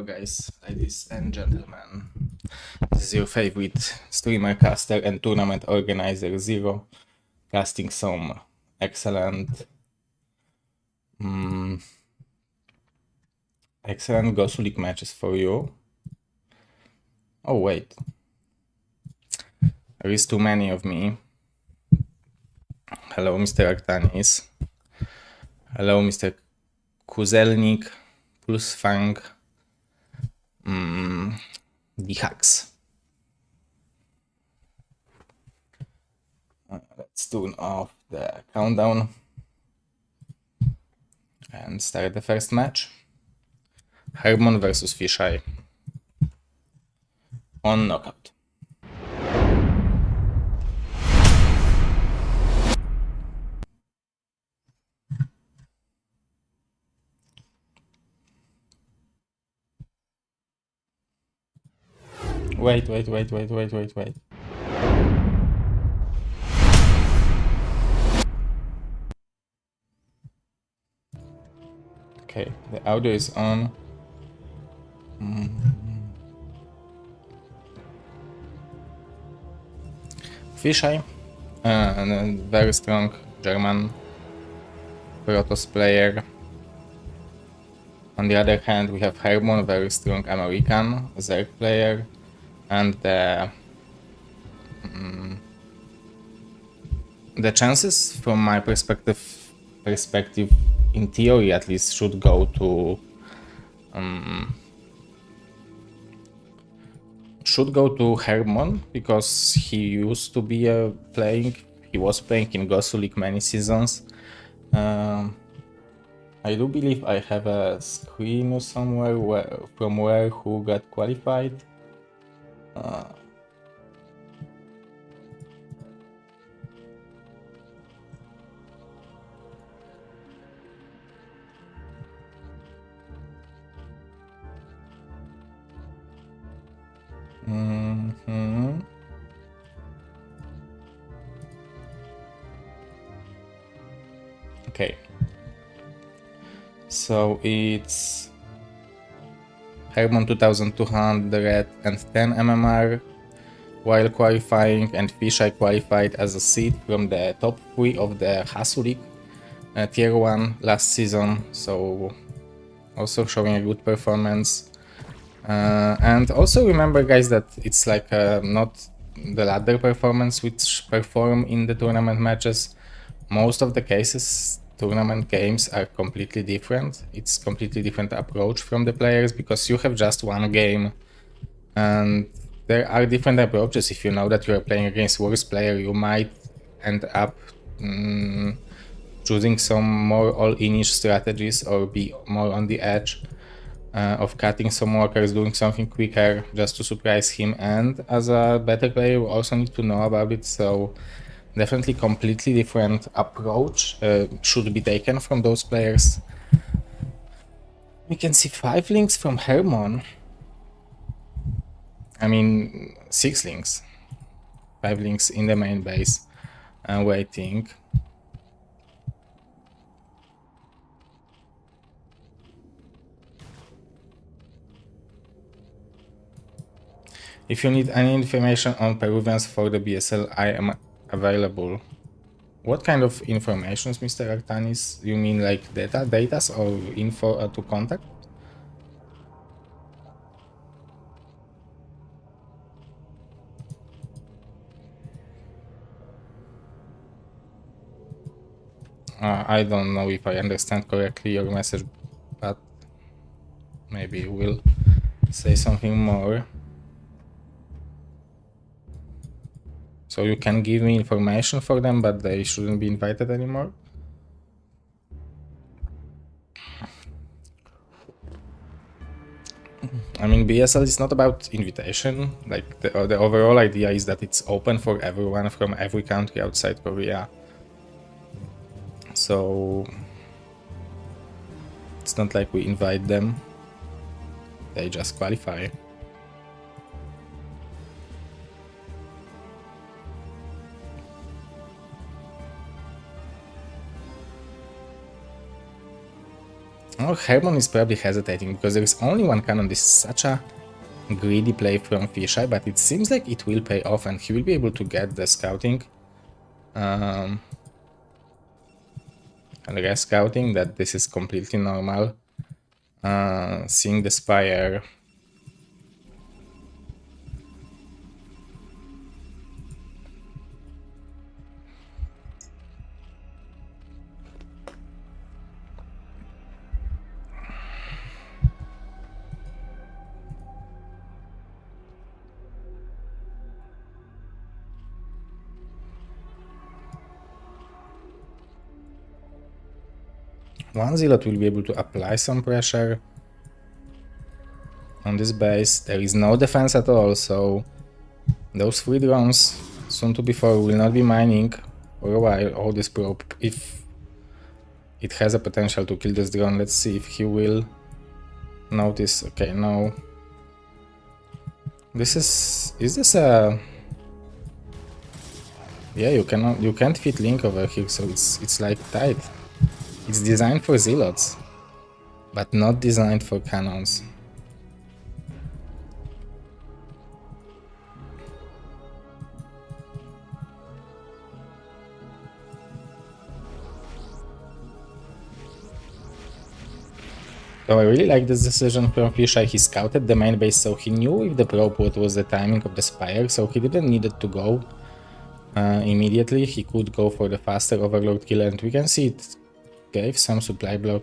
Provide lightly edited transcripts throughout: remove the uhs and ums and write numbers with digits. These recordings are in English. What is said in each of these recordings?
guys, ladies and gentlemen. This is your favorite streamer, caster and tournament organizer, Zero, casting some excellent GosuLeague matches for you. Oh wait, there is too many of me. Hello Mr. Artanis. Hello Mr. Kuzelnik, Pulsfang, Dihax. Let's turn off the countdown and start the first match. Hermon versus Fisheye on knockout. Wait. Okay, the audio is on. Fisheye, a very strong German Protoss player. On the other hand, we have Hermon, very strong American Zerg player, and the chances, from my perspective, in theory at least, should go to Hermon, because he was playing in GosuLeague many seasons. I do believe I have a screen somewhere from where who got qualified. Okay. So it's Hermon 2210 MMR while qualifying, and Fisheye qualified as a seed from the top 3 of the GosuLeague tier 1 last season, so also showing a good performance. And also remember, guys, that it's like not the ladder performance which perform in the tournament matches. Most of the cases, tournament games are completely different. It's completely different approach from the players, because you have just one game and there are different approaches. If you know that you are playing against worse player, you might end up choosing some more all-inish strategies or be more on the edge of cutting some workers, doing something quicker just to surprise him. And as a better player, you also need to know about it. So definitely completely different approach should be taken from those players. We can see 5 links from Hermon. I mean 6 links. 5 links in the main base waiting. If you need any information on Peruvians for the BSL, I am available. What kind of informations, Mr. Artanis? You mean like datas or info to contact? I don't know if I understand correctly your message, but maybe we'll say something more. So you can give me information for them, but they shouldn't be invited anymore? I mean, BSL is not about invitation. Like the overall idea is that it's open for everyone from every country outside Korea. So it's not like we invite them, they just qualify. Oh, Hermon is probably hesitating because there is only one cannon. This is such a greedy play from Fisheye, but it seems like it will pay off and he will be able to get the scouting. And re-scouting, that this is completely normal. Seeing the Spire. One Zealot will be able to apply some pressure on this base. There is no defense at all, so those 3 drones, soon to be 4, will not be mining for a while. Oh, this probe, if it has a potential to kill this drone, let's see if he will notice. Okay, no. This is this a... Yeah, you can't fit Link over here, so it's like tight. It's designed for Zealots, but not designed for cannons. So I really like this decision from Fisheye. He scouted the main base, so he knew if the probe what was the timing of the Spire, so he didn't need it to go immediately. He could go for the faster Overlord kill, and we can see it gave some supply block.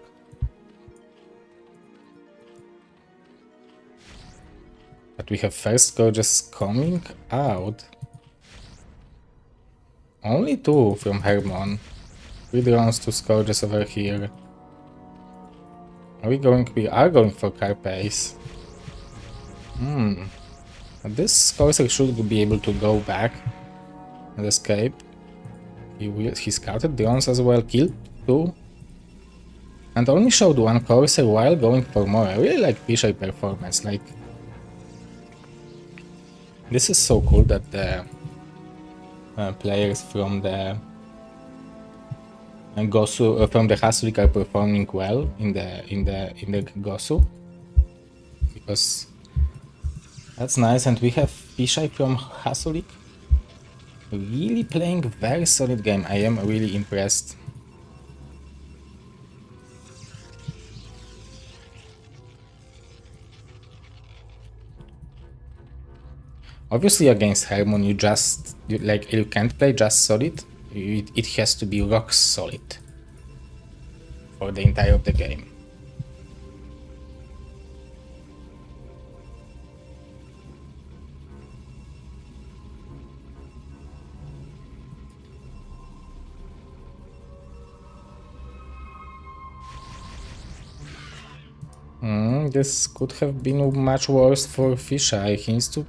But we have first Scourges coming out. Only 2 from Hermon. 3 drones, 2 Scourges over here. We are going for Carapace. This Corsair should be able to go back and escape. He scouted drones as well, killed 2. And only showed 1 Corsair while going for more. I really like Fisheye performance. Like, this is so cool that the players from the from the GosuLeague are performing well in the Gosu, because that's nice. And we have Fisheye from GosuLeague really playing very solid game. I am really impressed. Obviously against Hermon you can't play just solid. It has to be rock solid for the entire of the game. This could have been much worse for Fisheye. He needs to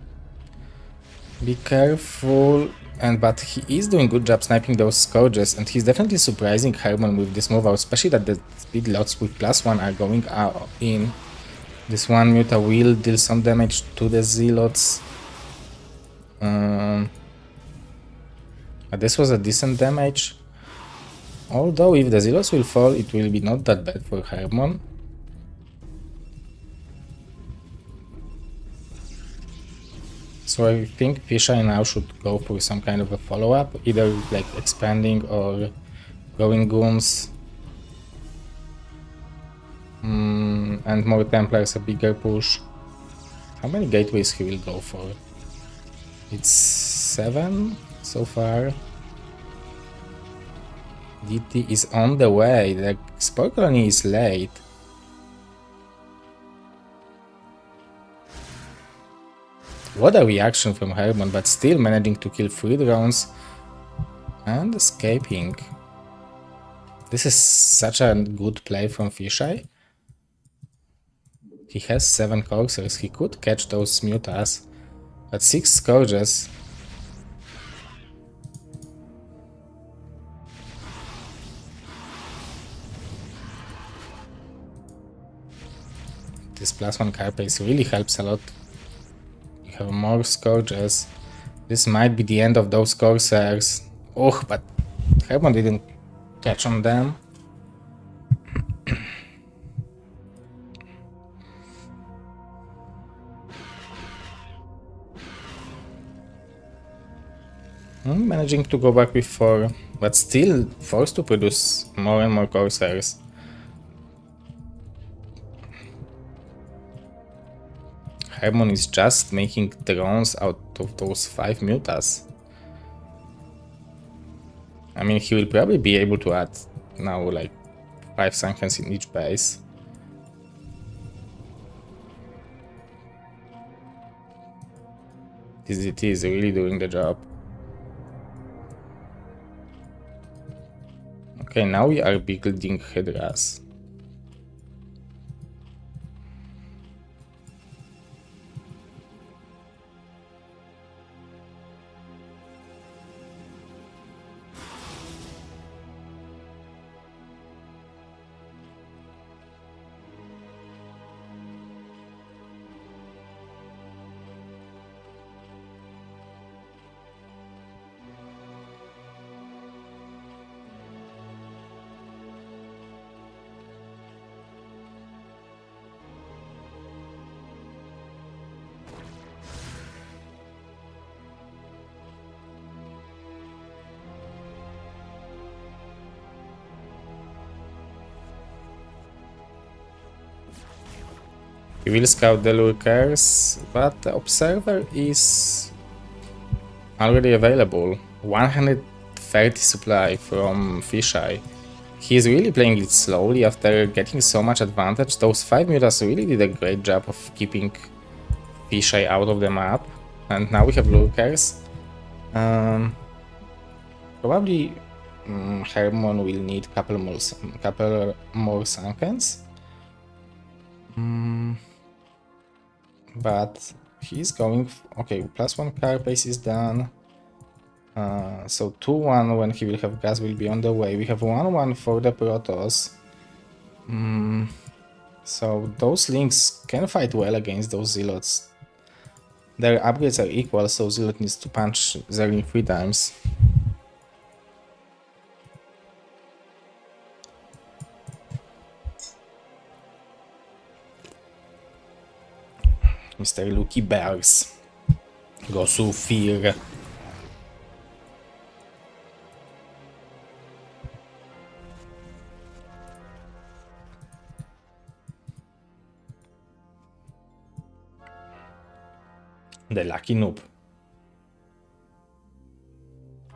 be careful. But he is doing good job sniping those Scourges, and he's definitely surprising Hermon with this move out, especially that the speed lots with +1 are going out in. This one Muta will deal some damage to the Zealots. But this was a decent damage. Although if the Zealots will fall, it will be not that bad for Hermon. So I think Fisheye now should go for some kind of a follow-up, either like expanding or going Gooms. And more Templars, a bigger push. How many gateways he will go for? It's 7 so far. DT is on the way, the Spore Colony is late. What a reaction from Hermon, but still managing to kill 3 drones and escaping. This is such a good play from Fisheye. He has 7 Corsairs, he could catch those Mutas, but 6 Scourges. This +1 Carapace really helps a lot. Have more Scourges. This might be the end of those Corsairs. Oh, but Hermon didn't catch on them. Managing to go back with 4, but still forced to produce more and more Corsairs. Hermon is just making drones out of those 5 mutas. I mean, he will probably be able to add now like 5 Sankens in each base. DZT is really doing the job. Okay, now we are building Hydras. We will scout the lurkers, but the observer is already available. 130 supply from Fisheye. He is really playing it slowly after getting so much advantage. Those 5 mutas really did a great job of keeping Fisheye out of the map. And now we have lurkers. Probably Hermon will need couple more Sankens. But he's going... Okay, +1 carapace is done. So 2-1 when he will have gas will be on the way. We have 1-1 for the Protoss. So those links can fight well against those Zealots. Their upgrades are equal, so Zealot needs to punch Zerling 3 times. Mr. Lucky Bears. Gosu Fear. The Lucky Noob.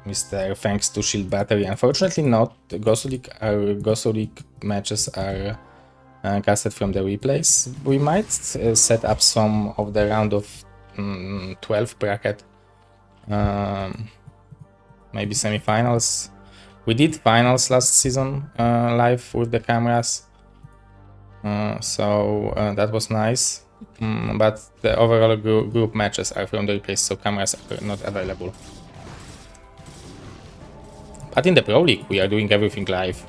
Mr. Thanks to Shield Battery. Unfortunately not. The GosuLeague matches are casted from the replays. We might set up some of the round of 12 bracket, maybe semifinals. We did finals last season live with the cameras, so that was nice. But the overall group matches are from the replays, so cameras are not available. But in the Pro League we are doing everything live.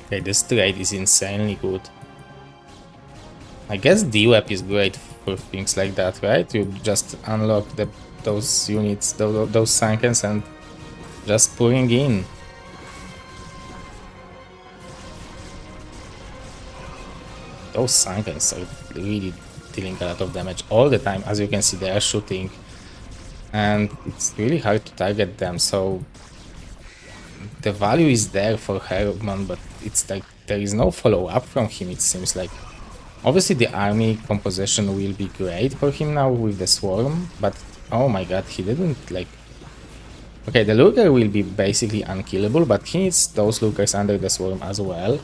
Okay, this trade is insanely good. I guess DWAP is great for things like that, right? You just unlock those units, those Sankens, and just pouring in. Those Sankens are really dealing a lot of damage all the time. As you can see, they are shooting, and it's really hard to target them, so the value is there for Hermon, but it's like there is no follow-up from him, it seems like. Obviously the army composition will be great for him now with the swarm, but oh my god, he didn't like... Okay, the lurker will be basically unkillable, but he needs those lurkers under the swarm as well.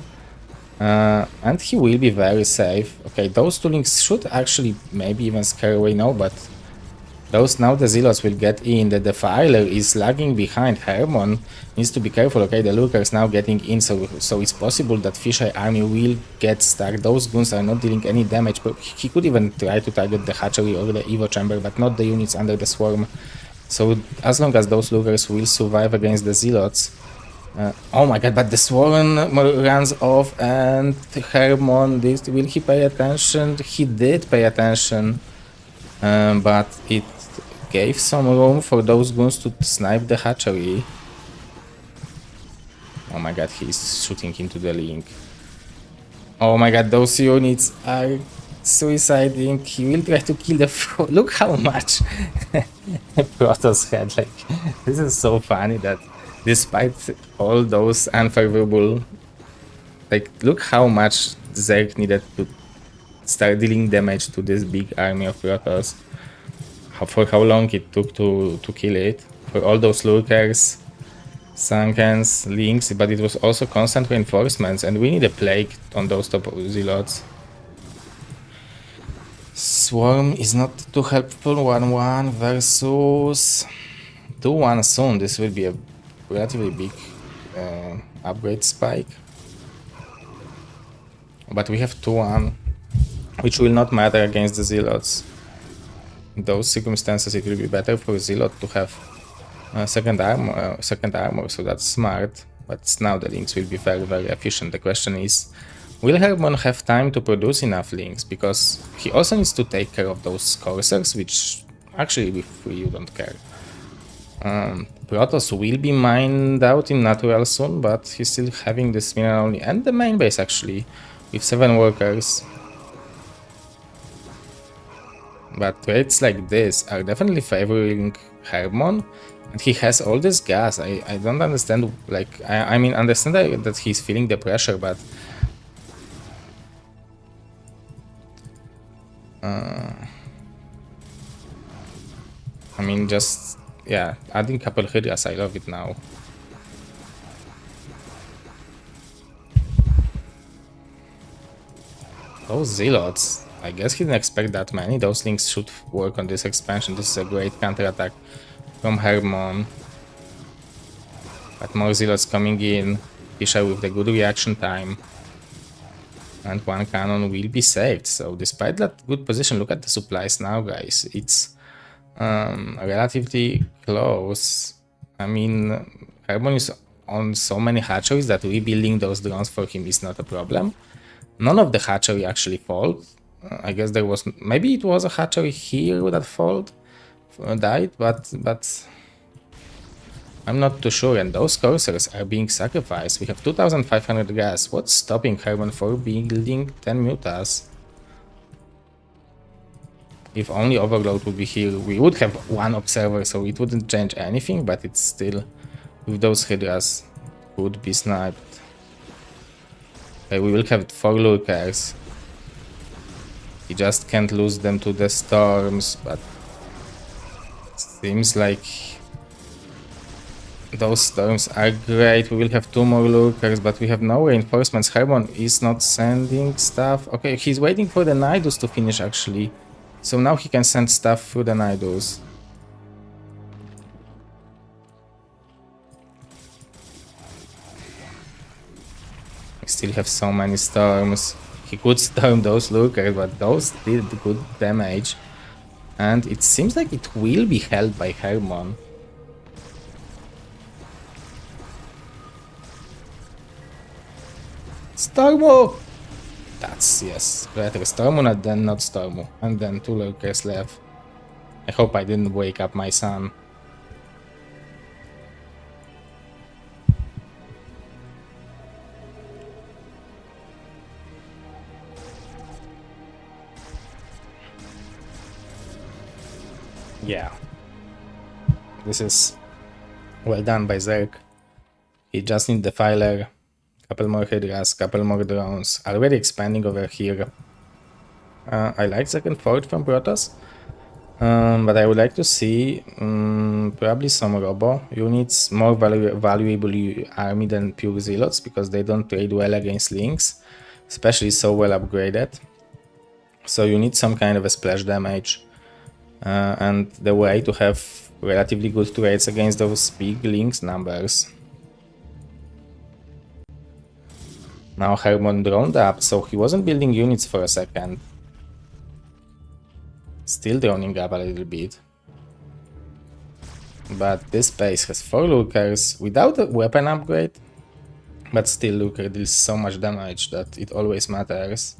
And he will be very safe. Okay, those 2 links should actually maybe even scare away now, but those now the Zealots will get in. The Defiler is lagging behind. Hermon needs to be careful. Okay, the lurkers now getting in, so it's possible that Fisheye army will get stuck. Those goons are not dealing any damage, but he could even try to target the hatchery or the Evo chamber, but not the units under the swarm. So as long as those lurkers will survive against the Zealots. Oh my god, but the swarm runs off, and Hermon, will he pay attention? He did pay attention, but it gave some room for those goons to snipe the hatchery. Oh my god, he's shooting into the link. Oh my god, those units are suiciding. He will try to kill the look how much Protoss had. Like, this is so funny that despite all those unfavorable, like, look how much Zerg needed to start dealing damage to this big army of Protoss. For how long it took to kill it. For all those lurkers, Sunkens, links, but it was also constant reinforcements, and we need a plague on those top zealots. Swarm is not too helpful. 1-1 versus 2-1 soon. This will be a relatively big upgrade spike. But we have 2-1, which will not matter against the zealots. In those circumstances, it will be better for Zealot to have second armor, so that's smart. But now the links will be very, very efficient. The question is, will Hermon have time to produce enough links? Because he also needs to take care of those coursers, which actually with free you don't care. Protoss will be mined out in natural soon, but he's still having this mineral only, and the main base actually, with 7 workers. But traits like this are definitely favoring Hermon, and he has all this gas. I don't understand, like, I mean, understand that he's feeling the pressure, but I mean, just, yeah, adding couple Hydras, I love it now. Those Zealots, I guess he didn't expect that many. Those links should work on this expansion. This is a great counterattack from Hermon. But more Zealots coming in. Fisher with the good reaction time. And 1 cannon will be saved. So despite that good position, look at the supplies now, guys. It's relatively close. I mean, Hermon is on so many hatcheries that rebuilding those drones for him is not a problem. None of the hatchery actually failed. I guess there was, maybe it was a hatchery here that failed, died, but I'm not too sure. And those coursers are being sacrificed. We have 2,500 gas. What's stopping Hermon for building 10 mutas? If only Overload would be here, we would have 1 observer, so it wouldn't change anything, but it's still, with those Hydras, would be sniped. Okay, we will have 4 lurkers. He just can't lose them to the storms, but seems like those storms are great. We will have 2 more lurkers, but we have no reinforcements. Hermon is not sending stuff. Okay, he's waiting for the Nidus to finish actually. So now he can send stuff through the Nidus. We still have so many storms. He could storm those lurkers, but those did good damage. And it seems like it will be held by Hermon. Stormo! That's, yes, better Stormo than not Stormo. And then 2 lurkers left. I hope I didn't wake up my son. Yeah. This is well done by Zerg. He just needs the filer. Couple more Hydras, couple more drones. Already expanding over here. I like second forward from Protoss. But I would like to see probably some Robo units, more valuable army than pure Zealots, because they don't trade well against links, especially so well upgraded. So you need some kind of a splash damage. And the way to have relatively good trades against those big links numbers. Now Hermon droned up, so he wasn't building units for a second. Still droning up a little bit. But this base has 4 lurkers without a weapon upgrade. But still, lurker deals so much damage that it always matters.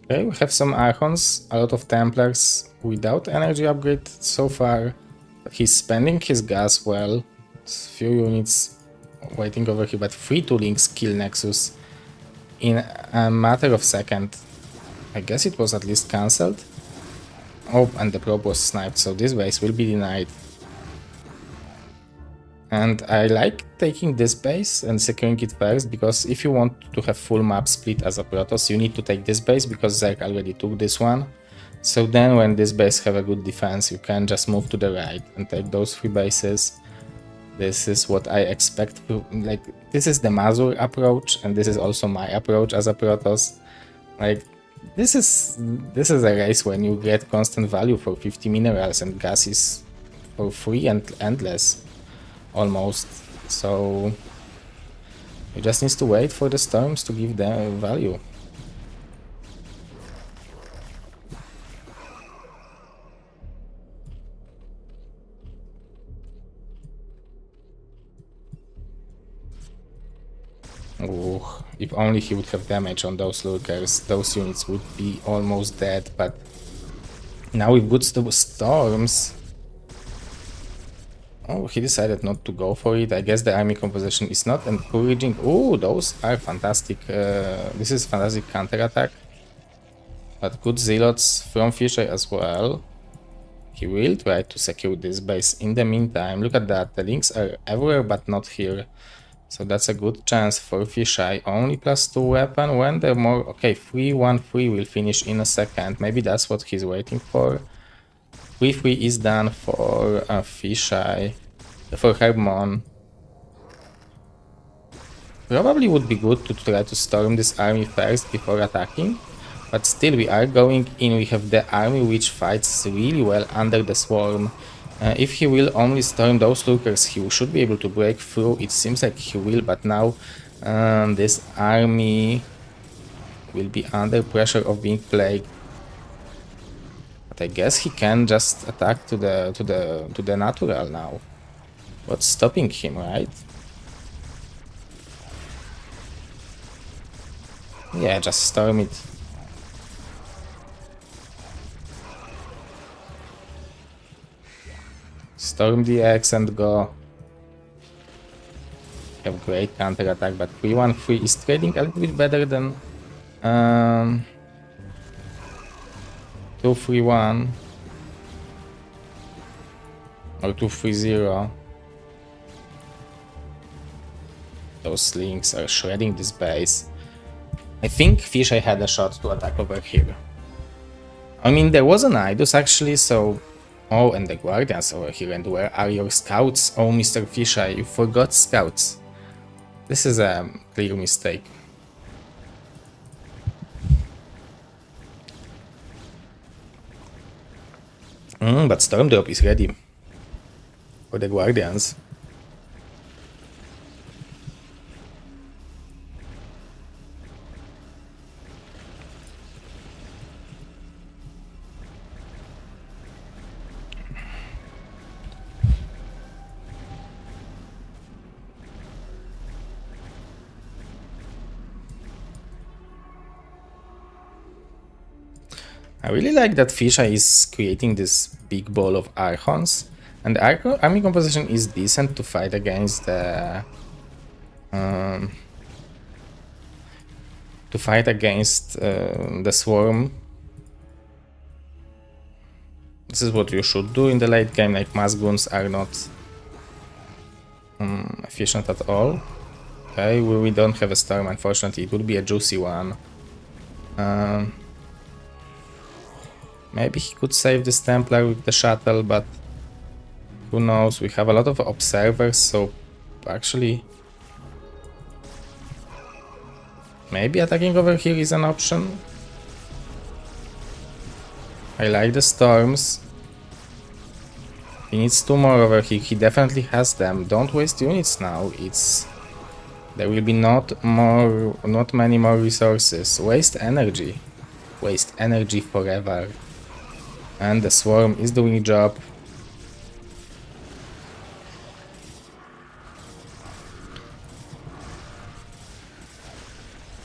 Okay, we have some Archons, a lot of Templars without energy upgrade so far. But he's spending his gas well. Few units waiting over here, but 3 toolings kill Nexus in a matter of seconds. I guess it was at least cancelled. Oh, and the probe was sniped, so this base will be denied. And I like taking this base and securing it first, because if you want to have full map split as a Protoss, you need to take this base, because Zerg already took this one. So then when this base have a good defense, you can just move to the right and take those 3 bases. This is what I expect. Like, this is the Mazur approach, and this is also my approach as a Protoss. Like, this is a race when you get constant value for 50 minerals and gas is for free and endless. Almost. So you just need to wait for the storms to give them value. Ooh, if only he would have damage on those lurkers, those units would be almost dead, but now with good storms. Oh, he decided not to go for it. I guess the army composition is not encouraging. Oh, those are fantastic. This is fantastic counterattack. But good zealots from Fisheye as well. He will try to secure this base in the meantime. Look at that. The links are everywhere but not here. So that's a good chance for Fisheye. Only +2 weapon. When they're more... Okay, 3-1-3 will finish in a second. Maybe that's what he's waiting for. 3-3 is done for Fisheye, for Hermon. Probably would be good to try to storm this army first before attacking, but still we are going in. We have the army which fights really well under the swarm. If he will only storm those lurkers, he should be able to break through. It seems like he will, but now this army will be under pressure of being plagued. I guess he can just attack to the natural now. What's stopping him, right? Yeah, just storm it. Storm the X and go. Have great counter attack, but 3-1-3 is trading a little bit better than 2-3-1 or 2-3-0. Those slings are shredding this base. I think Fisheye had a shot to attack over here. I mean, there was an Idus actually, so... Oh, and the Guardians over here. And where are your scouts? Oh, Mr. Fisheye, you forgot scouts. This is a clear mistake. But Storm Drop is ready for the Guardians. I really like that Fisheye is creating this big ball of Archons, and the army composition is decent to fight against the the swarm. This is what you should do in the late game. Like, mass goons are not efficient at all. Okay, we don't have a storm, unfortunately. It would be a juicy one. Maybe he could save this Templar with the shuttle, but who knows? We have a lot of observers, so actually maybe attacking over here is an option. I like the storms. He needs 2 more over here. He definitely has them. Don't waste units now. There will be not many more resources. Waste energy. Waste energy forever. And the swarm is doing a job.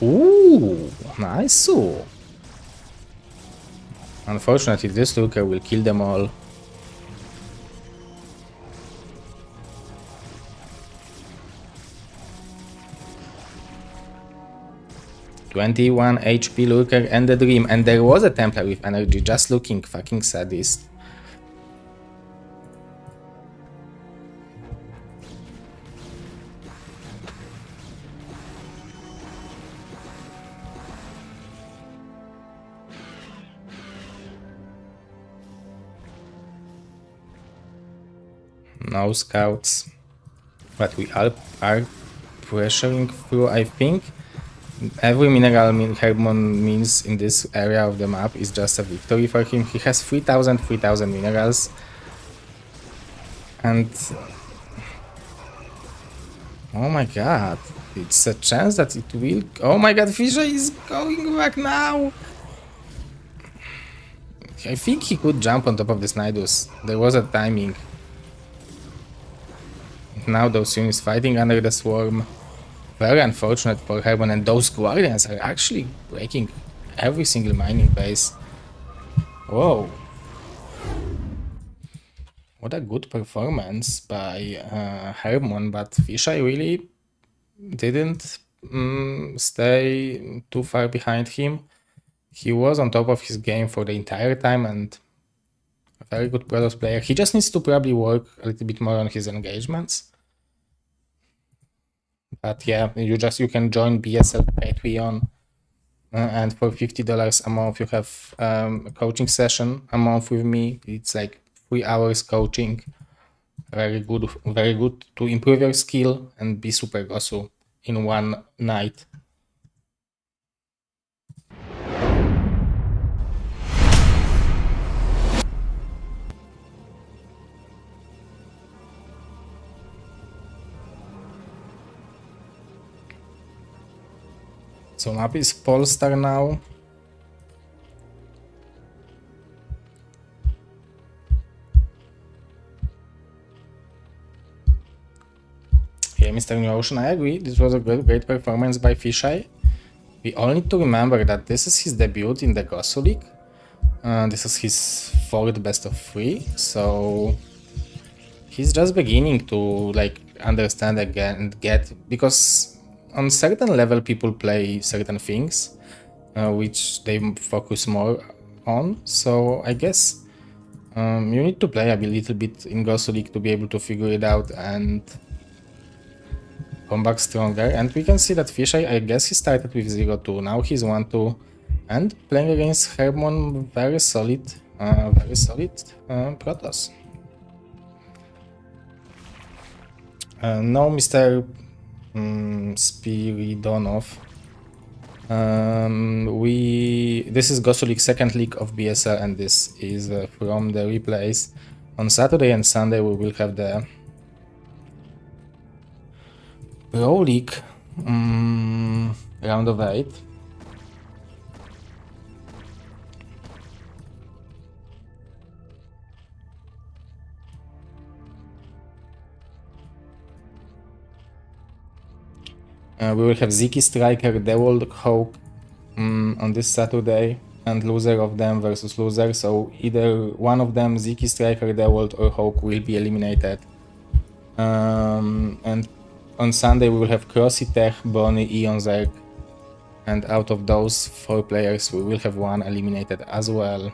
Ooh, nice. Unfortunately, this lurker will kill them all. "21 HP lurker and a dream," and there was a Templar with energy, just looking fucking sadist. No scouts, but we are pressuring through. I think every mineral Hermon means in this area of the map is just a victory for him. He has 3000 minerals, and oh my god, it's a chance that it will. Oh my god, Fisher is going back now. I think he could jump on top of this Nidus. There was a timing. Now Dosun is fighting under the swarm. Very unfortunate for Hermon, and those guardians are actually breaking every single mining base. Whoa. What a good performance by Hermon, but Fisheye really didn't stay too far behind him. He was on top of his game for the entire time, and a very good Protoss player. He just needs to probably work a little bit more on his engagements. But yeah, you can join BSL Patreon, and for $50 a month you have a coaching session a month with me. It's like 3 hours coaching. Very good to improve your skill and be super Gosu in one night. So map is Polestar now. Yeah, Mr. New Ocean, I agree. This was a great performance by Fisheye. We all need to remember that this is his debut in the GosuLeague. This is his 4th best of 3, so he's just beginning to like understand again and get, because on certain level people play certain things which they focus more on. So I guess you need to play a little bit in GosuLeague to be able to figure it out and come back stronger. And we can see that Fisheye, I guess he started with 0-2, now he's 1-2, and playing against Hermon, very solid Protoss. No Mr. Spiridonov. This is GosuLeague 2nd league of BSL, and this is from the replays. On Saturday and Sunday we will have the Pro League round of 8. We will have Ziki Striker, Dewald Hawk on this Saturday, and loser of them versus loser. So either one of them, Ziki Striker, Dewald or Hawk, will be eliminated. And on Sunday we will have Crossy, Tech, Bonnie, Ion Zerg, and out of those 4 players we will have 1 eliminated as well.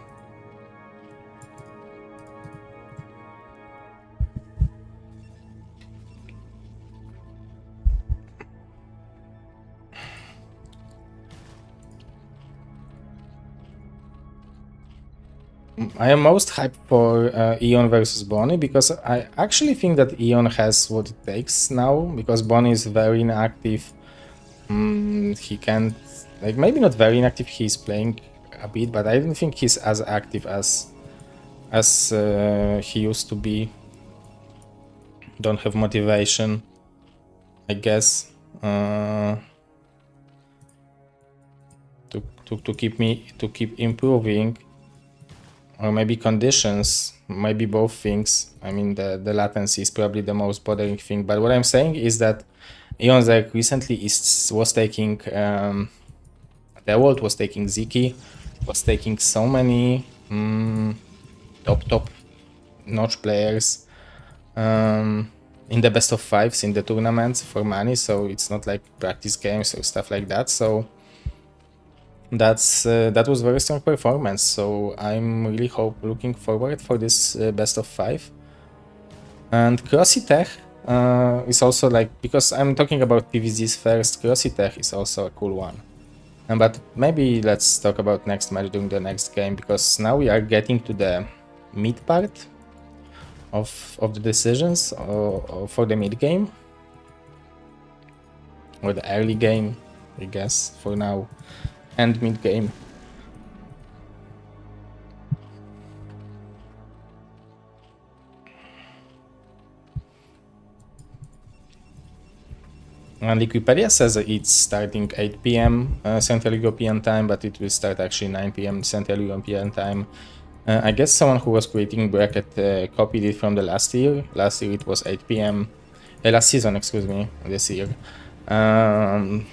I am most hyped for Ion versus Bonnie, because I actually think that Ion has what it takes now, because Bonnie is very inactive. He can't, like, maybe not very inactive, he's playing a bit, but I don't think he's as active as he used to be. Don't have motivation, I guess, to keep improving. Or maybe conditions, maybe both things. I mean, the latency is probably the most bothering thing. But what I'm saying is that Ion Zerg recently was taking, Dewald was taking Ziki, was taking so many top notch players in the best of fives in the tournaments for money, so it's not like practice games or stuff like that. So that was very strong performance. So I'm really looking forward for this best of five. And Crossy Tech is also like, because I'm talking about PVZs first, Crossy Tech is also a cool one. But maybe let's talk about next match during the next game, because now we are getting to the mid part of the decisions or for the mid game. Or the early game, I guess, for now, and mid game. And Wikipedia says it's starting 8 p.m. Central European time, but it will start actually 9 p.m. Central European time. I guess someone who was creating bracket copied it from the last year. Last year it was 8 p.m. Last season, excuse me, this year. But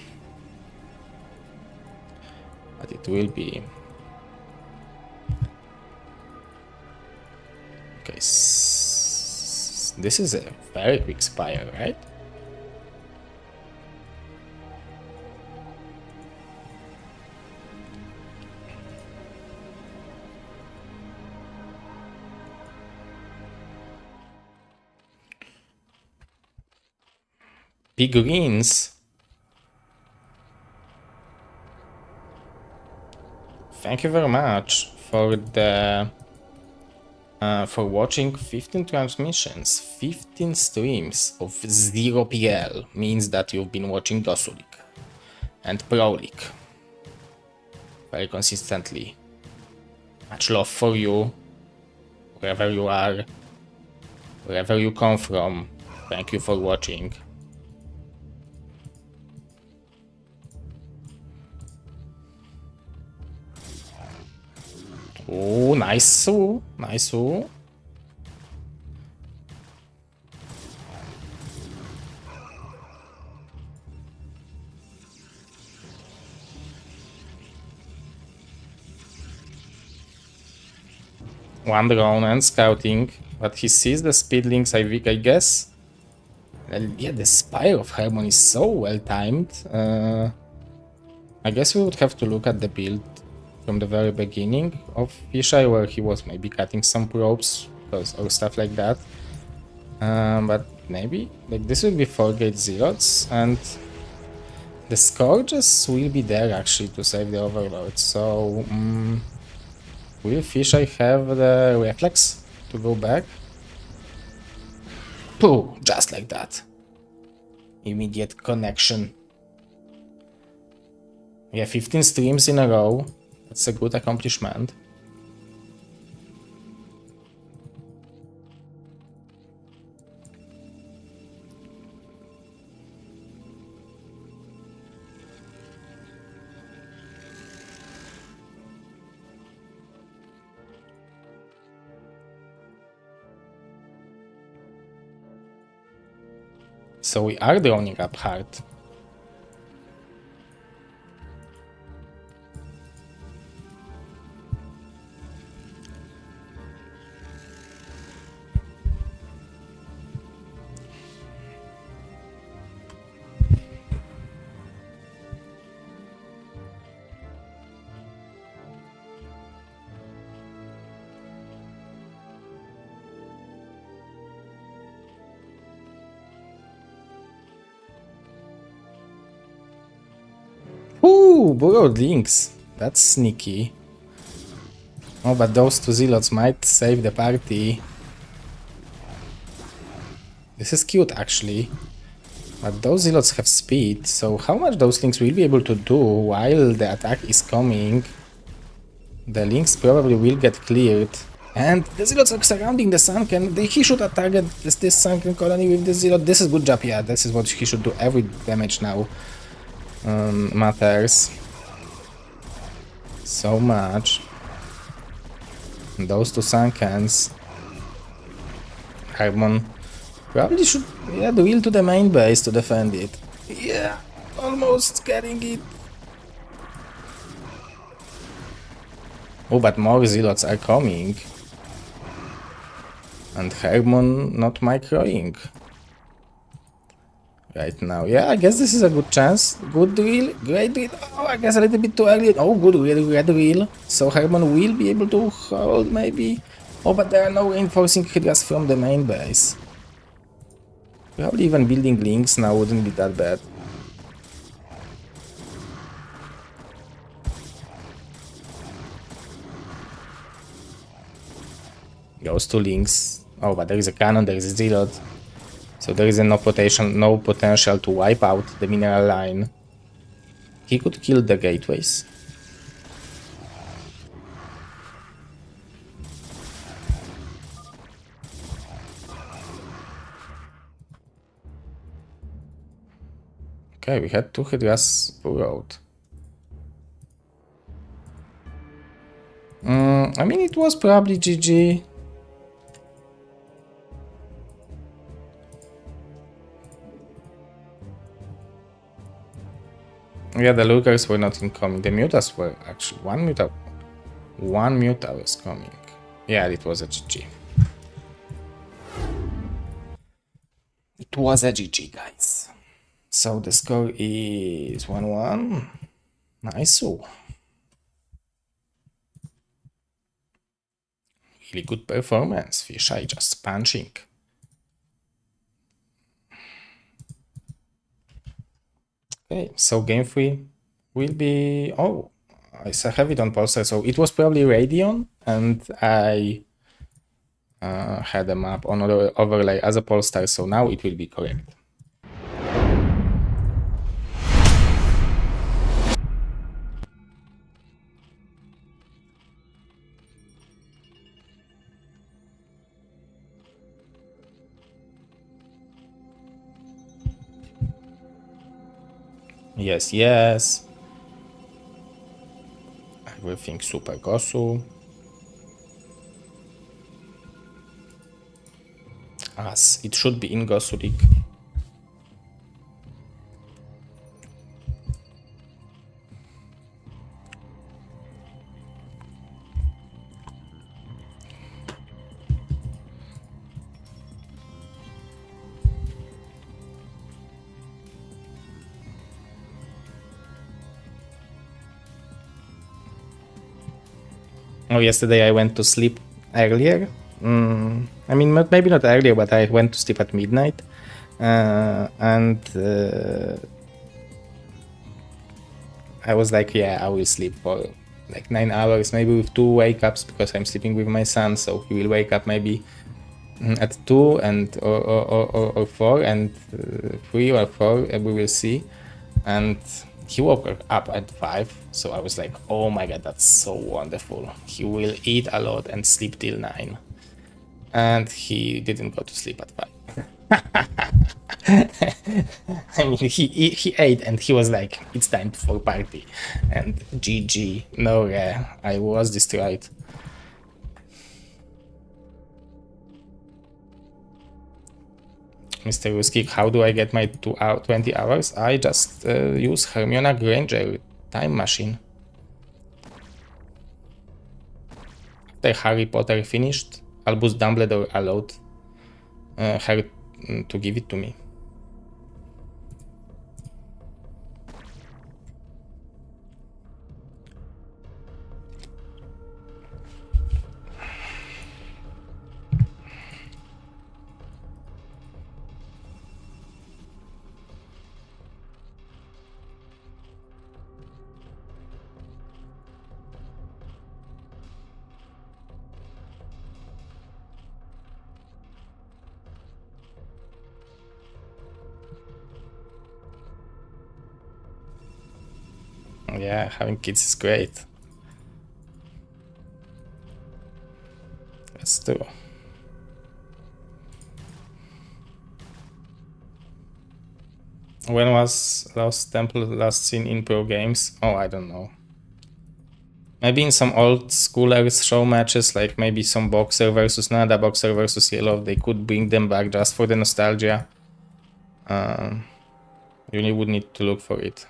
it will be... Okay, this is a very quick spire, right? Figurines. Thank you very much for the for watching 15 transmissions, 15 streams of Zero PL. Means that you've been watching GosuLeague and Pro League very consistently. Much love for you, wherever you are, wherever you come from. Thank you for watching. Oh, nice, nice. One drone and scouting, but he sees the speed links, I guess. Yeah, the Spire of Harmony is so well timed. I guess we would have to look at the build from the very beginning of Fisheye, where he was maybe cutting some probes or stuff like that. But maybe like this will be 4-gate zealots, and the Scourges will be there actually to save the Overlord. So will Fisheye have the reflex to go back? Pooh, just like that. Immediate connection. Yeah, 15 streams in a row. That's a good accomplishment. So we are droning up hard. Ooh, borrowed links. That's sneaky. Oh, but those two zealots might save the party. This is cute, actually. But those zealots have speed, so how much those links will be able to do while the attack is coming? The links probably will get cleared. And the zealots are surrounding the sunken. He should target this sunken colony with the zealot. This is good job, yeah. This is what he should do. Every damage now matters so much. And those two sunkens. Harmon probably should wheel to the main base to defend it. Yeah, almost getting it. Oh, but more zealots are coming. And Hermon not microing right now. Yeah, I guess this is a good chance. Good drill, great drill. Oh, I guess a little bit too early. Oh, good drill, red drill. So Hermon will be able to hold maybe. Oh, but there are no reinforcing Hydras from the main base. Probably even building links now wouldn't be that bad. Goes to links. Oh, but there is a cannon, there is a zealot. So there is no potential to wipe out the mineral line. He could kill the gateways. Okay, we had 2 Hydras burrowed. I mean, it was probably GG. Yeah, the Lurkers were not incoming. The Mutas were actually... One Muta was coming. Yeah, it was a GG. It was a GG, guys. So the score is 1-1. Nice. Really good performance. Fisheye just punching. Okay, so game 3 will be... Oh, I have it on poster. So it was probably Radeon, and I had a map on overlay as a Polestar, so now it will be correct. Yes, yes. Everything super Gosu. As it should be in GosuLeague. Oh, yesterday I went to sleep earlier. I mean, maybe not earlier, but I went to sleep at midnight. And I was like, yeah, I will sleep for like 9 hours, maybe with 2 wake-ups, because I'm sleeping with my son, so he will wake up maybe at 2 and or 4 and 3 or 4, we will see. And he woke up at 5, so I was like, oh my god, that's so wonderful. He will eat a lot and sleep till 9. And he didn't go to sleep at 5. I mean, he ate and he was like, it's time for party. And GG, no, I was destroyed. Mr. Ruski, how do I get my 20 hours? I just use Hermiona Granger time machine. After Harry Potter finished, Albus Dumbledore allowed her to give it to me. Yeah, having kids is great. That's true. When was Lost Temple last seen in pro games? Oh, I don't know. Maybe in some old schoolers show matches, like maybe some Boxer versus Nada, Boxer versus Yellow, they could bring them back just for the nostalgia. You really would need to look for it.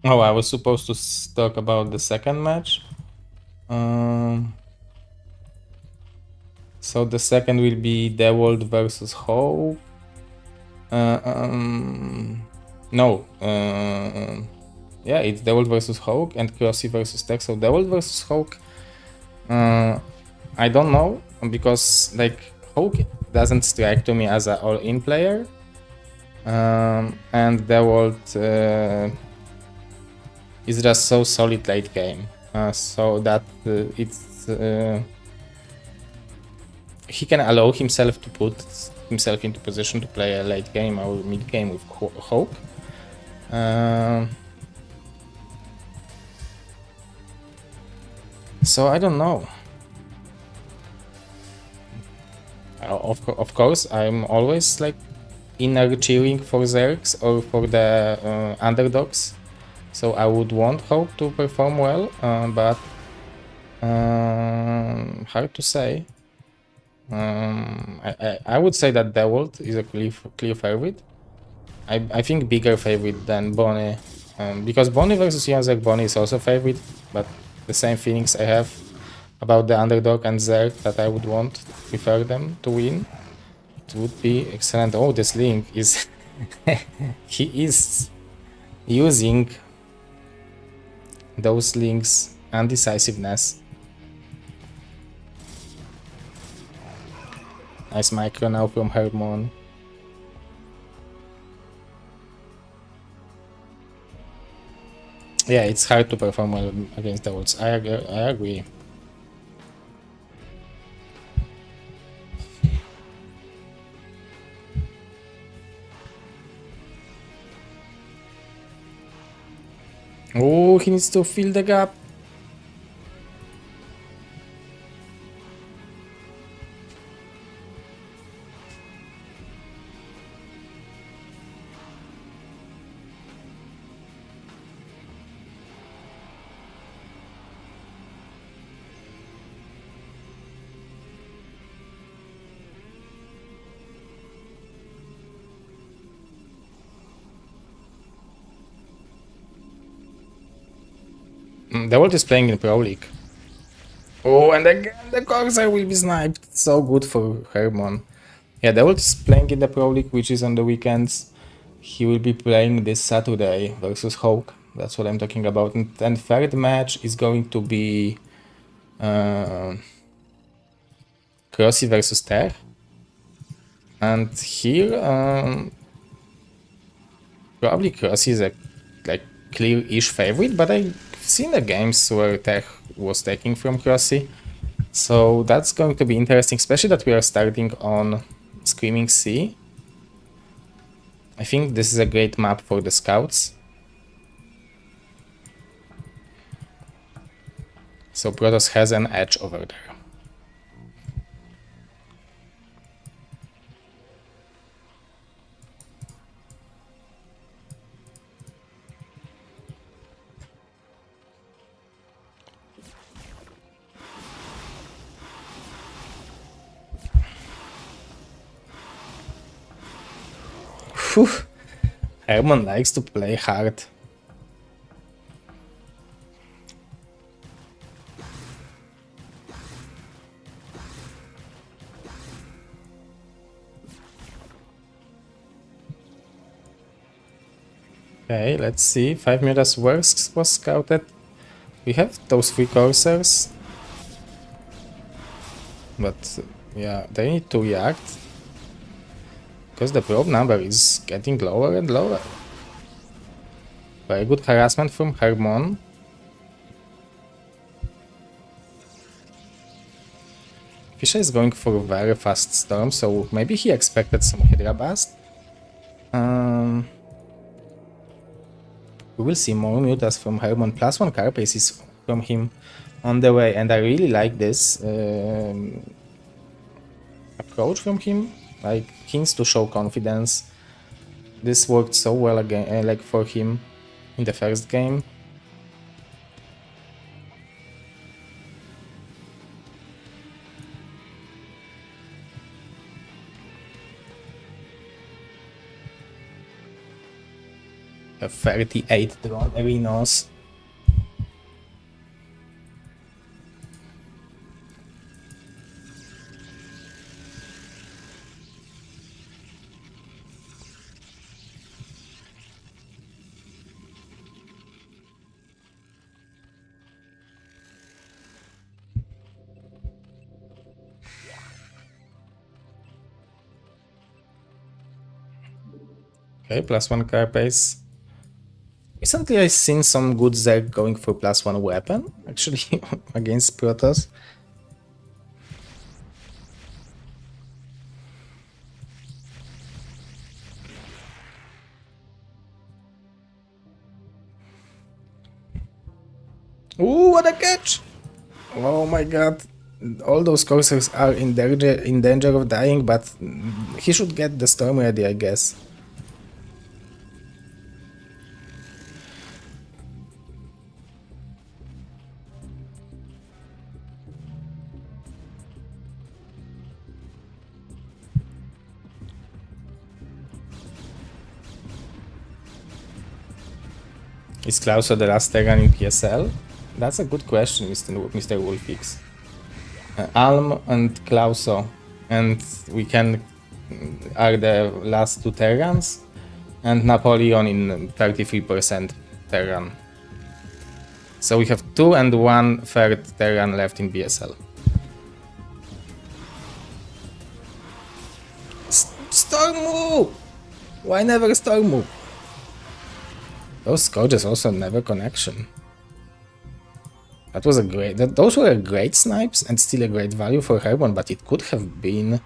Oh, I was supposed to talk about the second match. So the second will be Dawid versus Hope. No. Yeah, it's Dawid versus Hawk and Crossy versus Tech. So Dawid versus Hawk, I don't know, because like Hawk doesn't strike to me as an all-in player, and Dawid is just so solid late game, so that it's he can allow himself to put himself into position to play a late game or mid game with Hawk. So I don't know. Of course, I'm always like inner cheering for Zergs or for the underdogs. So I would want Hope to perform well, but hard to say. I would say that Dewalt is a clear favorite. I think bigger favorite than Bonnie, because Bonnie versus Jędrzej, Bonnie is also favorite, but the same feelings I have about the underdog and Zerg, that I would want, prefer them to win. It would be excellent. Oh, this Link is he is using those Link's undecisiveness. Nice micro now from Hermon. Yeah, it's hard to perform well against the ults. I agree. Oh, he needs to fill the gap. The world is playing in Pro League. Oh, and again the Corsair will be sniped. So good for Hermon. Yeah, the world is playing in the Pro League, which is on the weekends. He will be playing this Saturday versus Hawk. That's what I'm talking about. And then third match is going to be Crossy versus Ter. And here, probably Crossy is a like clear-ish favorite, but I've seen the games where Ter was taking from Crossy. So that's going to be interesting, especially that we are starting on Screaming Sea. I think this is a great map for the scouts. So Protoss has an edge over there. Whew. Hermon likes to play hard. Okay, let's see. 5 meters works was scouted. We have those 3 coursers. But yeah, they need to react. Because the probe number is getting lower and lower. Very good harassment from Hermon. Fisher is going for a very fast storm, so maybe he expected some Hydra Blast. We will see more mutas from Hermon. +1 carapace is from him on the way, and I really like this approach from him. Like, hints to show confidence. This worked so well again, like for him in the first game. have 38 drone arenas. Okay, +1 carapace. Recently I've seen some good Zerg going for +1 weapon, actually, against Protoss. Ooh, what a catch! Oh my god. All those coursers are in danger of dying, but he should get the storm ready, I guess. Is Klauso the last Terran in PSL? That's a good question, Mr. Wolfix. Alm and Klauso, and we are the last two Terrans, and Napoleon in 33% Terran. So we have 2 and 1/3 Terran left in BSL. Stormu! Why never Stormu? Those Scourges also never connection. That was a great. Those were great snipes and still a great value for Hermon, but it could have been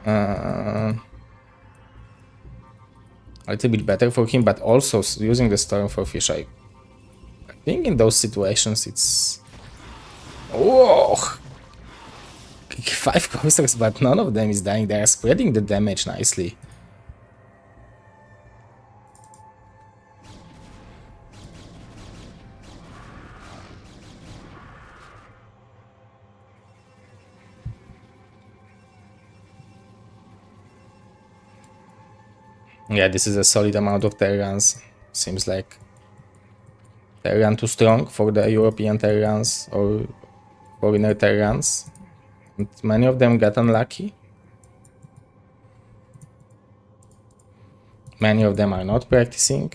a little bit better for him. But also using the Storm for fish, I think in those situations it's. Whoa! 5 coasters, but none of them is dying. They are spreading the damage nicely. Yeah, this is a solid amount of Terrans. Seems like Terran too strong for the European Terrans or foreigner Terrans. And many of them got unlucky. Many of them are not practicing.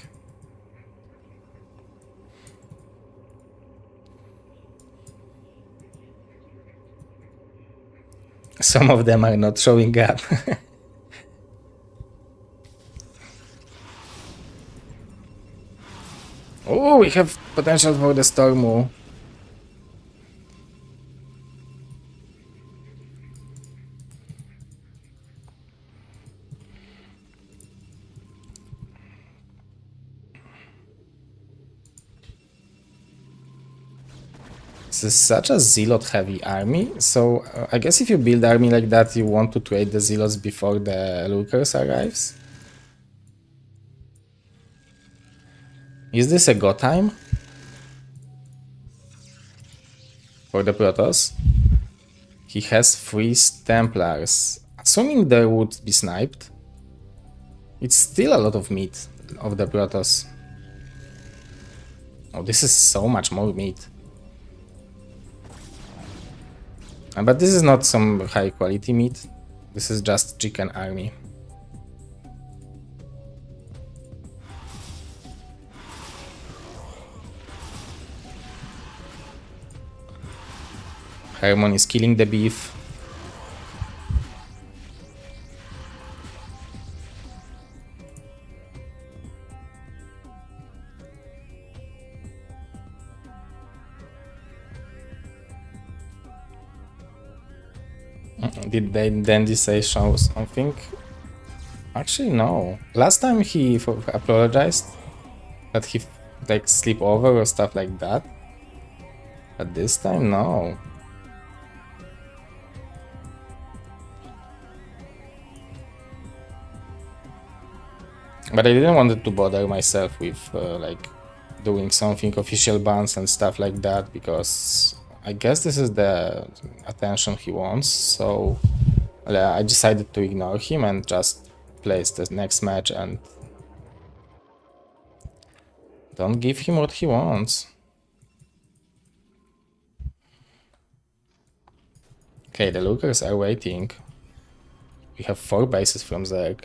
Some of them are not showing up. Oh, we have potential for the Stormu. This is such a Zealot heavy army, so I guess if you build army like that, you want to trade the Zealots before the Lurkers arrives. Is this a go time for the Protoss? He has 3 Templars. Assuming they would be sniped, it's still a lot of meat of the Protoss. Oh, this is so much more meat. But this is not some high quality meat. This is just chicken army. Hermon is killing the beef. Did they Dandy say show something? Actually, no. Last time he apologized that he like sleep over or stuff like that. But this time, no. But I didn't want to bother myself with like doing something official bans and stuff like that, because I guess this is the attention he wants. So I decided to ignore him and just place the next match and Don't give him what he wants. Okay, the lookers are waiting. We have 4 bases from Zerg.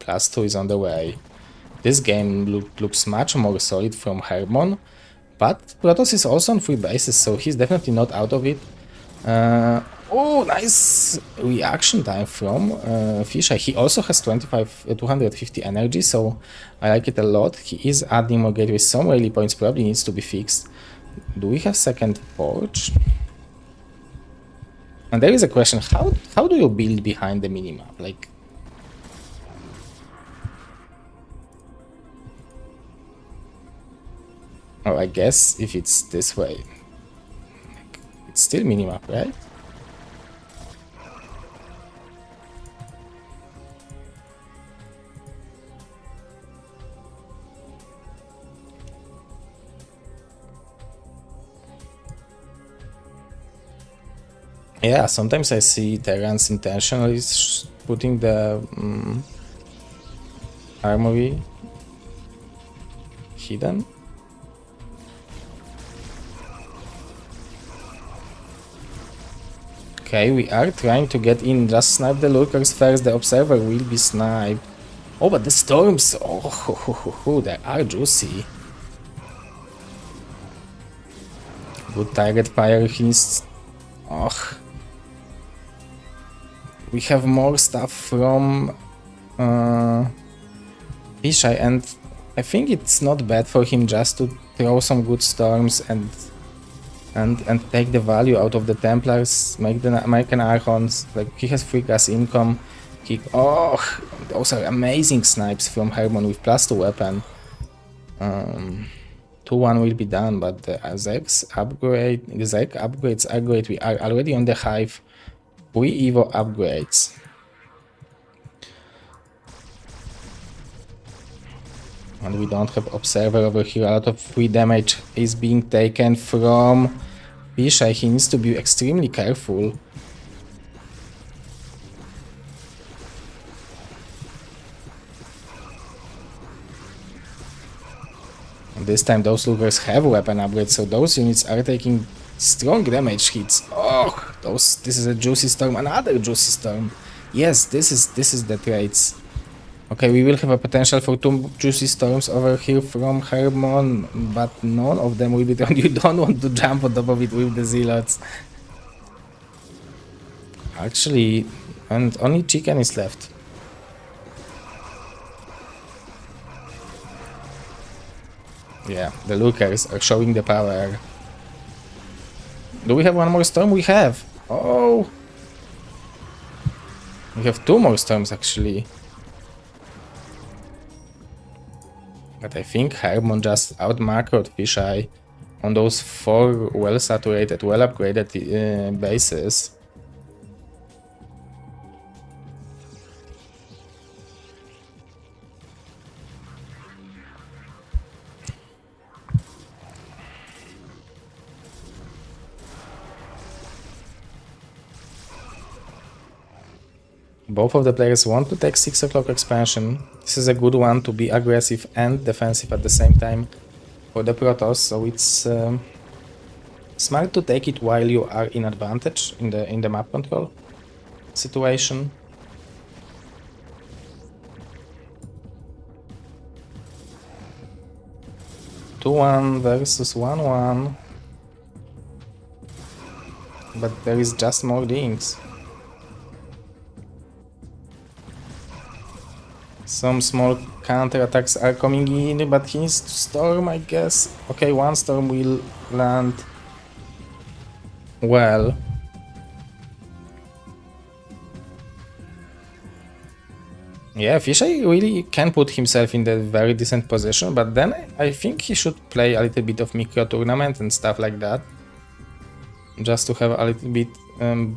+2 is on the way. This game looks much more solid from Hermon, but Protoss is also on 3 bases, so he's definitely not out of it. Oh, nice reaction time from Fischer. He also has 250 energy, so I like it a lot. He is adding more gateways. Some rally points probably needs to be fixed. Do we have second porch? And there is a question, how do you build behind the minimap? Like, oh, I guess if it's this way, it's still minimap, right? Yeah, sometimes I see Terrans intentionally putting the armory hidden. Okay, we are trying to get in. Just snipe the lurkers first. The observer will be sniped. Oh, but the storms! Oh, they are juicy. Good target fire. He's... Oh. We have more stuff from Fisheye, and I think it's not bad for him just to throw some good storms and take the value out of the Templars, make the American Archons. Like, he has free gas income. Oh, those are amazing snipes from Hermon with +2 weapon. 2-1 will be done, but the Zerg upgrades are great. We are already on the hive. 3 Evo upgrades. And we don't have observer over here. A lot of free damage is being taken from Fisheye. He needs to be extremely careful. And this time those lookers have weapon upgrades, so those units are taking strong damage hits. Oh, this is a juicy storm, another juicy storm. Yes, this is the traits. Okay, we will have a potential for 2 juicy storms over here from Hermon, but none of them will be done. You don't want to jump on top of it with the zealots. Actually, and only chicken is left. Yeah, the lookers are showing the power. Do we have one more storm? We have. Oh, we have 2 more storms actually. But I think Hermon just out-macroed Fisheye on those 4 well-saturated, well-upgraded bases. Both of the players want to take 6 o'clock expansion. This is a good one to be aggressive and defensive at the same time for the Protoss, so it's smart to take it while you are in advantage in the map control situation. (2-1) versus 1-1. But there is just more links. Some small counterattacks are coming in, but he needs to storm, I guess. Okay, 1 storm will land well. Yeah, Fisheye really can put himself in a very decent position, but then I think he should play a little bit of micro tournament and stuff like that. Just to have a little bit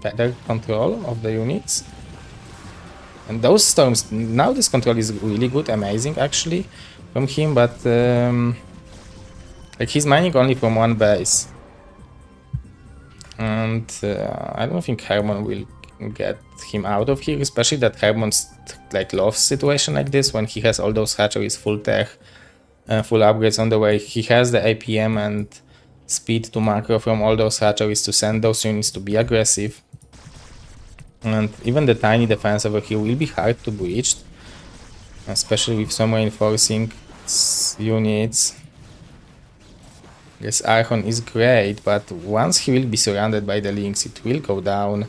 better control of the units. And those storms, now this control is really good, amazing actually from him, but like, he's mining only from 1 base. And I don't think Hermon will get him out of here, especially that Hermon's like loves situation like this when he has all those hatcheries full tech, full upgrades on the way. He has the APM and speed to macro from all those hatcheries to send those units to be aggressive. And even the tiny defense over here will be hard to breach, especially with some reinforcing units. Yes, Archon is great, but once he will be surrounded by the links, it will go down.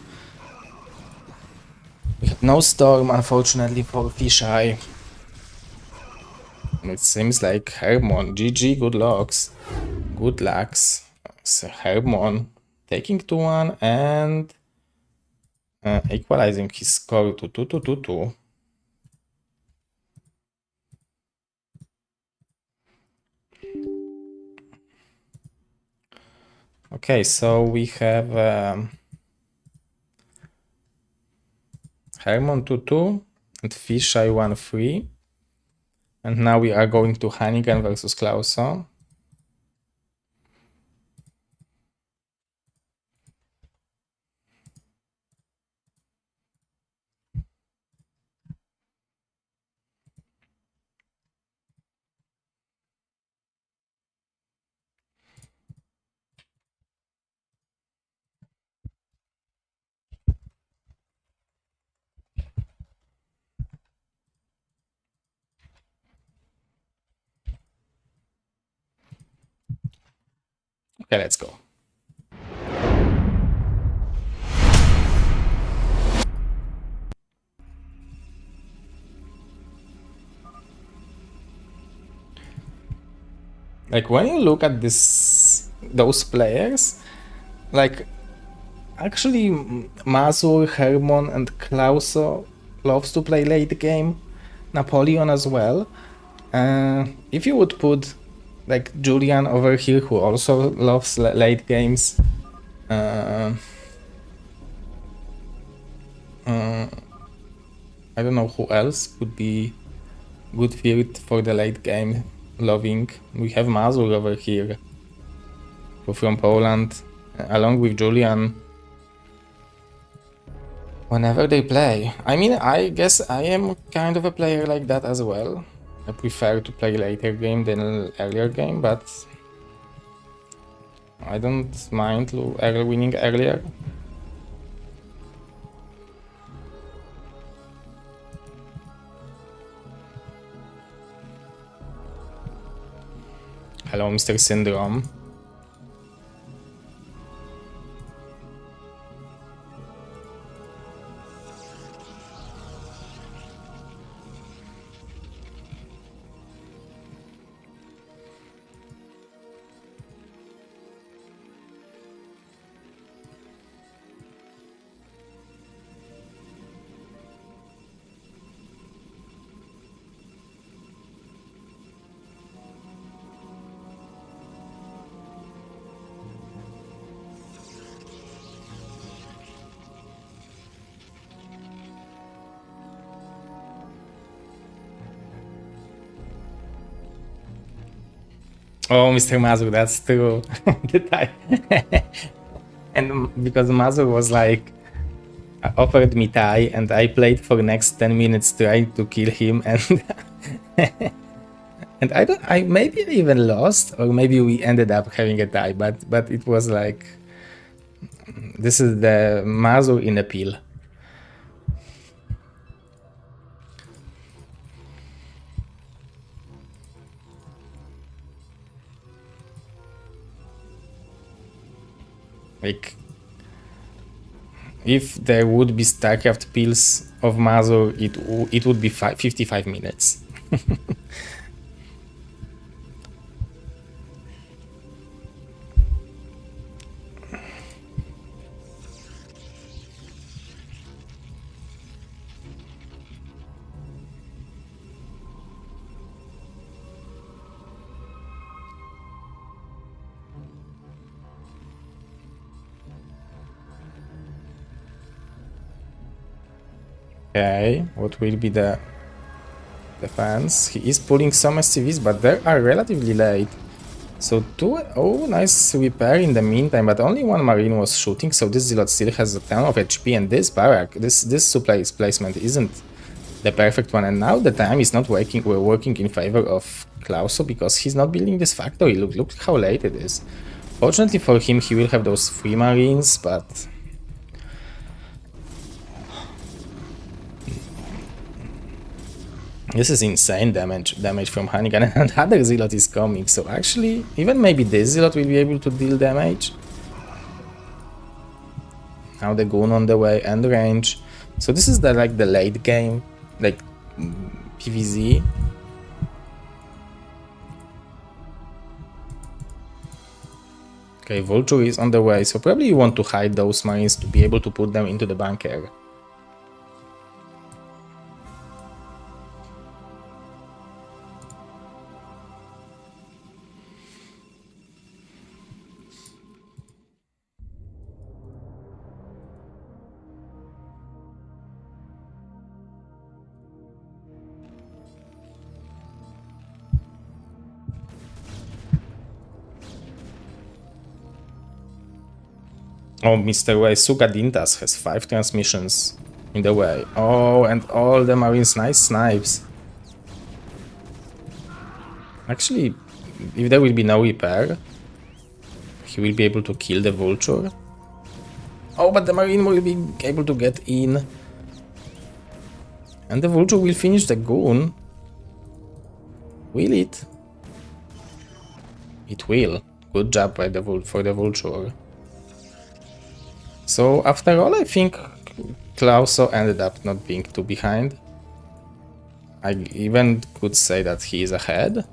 We have no storm, unfortunately, for Fisheye. It seems like Hermon. GG, good lucks. Good lucks. So Hermon taking 2-1 and equalizing his score to 2-2-2-2. Okay, so we have Hermon 2-2 and Fisheye 1-3. And now we are going to Hannigan versus Klauso. Okay, let's go. Like when you look at those players, like actually Mazur, Hermon and Klauso loves to play late game. Napoleon as well. If you would put like Julian over here, who also loves late games, I don't know who else could be good fit for the late game loving. We have Mazur over here, who from Poland, along with Julian. Whenever they play, I mean, I guess I am kind of a player like that as well. I prefer to play later game than earlier game, but I don't mind winning earlier. Hello, Mr. Syndrome. Oh, Mr. Mazur, that's true. And because Mazur was like, offered me tie, and I played for next 10 minutes trying to kill him, and and I maybe even lost, or maybe we ended up having a tie, but it was like, this is the Mazur in appeal. Like, if there would be StarCraft pills of Mazur, it would be 55 minutes. Okay, what will be the defense? He is pulling some SCVs, but they are relatively late. So oh, nice repair in the meantime, but only one Marine was shooting, so this Zealot still has a ton of HP, and this barrack, this supply placement isn't the perfect one, and now the time is not working. We're working in favor of Klauso because he's not building this factory. Look how late it is. Fortunately for him, he will have those 3 Marines, but this is insane damage from Hannigan, and another Zealot is coming, so actually, even maybe this Zealot will be able to deal damage. Now the Goon on the way and range. So this is the late game, like PvZ. Okay, Vulture is on the way, so probably you want to hide those Marines to be able to put them into the bunker. Oh, Mr. Way, Sugadintas has 5 transmissions in the way. Oh, and all the Marines, nice snipes. Actually, if there will be no repair, he will be able to kill the Vulture. Oh, but the Marine will be able to get in. And the Vulture will finish the Goon. Will it? It will. Good job by for the Vulture. So after all, I think Klauso ended up not being too behind. I even could say that he is ahead.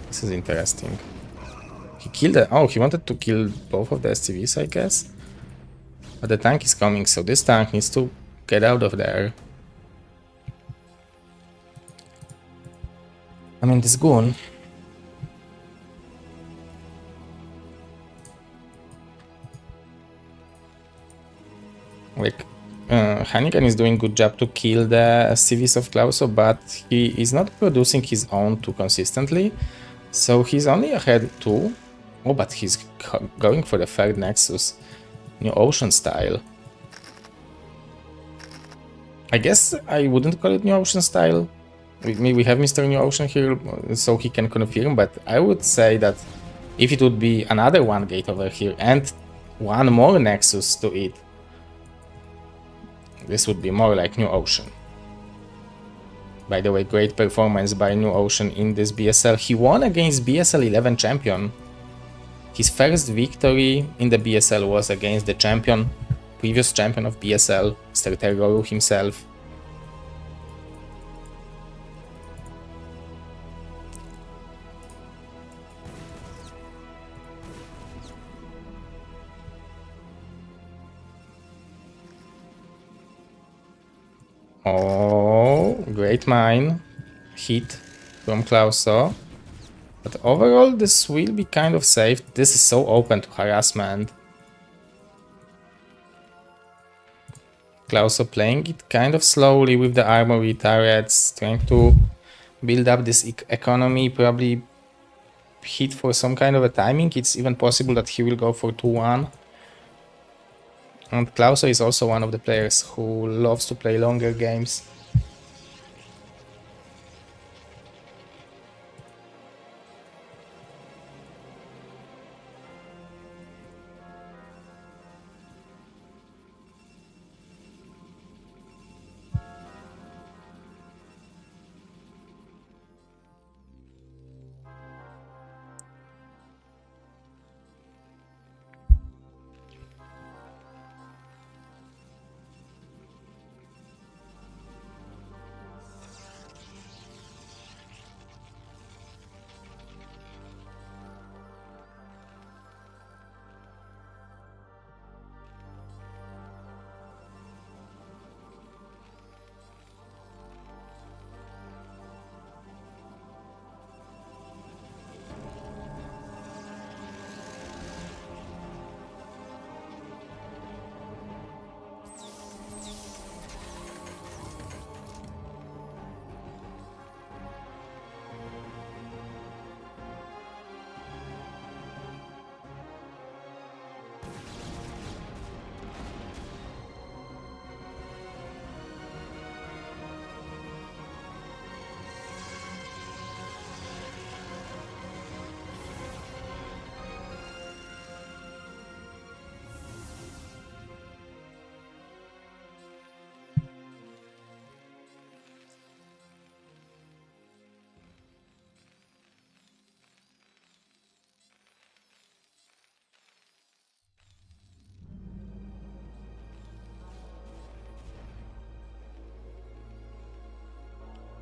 This is interesting. He killed it. Oh, he wanted to kill both of the SCVs, I guess. But the tank is coming, so this tank needs to get out of there. I mean, this Goon. Like, Hannigan is doing good job to kill the SCVs of Klauso, but he is not producing his own too consistently. So he's only ahead 2. Oh, but he's going for the 3rd Nexus. New Ocean style. I guess I wouldn't call it New Ocean style. We have Mr. New Ocean here, so he can confirm, but I would say that if it would be another 1 gate over here and 1 more Nexus to it, this would be more like New Ocean. By the way, great performance by New Ocean in this BSL. He won against BSL11 champion. His first victory in the BSL was against the champion, previous champion of BSL, StarCraft himself. Oh, great mine hit from Klauso. But overall, this will be kind of safe. This is so open to harassment. Klauso playing it kind of slowly with the armory turrets, trying to build up this economy, probably hit for some kind of a timing. It's even possible that he will go for 2-1. And Klauso is also one of the players who loves to play longer games.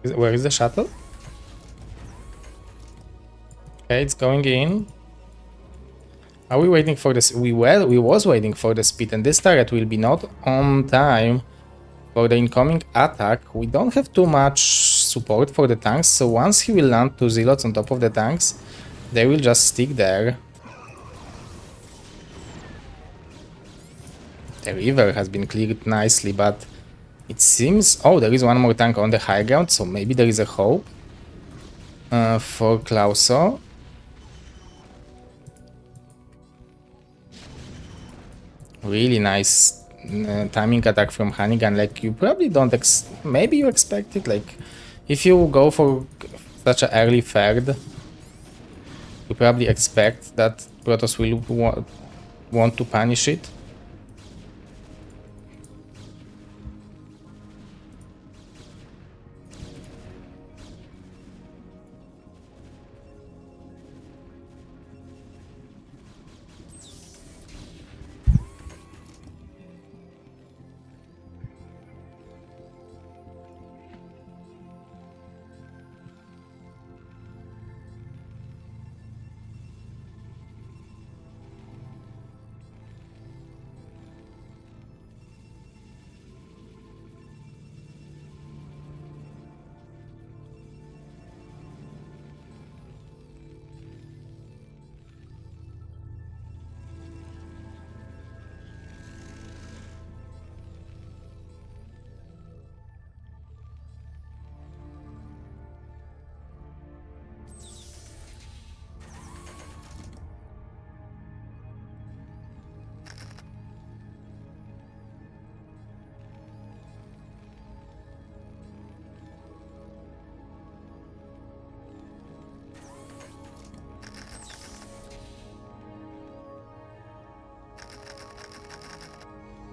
Where is the shuttle? Okay, it's going in. Are we waiting for this? We was waiting for the speed, and this turret will be not on time for the incoming attack. We don't have too much support for the tanks, so once he will land 2 zealots on top of the tanks, they will just stick there. The river has been cleared nicely, but it seems... Oh, there is one more tank on the high ground, so maybe there is a hope for Klauso. Really nice timing attack from Hannigan. Like, you probably don't maybe you expect it. Like, if you go for such an early third, you probably expect that Protoss will want to punish it.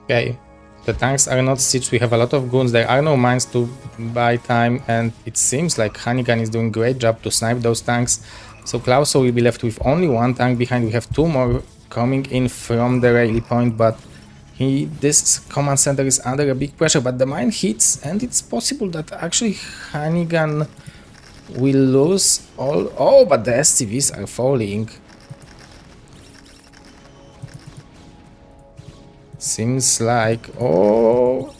Okay, the tanks are not sieged, we have a lot of goons, there are no mines to buy time, and it seems like Hannigan is doing a great job to snipe those tanks. So Klauso will be left with only one tank behind. We have 2 more coming in from the rally point, but this command center is under a big pressure, but the mine hits, and it's possible that actually Hannigan will lose all... Oh, but the SCVs are falling. Seems like... Oh,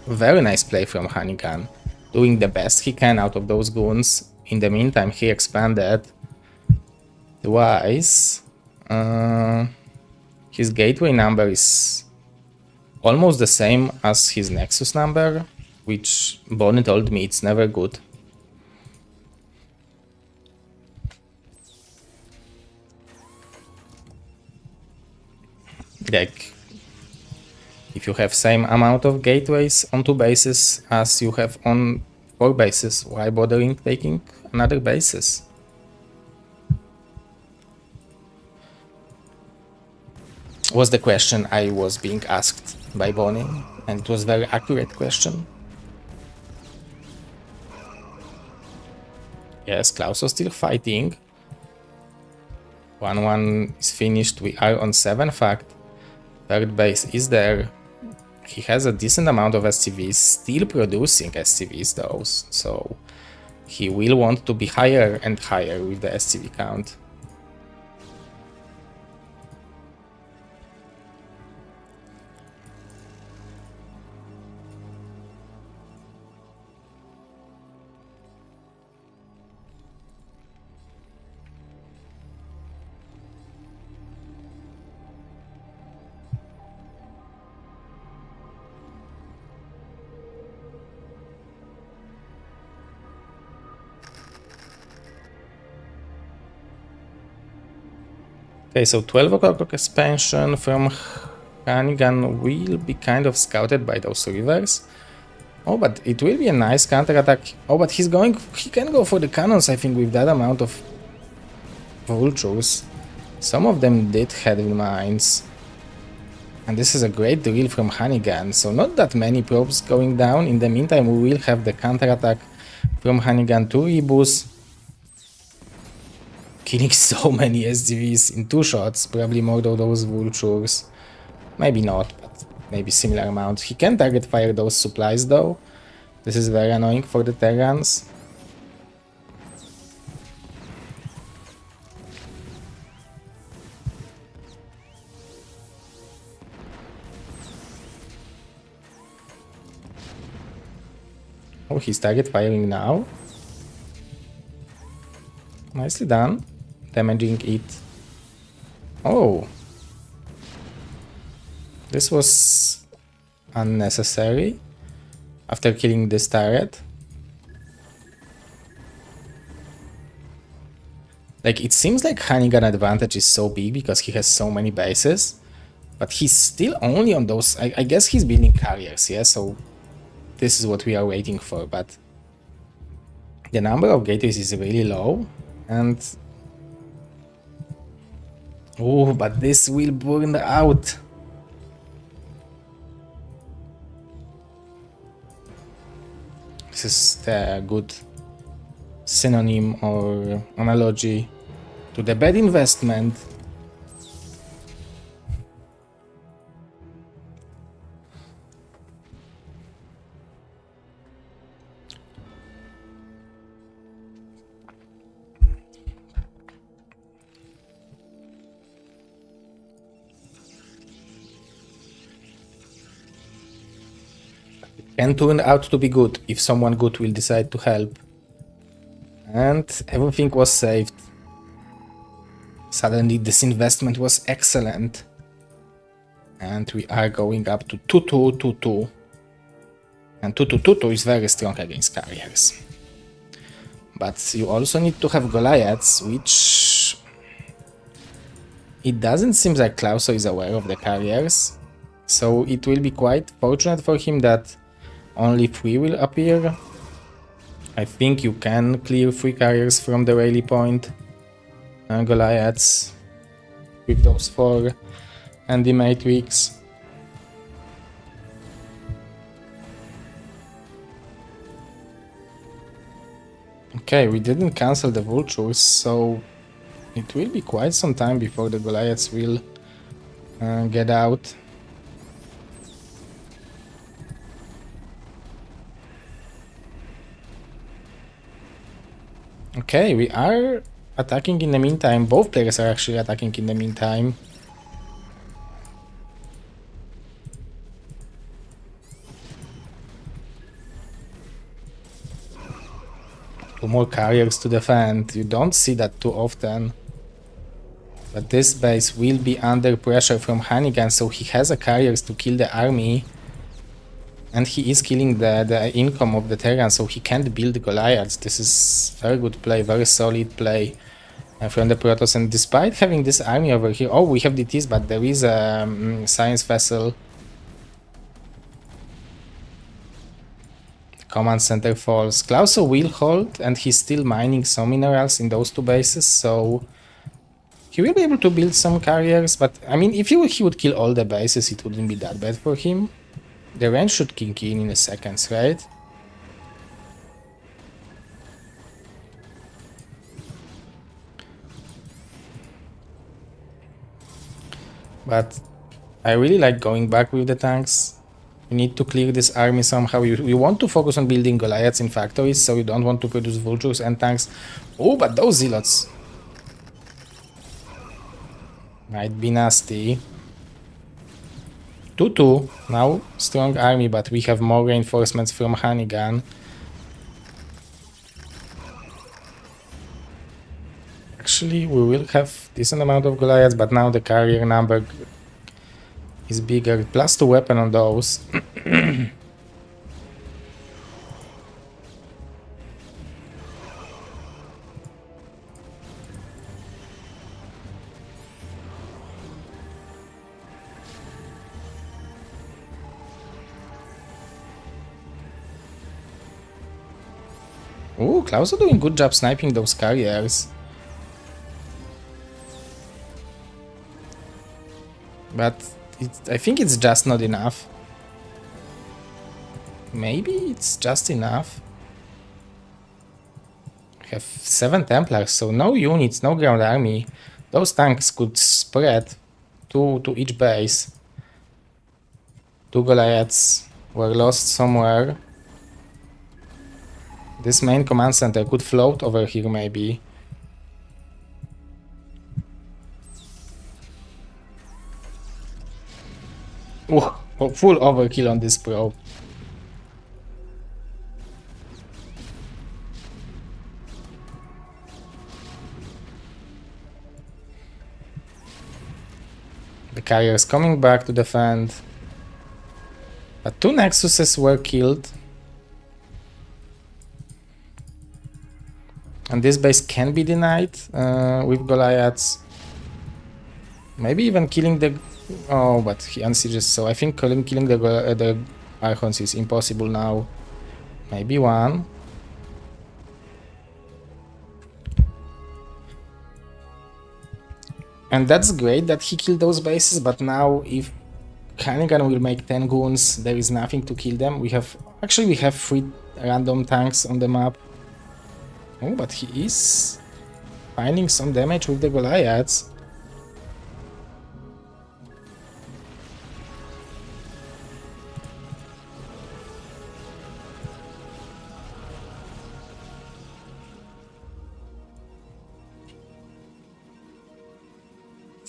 very nice play from Hannigan, doing the best he can out of those goons. In the meantime, he expanded twice. His gateway number is almost the same as his Nexus number, which Bonnie told me it's never good. Like, if you have same amount of gateways on 2 bases as you have on 4 bases, why bothering taking another bases? Was the question I was being asked by Bonnie, and it was a very accurate question. Yes, Klaus is still fighting. 1-1 is finished, we are on 7 fact. 3rd base is there. He has a decent amount of SCVs, still producing SCVs though, so he will want to be higher and higher with the SCV count. Okay, so 12 o'clock expansion from Hannigan will be kind of scouted by those rivers. Oh, but it will be a nice counter-attack. Oh, but he can go for the cannons, I think, with that amount of vultures. Some of them did heavy mines. And this is a great drill from Hannigan, so not that many probes going down. In the meantime, we will have the counter-attack from Hannigan to Rebus. Killing so many SCVs in 2 shots, probably more than those vultures. Maybe not, but maybe similar amount. He can target fire those supplies though. This is very annoying for the Terrans. Oh, he started firing now. Nicely done. Damaging it. Oh. This was unnecessary. After killing this turret. Like, it seems like Hannigan advantage is so big because he has so many bases. But he's still only on those... I guess he's building carriers, yeah? So this is what we are waiting for, but... the number of gateways is really low. And... oh, but this will burn out. This is the good synonym or analogy to the bad investment. Can turn out to be good if someone good will decide to help. And everything was saved. Suddenly this investment was excellent. And we are going up to 2-2, 2-2. And 2-2, 2-2 is very strong against carriers. But you also need to have Goliaths, which... it doesn't seem like Klauso is aware of the carriers. So it will be quite fortunate for him that only 3 will appear. I think you can clear 3 carriers from the rally point. Goliaths with those 4 and the Matrix. Okay, we didn't cancel the vultures, so it will be quite some time before the Goliaths will get out. Okay, we are attacking in the meantime. Both players are actually attacking in the meantime. Two more carriers to defend. You don't see that too often. But this base will be under pressure from Hannigan, so he has a carriers to kill the army. And he is killing the income of the Terran, so he can't build Goliaths. This is very good play, very solid play from the Protoss. And despite having this army over here... oh, we have DTs, but there is a science vessel. The command center falls. Klauso will hold, and he's still mining some minerals in those 2 bases, so... he will be able to build some carriers, but I mean, if he would kill all the bases, it wouldn't be that bad for him. The range should kick in a second, right? But I really like going back with the tanks. You need to clear this army somehow. You want to focus on building Goliaths in factories, so you don't want to produce vultures and tanks. Oh, but those zealots might be nasty. 2-2, now strong army, but we have more reinforcements from Hannigan. Actually, we will have decent amount of Goliaths, but now the carrier number is bigger. +2 weapon on those. Ooh, Klauso doing good job sniping those carriers. But I think it's just not enough. Maybe it's just enough. We have 7 Templars, so no units, no ground army. Those tanks could spread to each base. 2 Goliaths were lost somewhere. This main command center could float over here maybe. Ooh, full overkill on this probe. The carrier is coming back to defend. But 2 Nexuses were killed. And this base can be denied with Goliaths. Maybe even killing the... Oh, but he unsieges, so I think killing the Archons is impossible now. Maybe one. And that's great that he killed those bases, but now if Hannigan will make 10 goons, there is nothing to kill them. We have 3 random tanks on the map. Oh, but he is finding some damage with the Goliaths.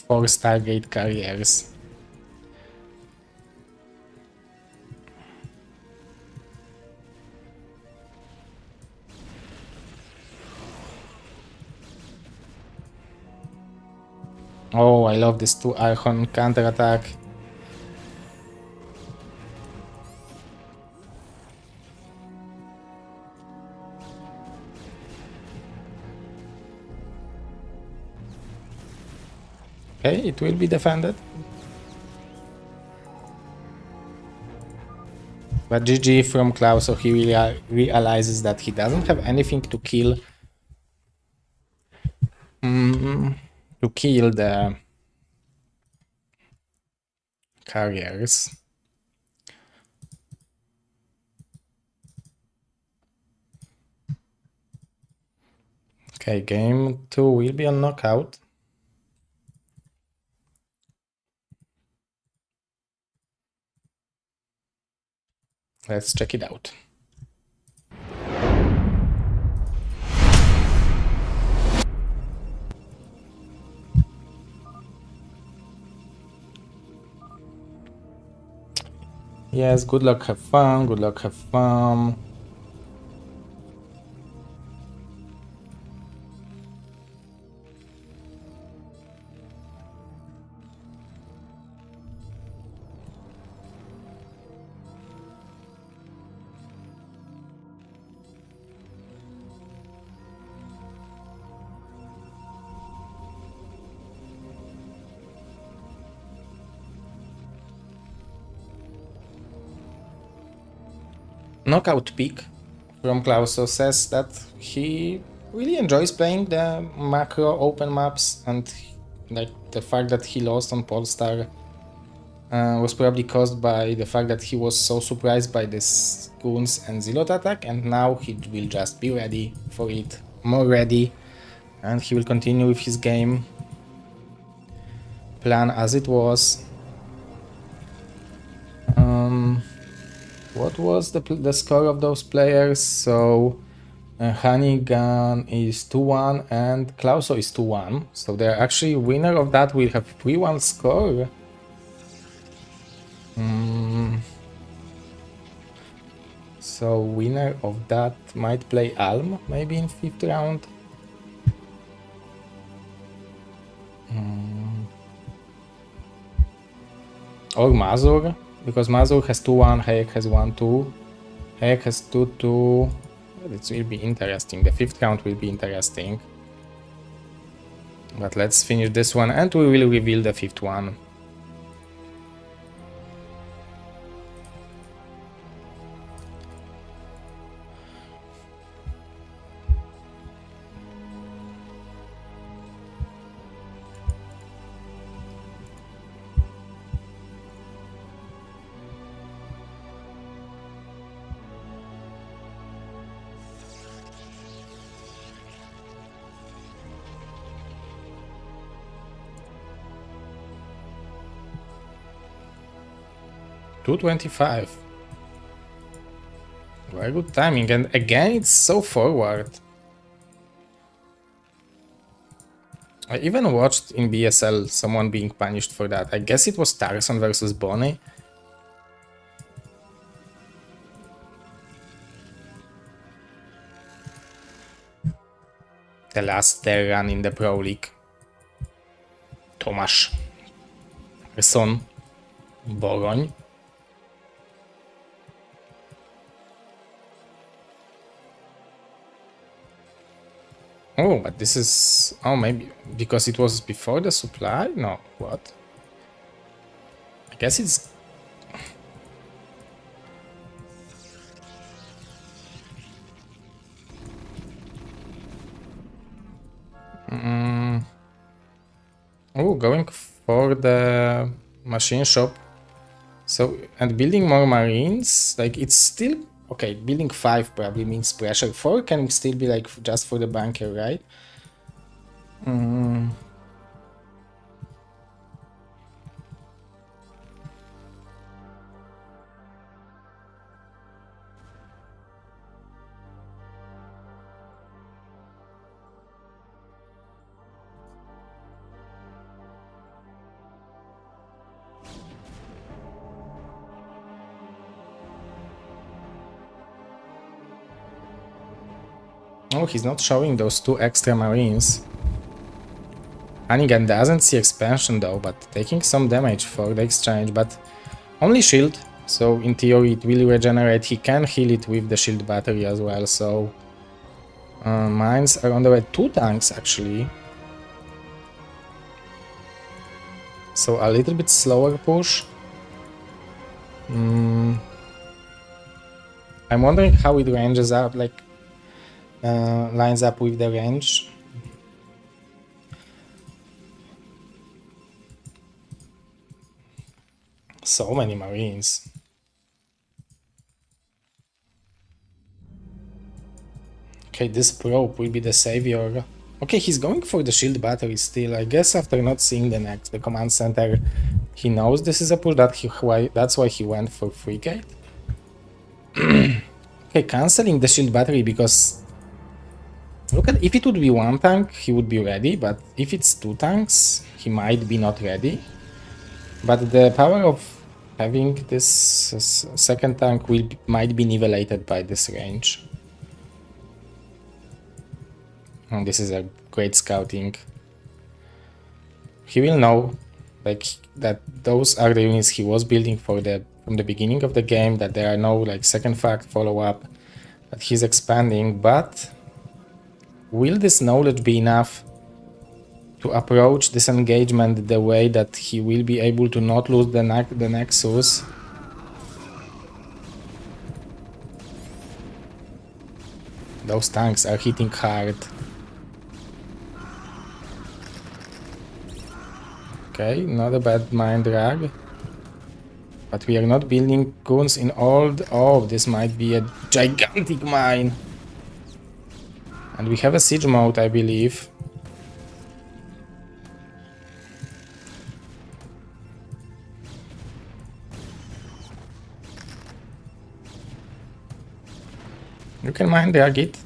Four Stargate carriers. Oh, I love this 2 Archon counter-attack. Okay, it will be defended. But GG from Klaus, so he realizes that he doesn't have anything to kill. To kill the carriers. Okay, game 2 will be on knockout. Let's check it out. Yes, good luck, have fun, good luck, have fun. Knockout Peak from Klauso says that he really enjoys playing the macro open maps, and like the fact that he lost on Polestar was probably caused by the fact that he was so surprised by this Goons and Zealot attack, and now he will just be ready for it, more ready, and he will continue with his game plan as it was. What was the score of those players? So Hannigan is 2-1 and Klauso is 2-1. So they're actually winner of that will have 3-1 score. So winner of that might play Alm maybe in 5th round. Or Mazur, because Mazur has 2-1, Hayek has 1-2. Hayek has 2-2. It will be interesting. The 5th round will be interesting. But let's finish this one and we will reveal the 5th one. $225. Very good timing, and again it's so forward. I even watched in BSL someone being punished for that. I guess it was Tarson versus Bonnie. The last run in the Pro League. Tomasz. Son. Boroń. Oh, but this is... Oh, maybe because it was before the supply? No, what? I guess it's... Oh, going for the machine shop. So, and building more marines, like it's still... Okay, building 5 probably means pressure. 4 can still be like just for the bunker, right? Oh, he's not showing those 2 extra marines. Hannigan doesn't see expansion though, but taking some damage for the exchange, but only shield. So in theory it will regenerate. He can heal it with the shield battery as well, so... mines are on the way. 2 tanks actually. So a little bit slower push. I'm wondering how it ranges up, like... lines up with the range. So many marines. Okay, this probe will be the savior. Okay, he's going for the shield battery still. I guess after not seeing the command center, he knows this is a push. That's why he went for frigate. Okay, canceling the shield battery because... Look at, if it would be 1 tank, he would be ready, but if it's 2 tanks, he might be not ready. But the power of having this second tank might be nivelated by this range. And this is a great scouting. He will know, like, that those are the units he was building from the beginning of the game, that there are no like second fact follow-up, that he's expanding, but will this knowledge be enough to approach this engagement the way that he will be able to not lose the Nexus? Those tanks are hitting hard. Okay, not a bad mine drag. But we are not building goons in all... Oh, this might be a gigantic mine. And we have a siege mode, I believe. You can mine drag it.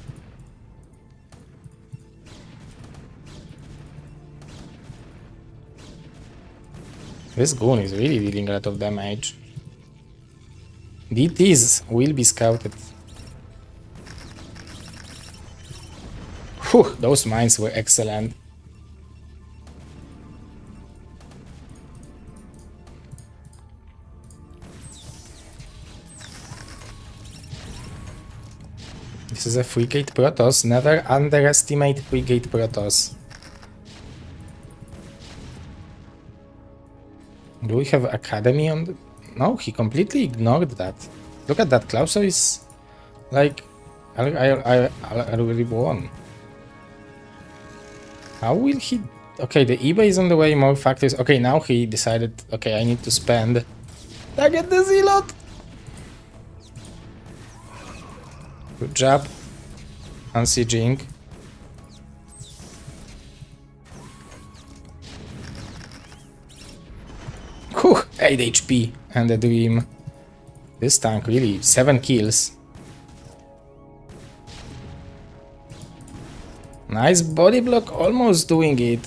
This goon is really dealing a lot of damage. DTs will be scouted. Whew, those mines were excellent. This is a frigate Protoss. Never underestimate frigate Protoss. Do we have Academy on the... No, he completely ignored that. Look at that, Klauso is... like... I already won. How will he... Okay, the eBay is on the way, more factories. Okay, now he decided, okay, I need to spend... Target the Zealot! Good job. Unsieging. Whew, 8 HP and a dream. This tank really 7 kills. Nice body block, almost doing it.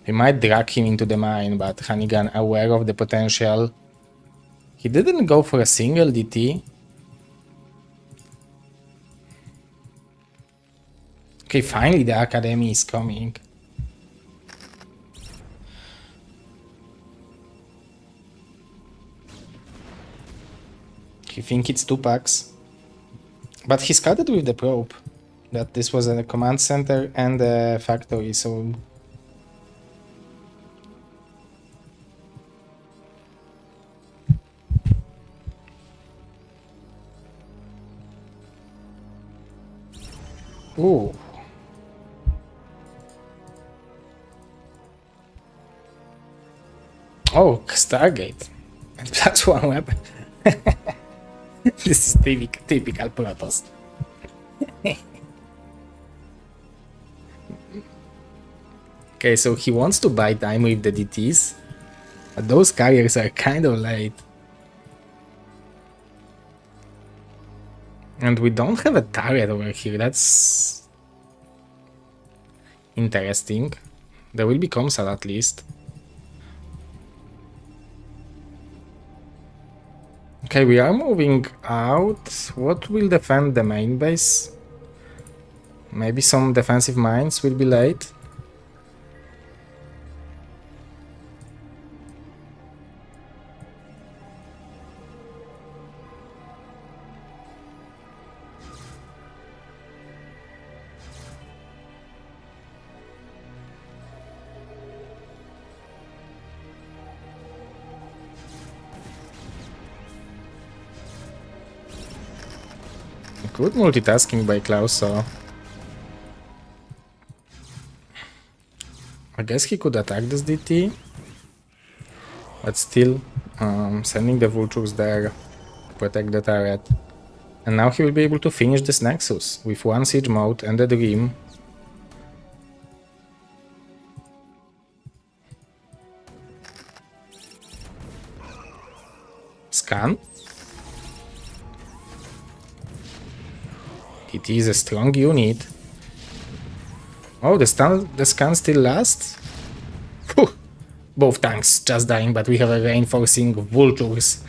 We might drag him into the mine, but Hannigan, aware of the potential, he didn't go for a single DT. Okay, finally the Academy is coming. He thinks it's 2 packs. But he scouted with the probe that this was a command center and a factory, so... Ooh. Oh, Stargate. And +1 weapon. This is typical Protoss. Okay, so he wants to buy time with the DTs, but those carriers are kind of late. And we don't have a turret over here, that's interesting. There will be Comsat at least. Okay, we are moving out. What will defend the main base? Maybe some defensive mines will be late. Good multitasking by Klaus, so I guess he could attack this DT, but still sending the vultures there to protect the turret. And now he will be able to finish this Nexus with 1 siege mode and a dream. Scan. It is a strong unit. Oh, the scan still lasts? Whew. Both tanks just dying, but we have a reinforcing vultures.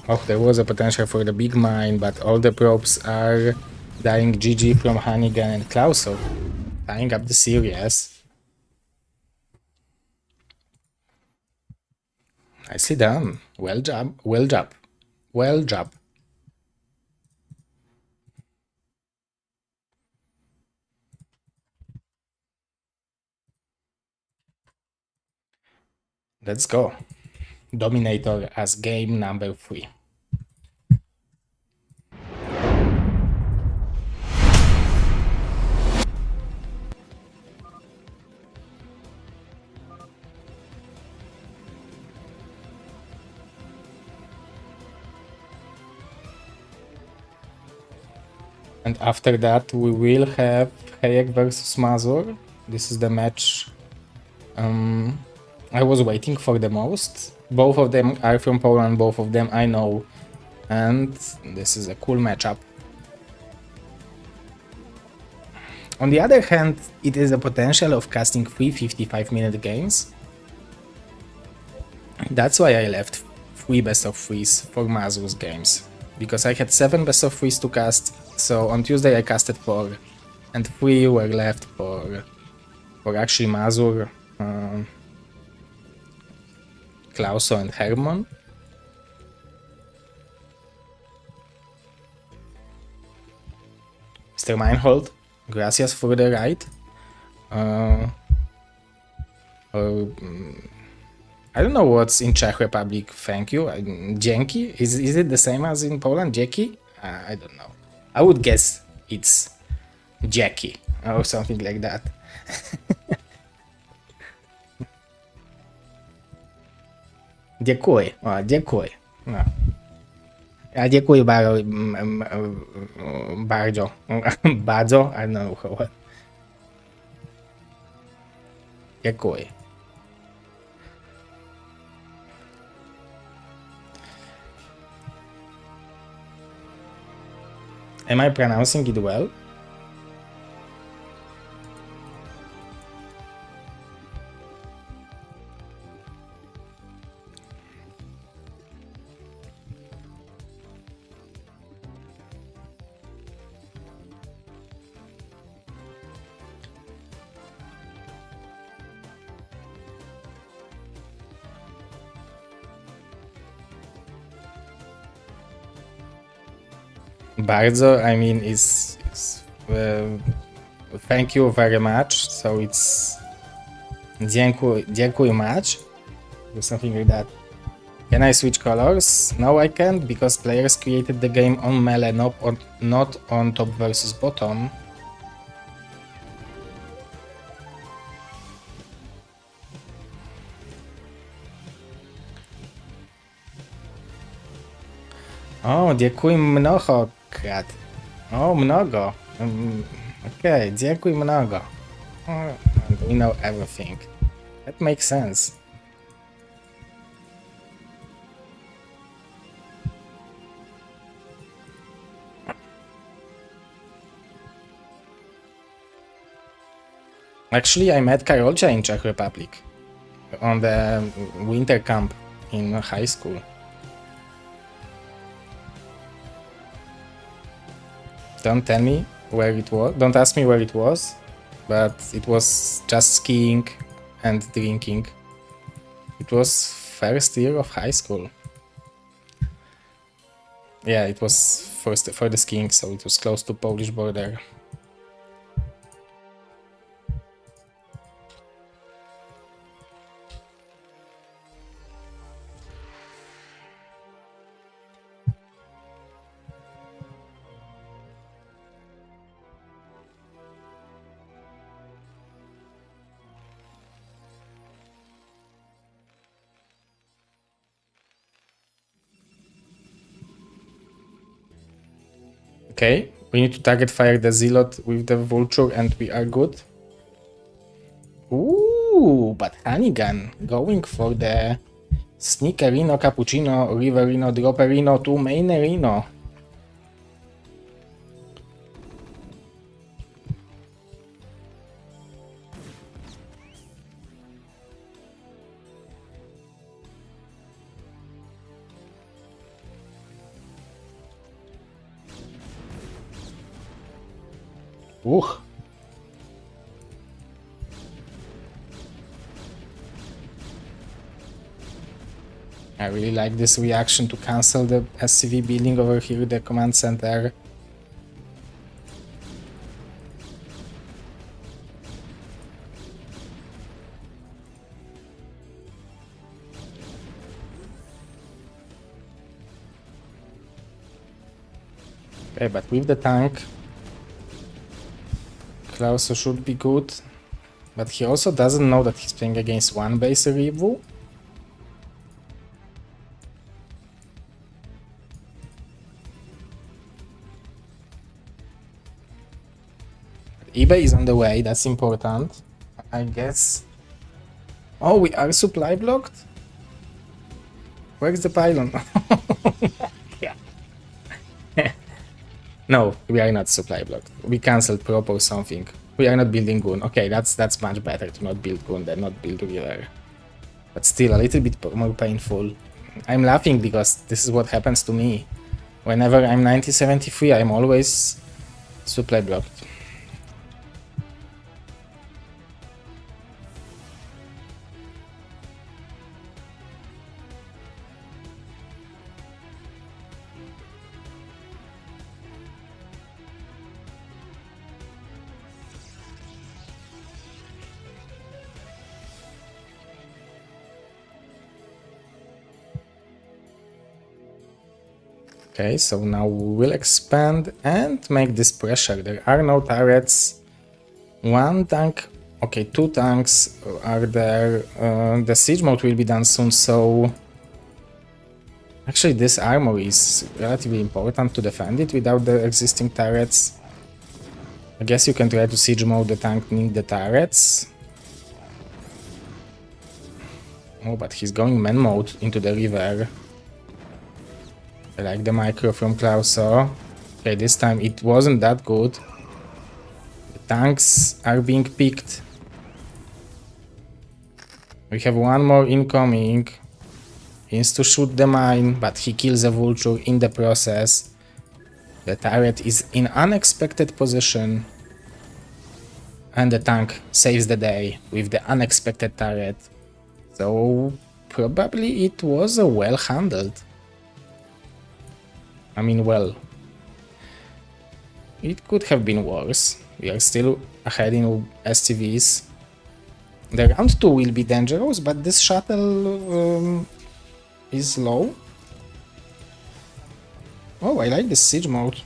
Oh, there was a potential for the big mine, but all the probes are dying. GG from Hannigan and Klaus, so tying up the series. Nicely done. Well job, well job. Well job. Let's go. Dominator as game number 3. And after that we will have Hayek versus Mazur. This is the match I was waiting for the most. Both of them are from Poland, both of them I know. And this is a cool matchup. On the other hand, it is a potential of casting 3 55-minute games. That's why I left 3 best of 3s for Mazur's games. Because I had 7 best of 3s to cast, so on Tuesday I casted 4. And 3 were left for actually Mazur, Klauso and Hermann. Mr. Meinhold, gracias for the ride. I don't know what's in Czech Republic, thank you. Dzięki? Is it the same as in Poland, Dzięki? I don't know. I would guess it's Jackie or something like that. Dziękuję. Dziękuję. No. Ja dziękuję bardzo. Bardzo? I don't know what. Dziękuję. Am I pronouncing it well? Bardzo, I mean, thank you very much. So it's dziękuję much, or something like that. Can I switch colors? No, I can't because players created the game on melee, not on top versus bottom. O, dziękuję mnogokrát. O, mnogo. Okay, dziękuję mnogo. Oh, we know everything. That makes sense. Actually, I met Karolcia in Czech Republic on the winter camp in high school. Don't tell me where it was. Don't ask me where it was, but it was just skiing and drinking. It was first year of high school. Yeah, it was first for the skiing, so it was close to Polish border. Okay, we need to target fire the Zealot with the Vulture and we are good. Ooh, but Hannigan going for the Sneakerino, Cappuccino, Riverino, Dropperino to Mainerino. Ooh. I really like this reaction to cancel the SCV building over here, the command center. Okay, but with the tank, Klauso should be good. But he also doesn't know that he's playing against one base Revu. eBay is on the way, that's important, I guess. Oh, we are supply blocked? Where's the pylon? Yeah. No, we are not supply blocked. We cancelled prop or something. We are not building Goon. Okay, that's much better to not build Goon than not build River. But still a little bit more painful. I'm laughing because this is what happens to me. Whenever I'm 9073, I'm always supply blocked. Okay, so now we will expand and make this pressure. There are no turrets. One tank, okay, two tanks are there. The siege mode will be done soon, so actually this armor is relatively important to defend it without the existing turrets. I guess you can try to siege mode the tank near the turrets. Oh, but he's going man mode into the river. I like the micro from Klauso. Okay, this time it wasn't that good. The tanks are being picked. We have one more incoming. He needs to shoot the mine, but he kills a vulture in the process. The turret is in unexpected position. And the tank saves the day with the unexpected turret. So probably it was a well handled. I mean, well, it could have been worse. We are still ahead in STVs. The round 2 will be dangerous, but this shuttle is low. Oh, I like the siege mode.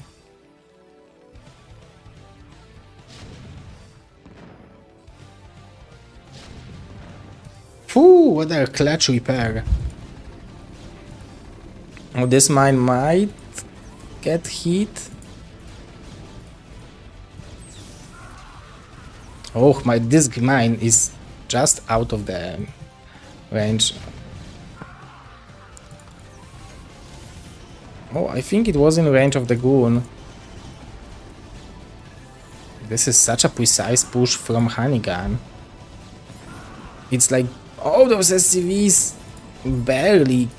Phew, what a clutch repair. Oh, this mine might get hit. Oh, this mine is just out of the range. Oh, I think it was in range of the goon. This is such a precise push from Honeygun. It's like all those SCVs barely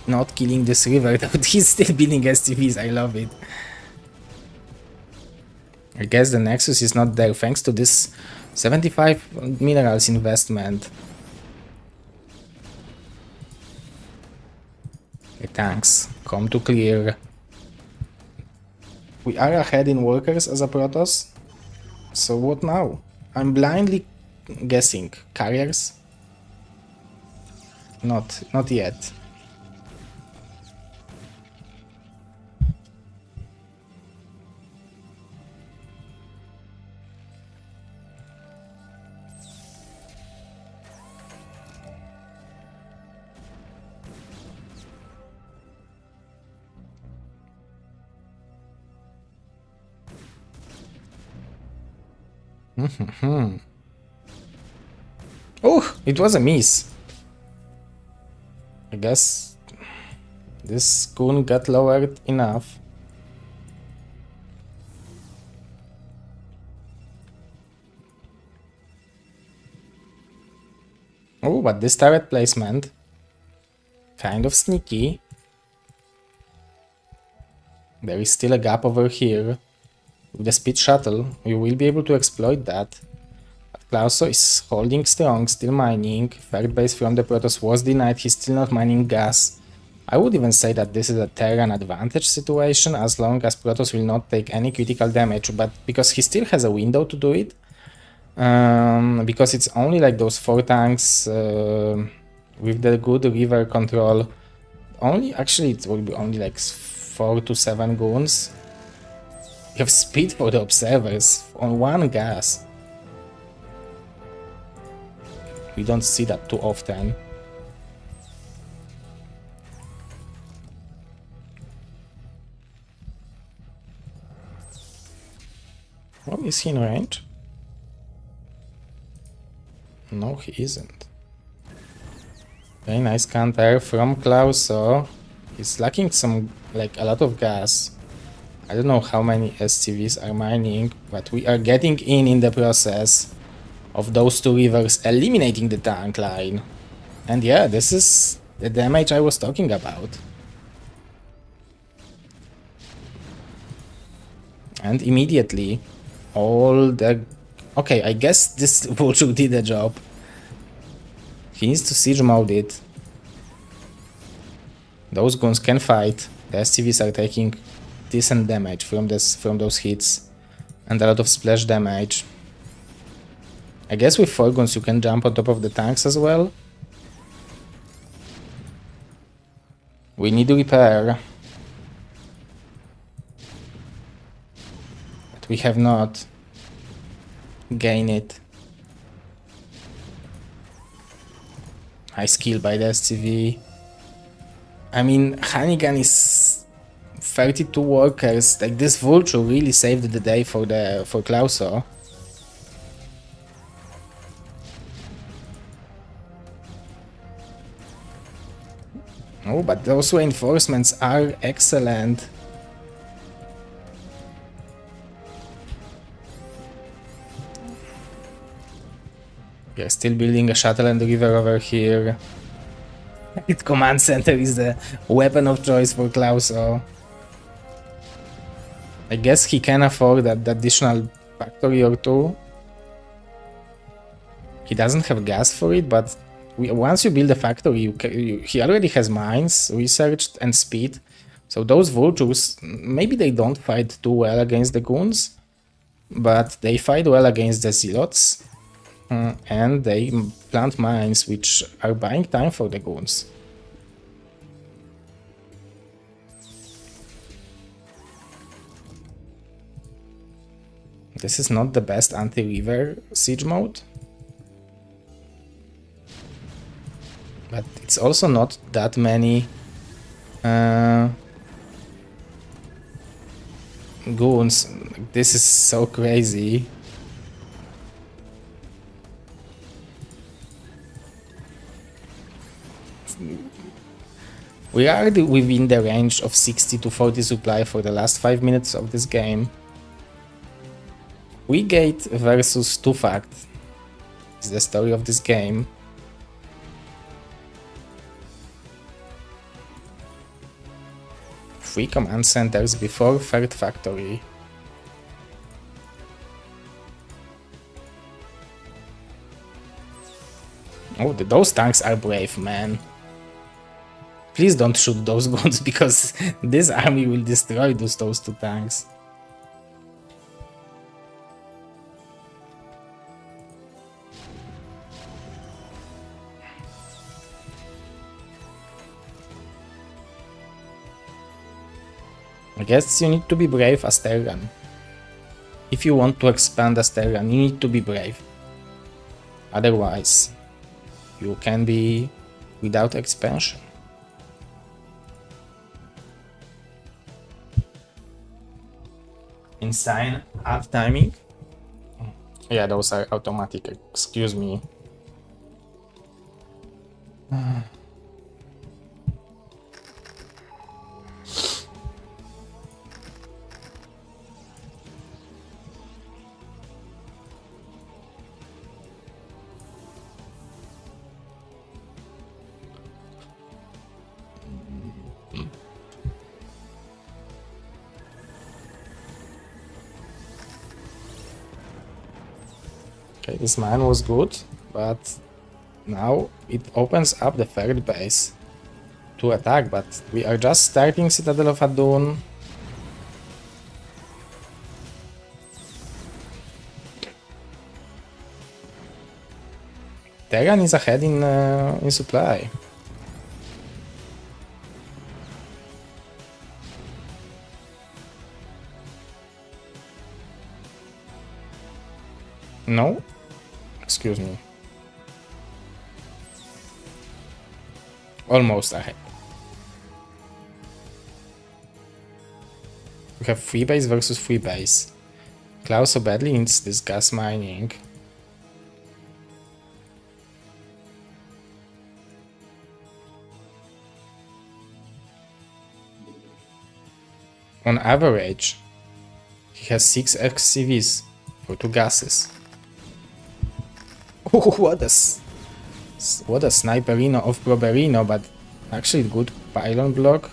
not killing this river, but he's still building SCVs. I love it. I guess the Nexus is not there thanks to this 75 minerals investment. Okay, tanks, come to clear. We are ahead in workers as a Protoss. So what now? I'm blindly guessing. Carriers? Not yet. Oh, it was a miss. I guess this goon got lowered enough. Oh, but this turret placement, kind of sneaky. There is still a gap over here. With the speed shuttle, we will be able to exploit that. But Klauso is holding strong, still mining. Third base from the Protoss was denied, he's still not mining gas. I would even say that this is a Terran advantage situation, as long as Protoss will not take any critical damage, but because he still has a window to do it. Because it's only like those 4 tanks with the good river control. Actually it will be only like 4 to 7 goons. You have speed for the observers on 1 gas. We don't see that too often. Oh, is he in range? No, he isn't. Very nice counter from Klauso. He's lacking a lot of gas. I don't know how many SCVs are mining, but we are getting in the process of those 2 rivers eliminating the tank line. And yeah, this is the damage I was talking about. And immediately, all the... Okay, I guess this vulture did the job. He needs to siege mode it. Those guns can fight. The SCVs are taking decent damage from those hits, and a lot of splash damage. I guess with 4 guns you can jump on top of the tanks as well. We need to repair, but we have not gained it. Nice kill by the SCV. I mean, Honeygun is 32 workers. Like, this vulture really saved the day for Klauso. Oh, but those reinforcements are excellent. We are still building a shuttle and river over here. Its command center is the weapon of choice for Klaus. So I guess he can afford that additional factory or two. He doesn't have gas for it, but once you build a factory, he already has mines, researched, and speed. So those vultures, maybe they don't fight too well against the goons, but they fight well against the zealots, and they plant mines, which are buying time for the goons. This is not the best anti-river siege mode, but it's also not that many goons. This is so crazy. We are within the range of 60 to 40 supply for the last 5 minutes of this game. We Gate versus Tufact is the story of this game. Three command centers before third factory. Oh, those tanks are brave, man. Please don't shoot those guns because this army will destroy those two tanks. I guess you need to be brave, Asterian. If you want to expand Asterian, you need to be brave. Otherwise, you can be without expansion. Insane half timing. Yeah, those are automatic. Excuse me. Okay, this mine was good, but now it opens up the third base to attack, but we are just starting Citadel of Adun. Terran is ahead in supply. No? Excuse me. Almost ahead. We have free base versus free base. Klaus so badly needs this gas mining. On average, he has 6 XCVs for 2 gases. Oh, what a sniperino of Proberino, but actually good pylon block.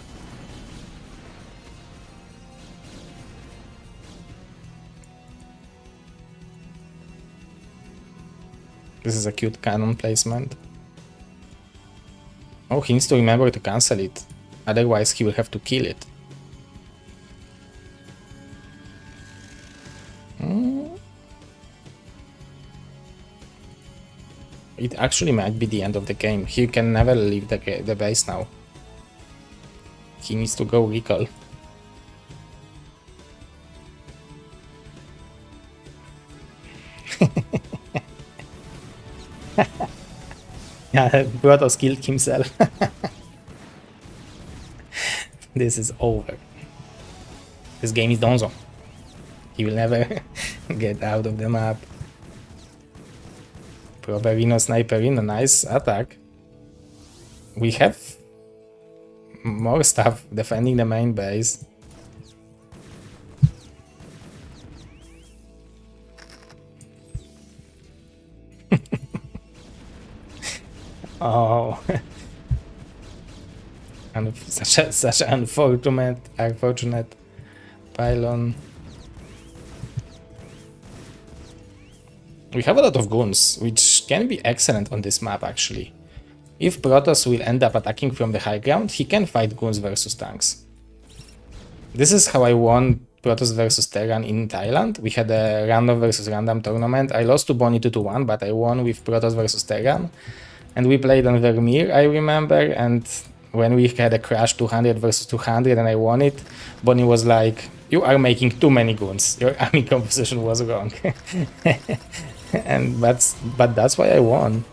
This is a cute cannon placement. Oh, he needs to remember to cancel it, otherwise he will have to kill it. It actually might be the end of the game. He can never leave the base now. He needs to go recall. Yeah, Protoss killed himself. This is over. This game is donezo. He will never get out of the map. Proberino, Sniperino, nice attack. We have more stuff defending the main base. Oh. And such an unfortunate pylon. We have a lot of goons, which can be excellent on this map actually. If Protoss will end up attacking from the high ground, he can fight goons versus tanks. This is how I won Protoss versus Terran in Thailand. We had a random versus random tournament. I lost to Bonnie 2-1, but I won with Protoss versus Terran. And we played on Vermeer, I remember, and when we had a crash 200 versus 200 and I won it, Bonnie was like, "You are making too many goons. Your army composition was wrong." But that's why I won.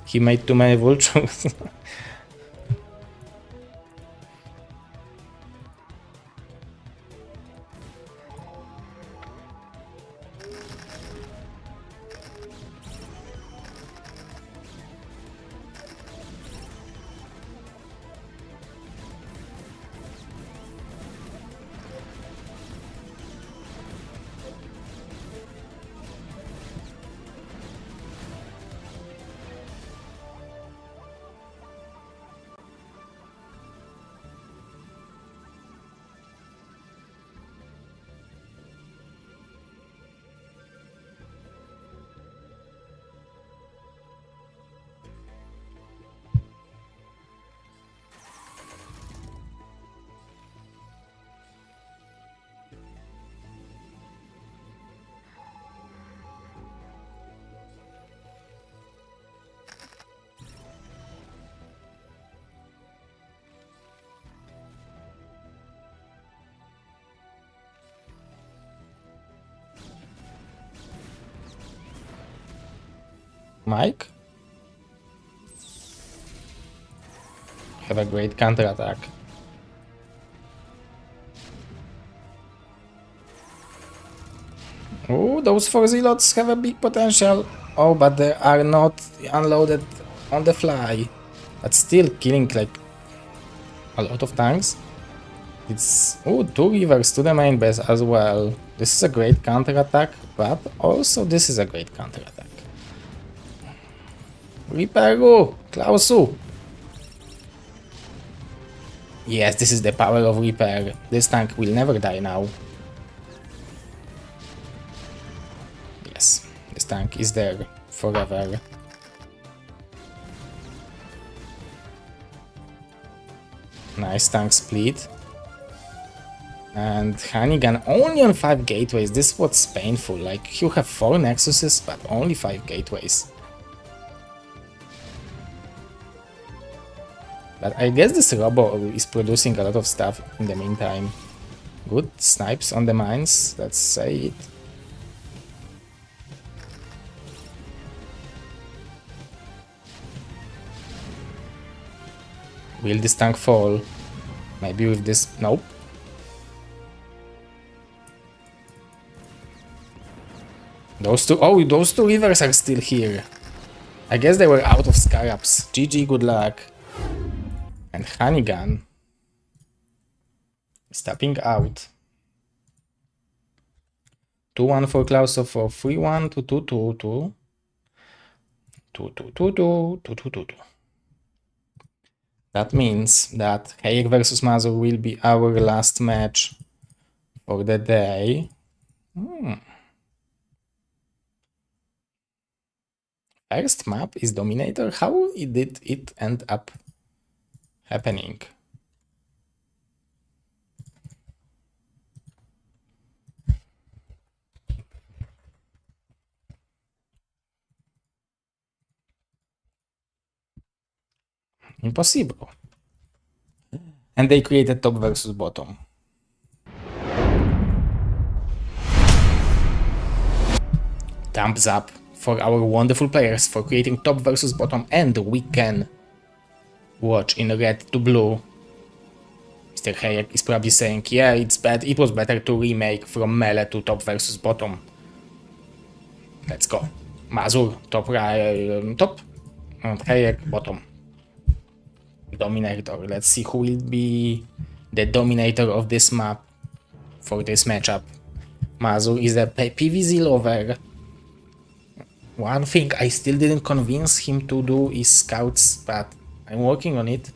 He made too many vultures. Mike? Have a great counter-attack. Oh, those 4 zealots have a big potential. Oh, but they are not unloaded on the fly. But still killing like a lot of tanks. It's 2 rivers to the main base as well. This is a great counter-attack, but also this is a great counter-attack. Reaper, Klausu! Yes, this is the power of Reaper. This tank will never die now. Yes, this tank is there forever. Nice tank split. And Hannigan only on 5 gateways. This was painful. Like, you have 4 Nexuses, but only 5 gateways. But I guess this Robo is producing a lot of stuff in the meantime. Good snipes on the mines, let's say it. Will this tank fall? Maybe with this... Nope. Those two rivers are still here. I guess they were out of scarabs. GG, good luck. And Hannigan stepping out. 2-1 for Klauso for 3-1 to 2-2-2. 2-2-2-2, 2-2-2-2. That means that Hayek versus Mazur will be our last match for the day. First map is Dominator. How did it end up happening? Impossible. And they created top versus bottom. Thumbs up for our wonderful players for creating top versus bottom, and we can watch in red to blue. Mr. Hayek is probably saying, yeah, it was better to remake from melee to top versus bottom. Let's go. Mazur, top, and Hayek, bottom. Dominator. Let's see who will be the dominator of this map for this matchup. Mazur is a PvZ lover. One thing I still didn't convince him to do is scouts, but I'm working on it.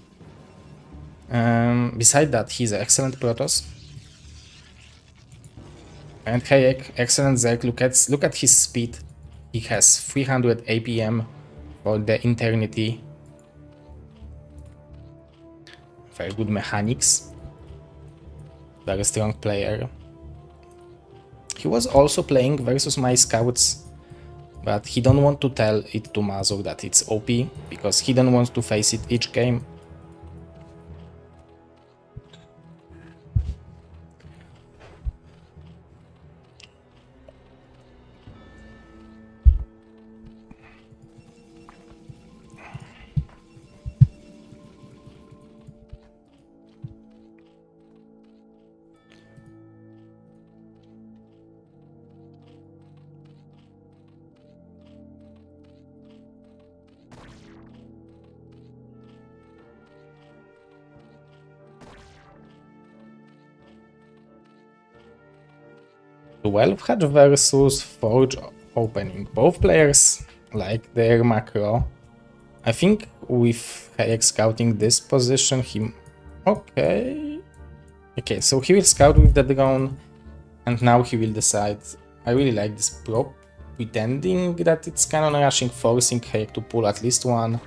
Beside that, he's an excellent Protoss. And Hayek, excellent Zerg. Look at his speed. He has 300 APM for the Eternity. Very good mechanics. Very strong player. He was also playing versus my scouts, but he don't want to tell it to Mazur that it's OP, because he don't want to face it each game. Twelve Hatch versus Forge opening. Both players like their macro. I think with Hayek scouting this position, he... Okay, so he will scout with the drone, and now he will decide. I really like this prop, pretending that it's cannon rushing, forcing Hayek to pull at least one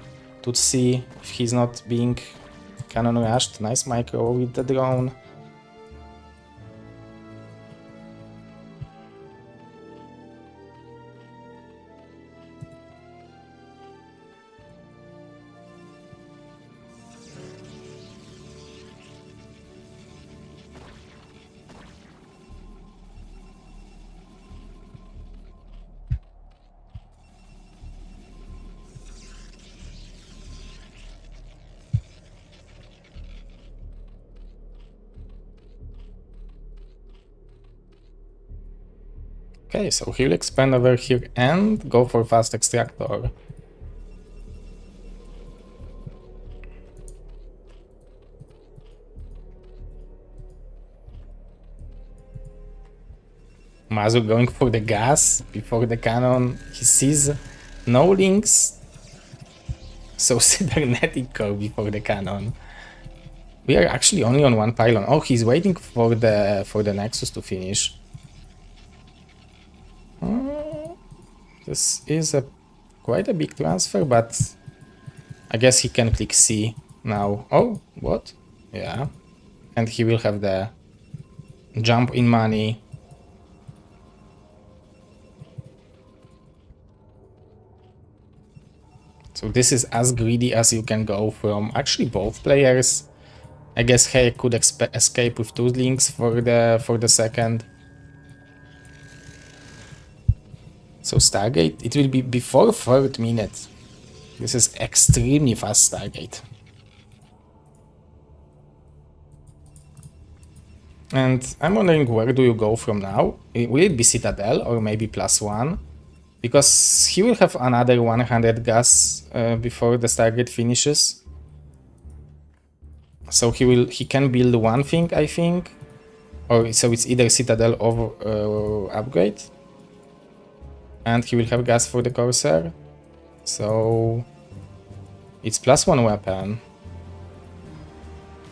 to see if he's not being cannon rushed. Nice micro with the drone. Okay, so he'll expand over here and go for fast extractor. Mazur going for the gas before the cannon. He sees no links, so cybernetic core before the cannon. We are actually only on one pylon. Oh, he's waiting for the Nexus to finish. This is quite a big transfer, but I guess he can click C now. Oh, what? Yeah. And he will have the jump in money. So this is as greedy as you can go from actually both players. I guess Hayek could escape with 2 links for the second. So Stargate, it will be before 3rd minute. This is extremely fast Stargate. And I'm wondering, where do you go from now? Will it be Citadel or maybe +1? Because he will have another 100 gas before the Stargate finishes. So he can build one thing, I think. Or so it's either Citadel or upgrade. And he will have gas for the Corsair. So it's +1 weapon.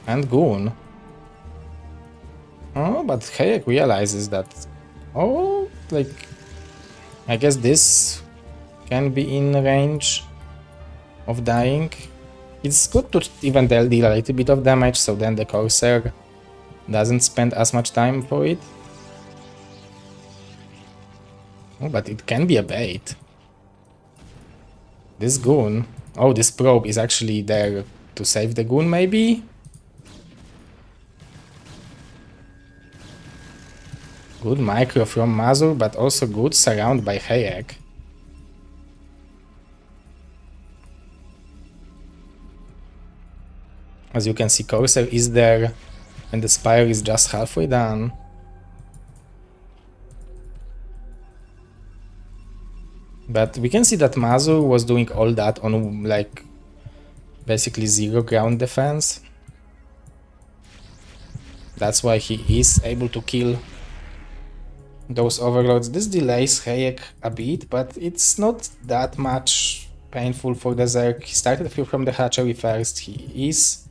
And Goon. Oh, but Hayek realizes that... Oh, like... I guess this can be in range of dying. It's good to even deal a little bit of damage, so then the Corsair doesn't spend as much time for it. Oh, but it can be a bait. This Goon... Oh, this probe is actually there to save the Goon, maybe? Good micro from Mazur, but also good surround by Hayek. As you can see, Corsair is there, and the Spire is just halfway done. But we can see that Mazur was doing all that on, like, basically 0 ground defense. That's why he is able to kill those overloads. This delays Hayek a bit, but it's not that much painful for the Zerg. He started from the hatchery first. He is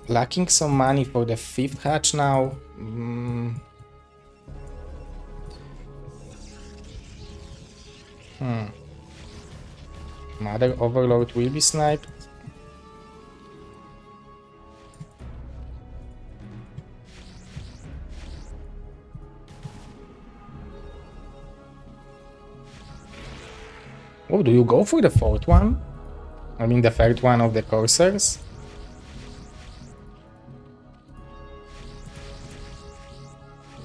lacking some money for the 5th hatch now. Mother Overlord will be sniped. Oh, do you go for the 4th one? I mean the 3rd one of the Corsairs?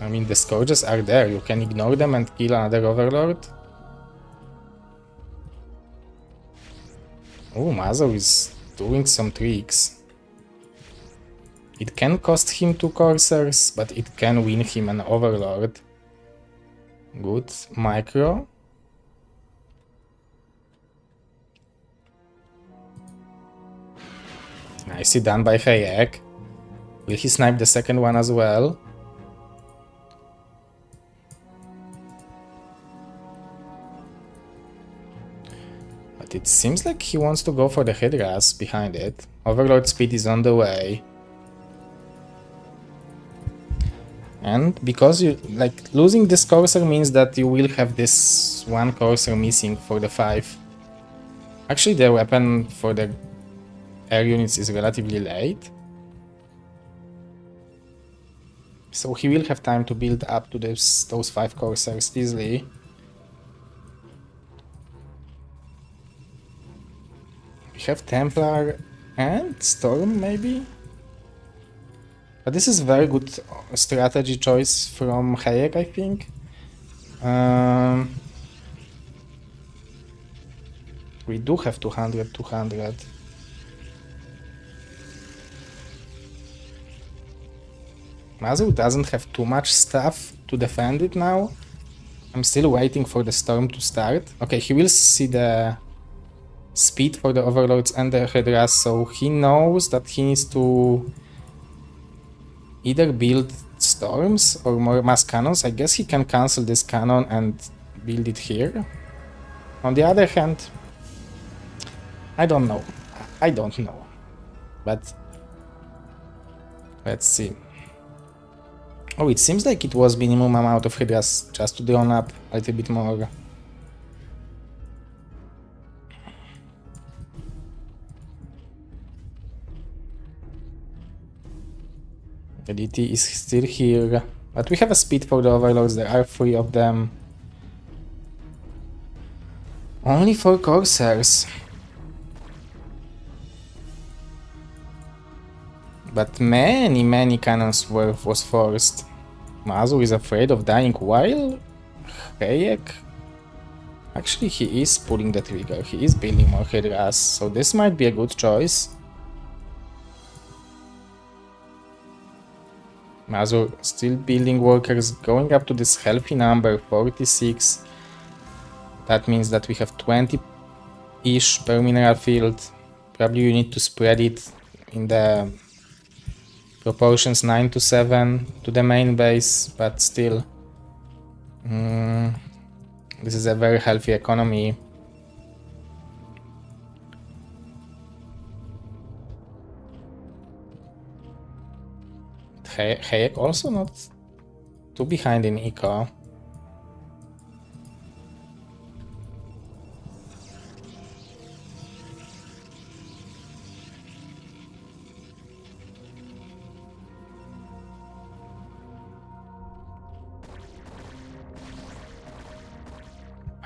I mean the Scourges are there, you can ignore them and kill another Overlord. Oh, Mazo is doing some tricks. It can cost him 2 Corsairs, but it can win him an Overlord. Good micro. Nicely done by Hayek. Will he snipe the 2nd one as well? But it seems like he wants to go for the Hydras behind it. Overlord speed is on the way. And because you losing this Corsair means that you will have this 1 Corsair missing for the 5. Actually, the weapon for the air units is relatively late. So he will have time to build up to those 5 Corsairs easily. We have Templar and Storm maybe? But this is very good strategy choice from Hayek, I think. We do have 200. Mazu doesn't have too much stuff to defend it now. I'm still waiting for the storm to start. Okay, he will see the speed for the overlords and the Hydras, so he knows that he needs to either build storms or more mass cannons. I guess he can cancel this cannon and build it here. On the other hand, I don't know. But let's see. Oh, it seems like it was minimum amount of Hydras just to drone up a little bit more. The DT is still here, but we have a speed for the overlords, there are 3 of them. Only 4 Corsairs. But many cannons was forced. Mazu is afraid of dying while Hayek... Actually, he is pulling the trigger, he is building more Hydras, so this might be a good choice. Mazu still building workers, going up to this healthy number, 46. That means that we have 20-ish per mineral field. Probably you need to spread it in the proportions 9-7 to the main base, but still. This is a very healthy economy. Hayek also not too behind in eco.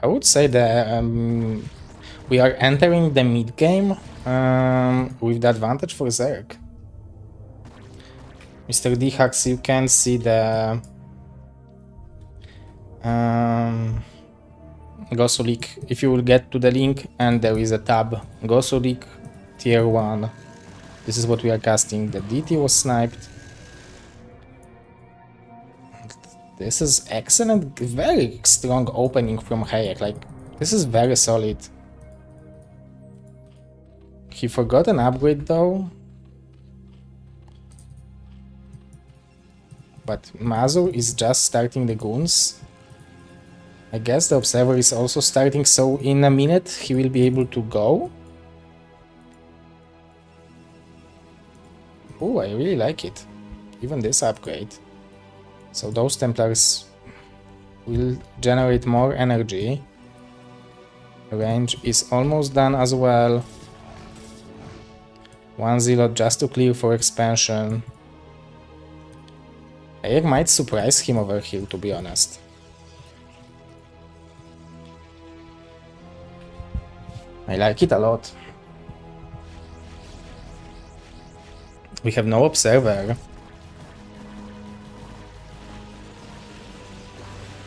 I would say that we are entering the mid game with the advantage for Zerg. Mr. Dhax, you can see the GosuLeague if you will get to the link, and there is a tab GosuLeague tier 1. This is what we are casting. The DT was sniped. This is excellent, very strong opening from Hayek, like this is very solid. He forgot an upgrade though. but Mazur is just starting the goons. I guess the observer is also starting, so in a minute he will be able to go. Oh, I really like it. Even this upgrade. So those Templars will generate more energy. Range is almost done as well. One zealot just to clear for expansion. Hayek might surprise him over here, to be honest. I like it a lot. We have no observer.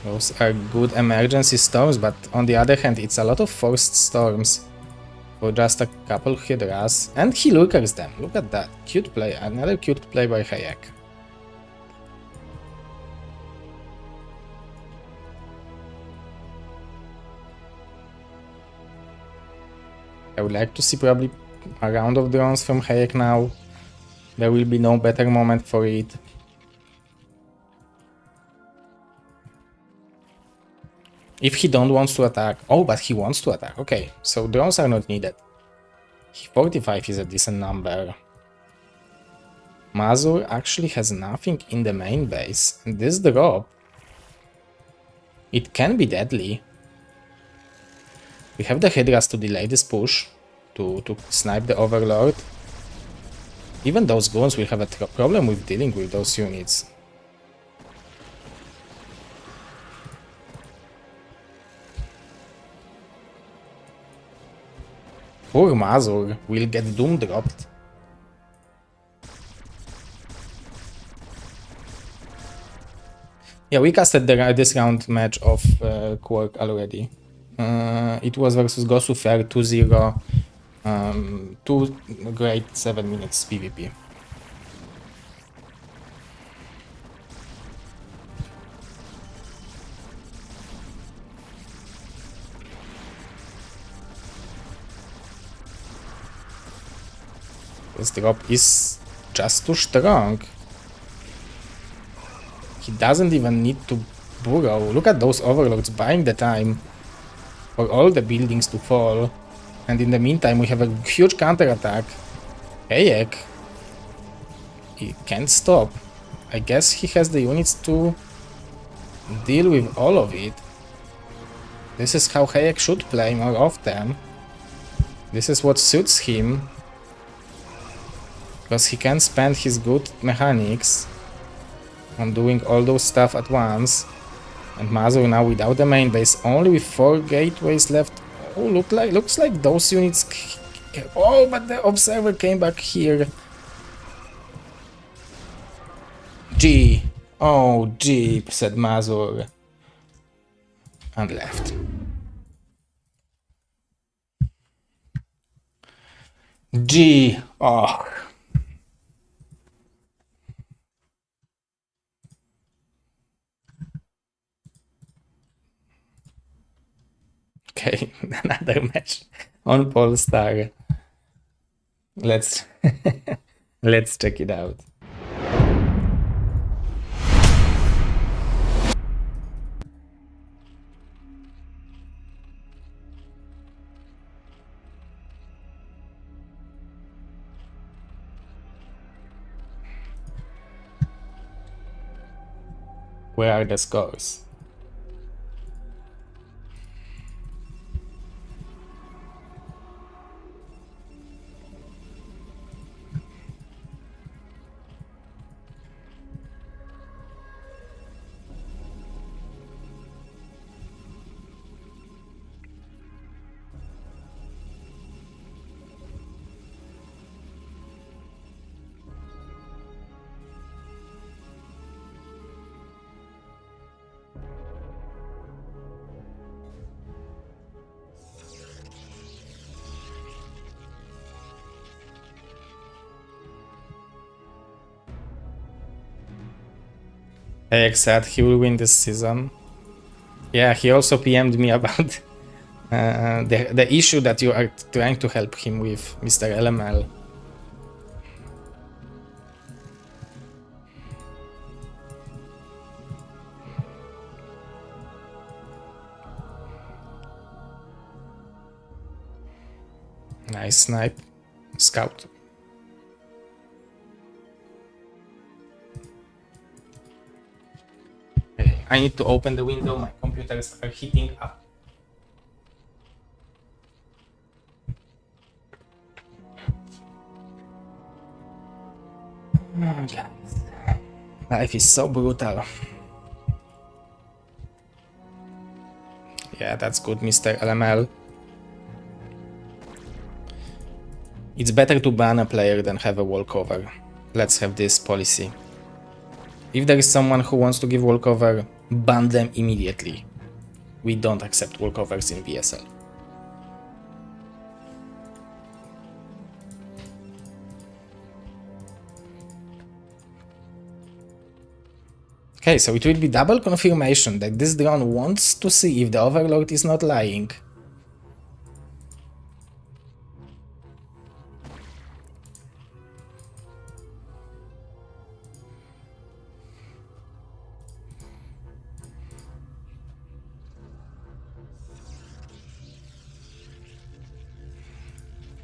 Those are good emergency storms, but on the other hand, it's a lot of forced storms for just a couple Hydras. And he lurkers them. Look at that. Cute play. Another cute play by Hayek. I would like to see probably a round of drones from Hayek now. There will be no better moment for it. If he don't wants to attack. Oh, but he wants to attack. Okay, so drones are not needed. 45 is a decent number. Mazur actually has nothing in the main base. And this drop, it can be deadly. We have the Hydras to delay this push, to snipe the Overlord. Even those goons will have a problem with dealing with those units. Poor Mazur will get doom dropped. Yeah, we casted this round match of Quark already. It was versus Gosu Fair 2-0. 2 great 7 minutes PvP. This drop is just too strong. He doesn't even need to burrow. Look at those overlords buying the time for all the buildings to fall. And in the meantime, we have a huge counterattack. Hayek, he can't stop. I guess he has the units to deal with all of it. This is how Hayek should play more often. This is what suits him. Because he can spend his good mechanics on doing all those stuff at once. And Mazur now without the main base, only with 4 gateways left. Oh, looks like those units. Oh, but the observer came back here. G. Oh, G, said Mazur. And left. G. Oh. Okay, another match on Polestar. Let's let's check it out. Where are the scores? Hayek said he will win this season. Yeah, he also PM'd me about the issue that you are trying to help him with, Mr. LML. Nice snipe. Scout. Okay, I need to open the window. My computers are heating up. Oh, guys. Life is so brutal. Yeah, that's good, Mr. LML. It's better to ban a player than have a walkover. Let's have this policy. If there is someone who wants to give walkover, ban them immediately. We don't accept walkovers in BSL. Okay, so it will be double confirmation that this drone wants to see if the Overlord is not lying.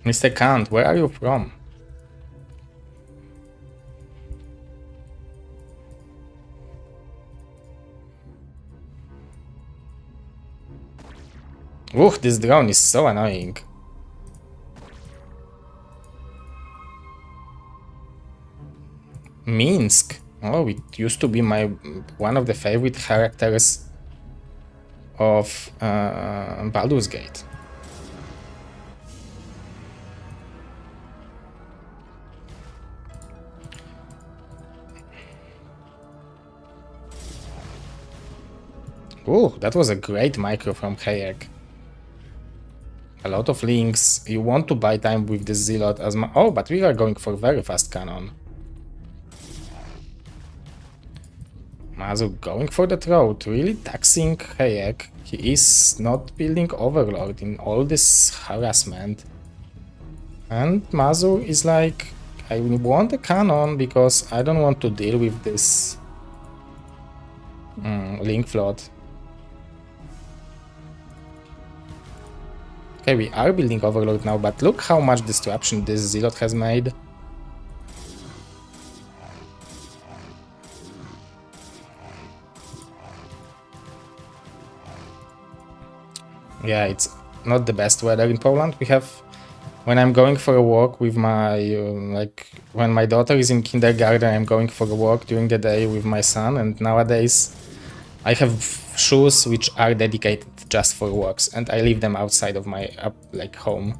Mr. Kant, where are you from? Ooh, this drone is so annoying. Minsk. Oh, it used to be my one of the favorite characters of Baldur's Gate. Oh, that was a great micro from Hayek. A lot of links. You want to buy time with the Zealot as my... Oh, but we are going for very fast cannon. Mazu going for the throat, really taxing Hayek. He is not building Overlord in all this harassment. And Mazu is like, I want a cannon because I don't want to deal with this link flood. Okay, we are building Overlord now, but look how much disruption this Zealot has made. Yeah, it's not the best weather in Poland. We have, when I'm going for a walk with my, like, when my daughter is in kindergarten, I'm going for a walk during the day with my son, and nowadays I have shoes which are dedicated just for walks, and I leave them outside of my like home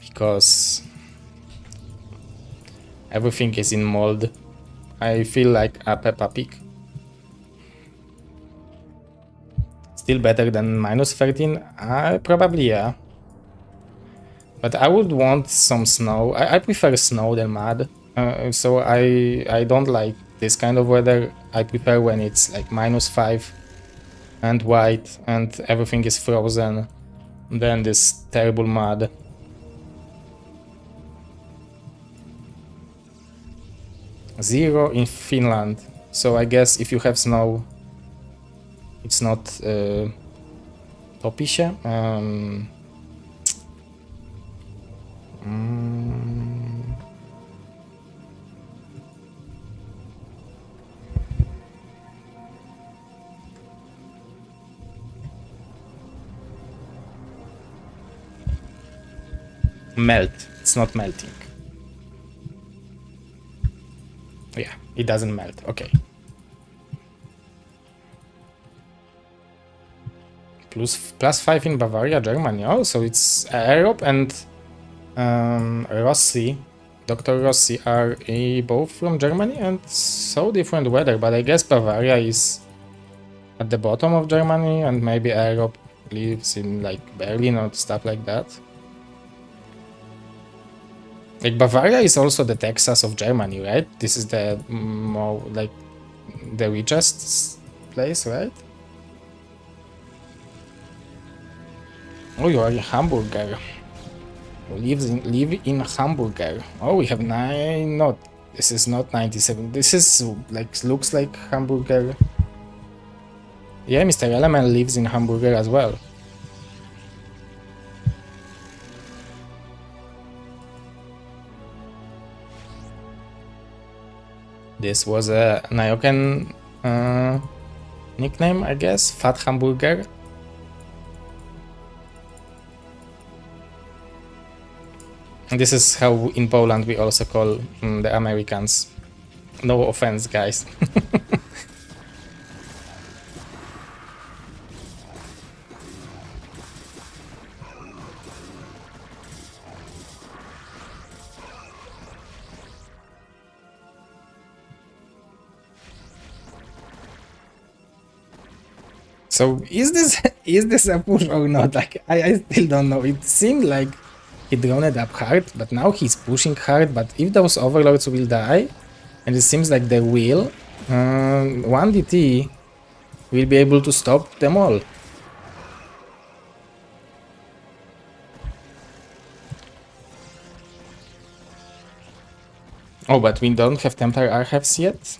because everything is in mold. I feel like a Peppa Pig. Still better than -13? Probably, yeah. But I would want some snow. I prefer snow than mud, so I don't like this kind of weather. I prefer when it's like -5 and white and everything is frozen, then this terrible mud. Zero in Finland, so I guess if you have snow, it's not topisze. Melt. It's not melting. Yeah, it doesn't melt. Okay. +5 in Bavaria, Germany. Oh, so it's Europe and Rossi, Dr. Rossi are both from Germany, and so different weather. But I guess Bavaria is at the bottom of Germany, and maybe Europe lives in like Berlin or stuff like that. Like Bavaria is also the Texas of Germany, right? This is the more like the richest place, right? Oh, you are in Hamburger. Live in Hamburger. Oh, we have 9. No, this is not 97. This is like looks like Hamburger. Yeah, Mr. Element lives in Hamburger as well. This was a Nyoken nickname, I guess. Fat Hamburger. And this is how in Poland we also call the Americans. No offense, guys. So is this a push or not? Like I still don't know. It seemed like he drawn it up hard, but now he's pushing hard. But if those overlords will die, and it seems like they will, 1DT will be able to stop them all. Oh, but we don't have Templar Archives yet.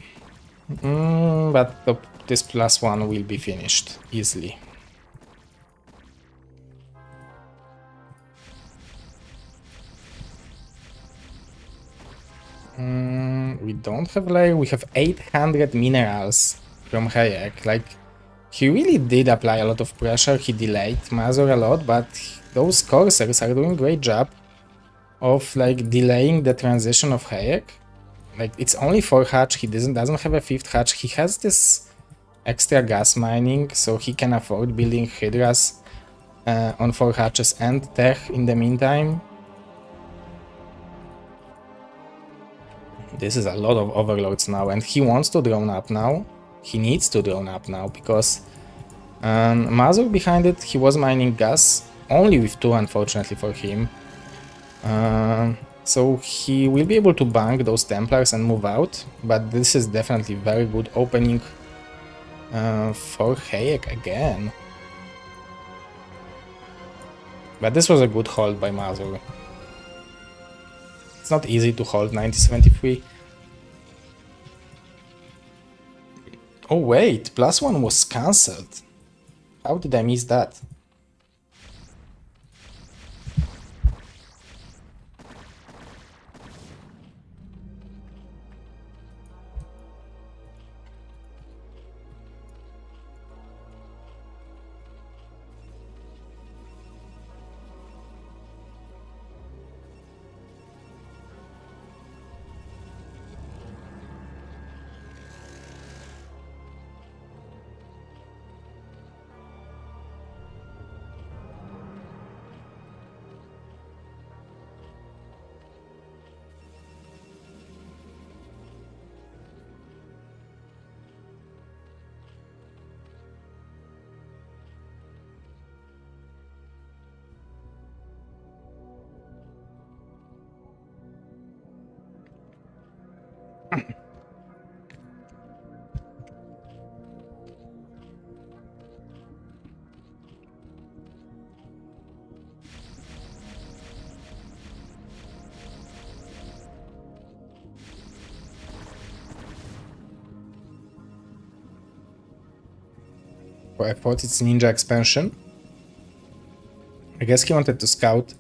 But this +1 will be finished easily. We don't have layer. We have 800 minerals from Hayek. Like, he really did apply a lot of pressure. He delayed Mazur a lot, but those Corsairs are doing a great job of like delaying the transition of Hayek. Like, it's only 4 hatch. He doesn't have a 5th hatch. He has this extra gas mining, so he can afford building Hydras on 4 hatches and Tech in the meantime. This is a lot of overloads now, and he wants to drone up now. He needs to drone up now, because Mazur behind it, he was mining gas, only with 2 unfortunately for him. So he will be able to bank those Templars and move out, but this is definitely very good opening for Hayek again. But this was a good hold by Mazur. It's not easy to hold 9073. Oh wait, +1 was cancelled. How did I miss that? I thought it's Ninja expansion. I guess he wanted to scout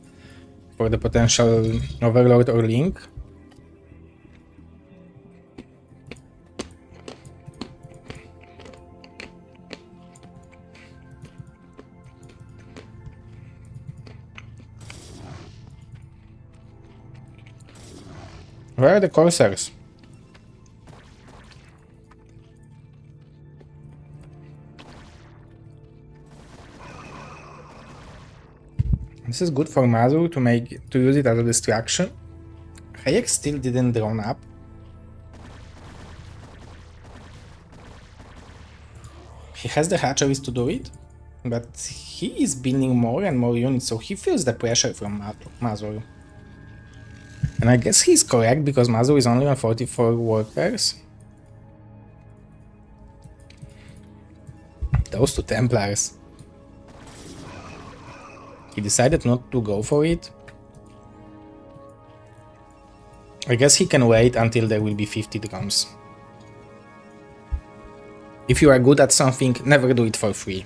for the potential Overlord or Link. Where are the Corsairs? This is good for Mazur to use it as a distraction. Hayek still didn't drone up. He has the hatcheries to do it, but he is building more and more units, so he feels the pressure from Mazur. And I guess he's correct, because Mazur is only on 44 workers. Those 2 Templars. He decided not to go for it. I guess he can wait until there will be 50 drums. If you are good at something, never do it for free.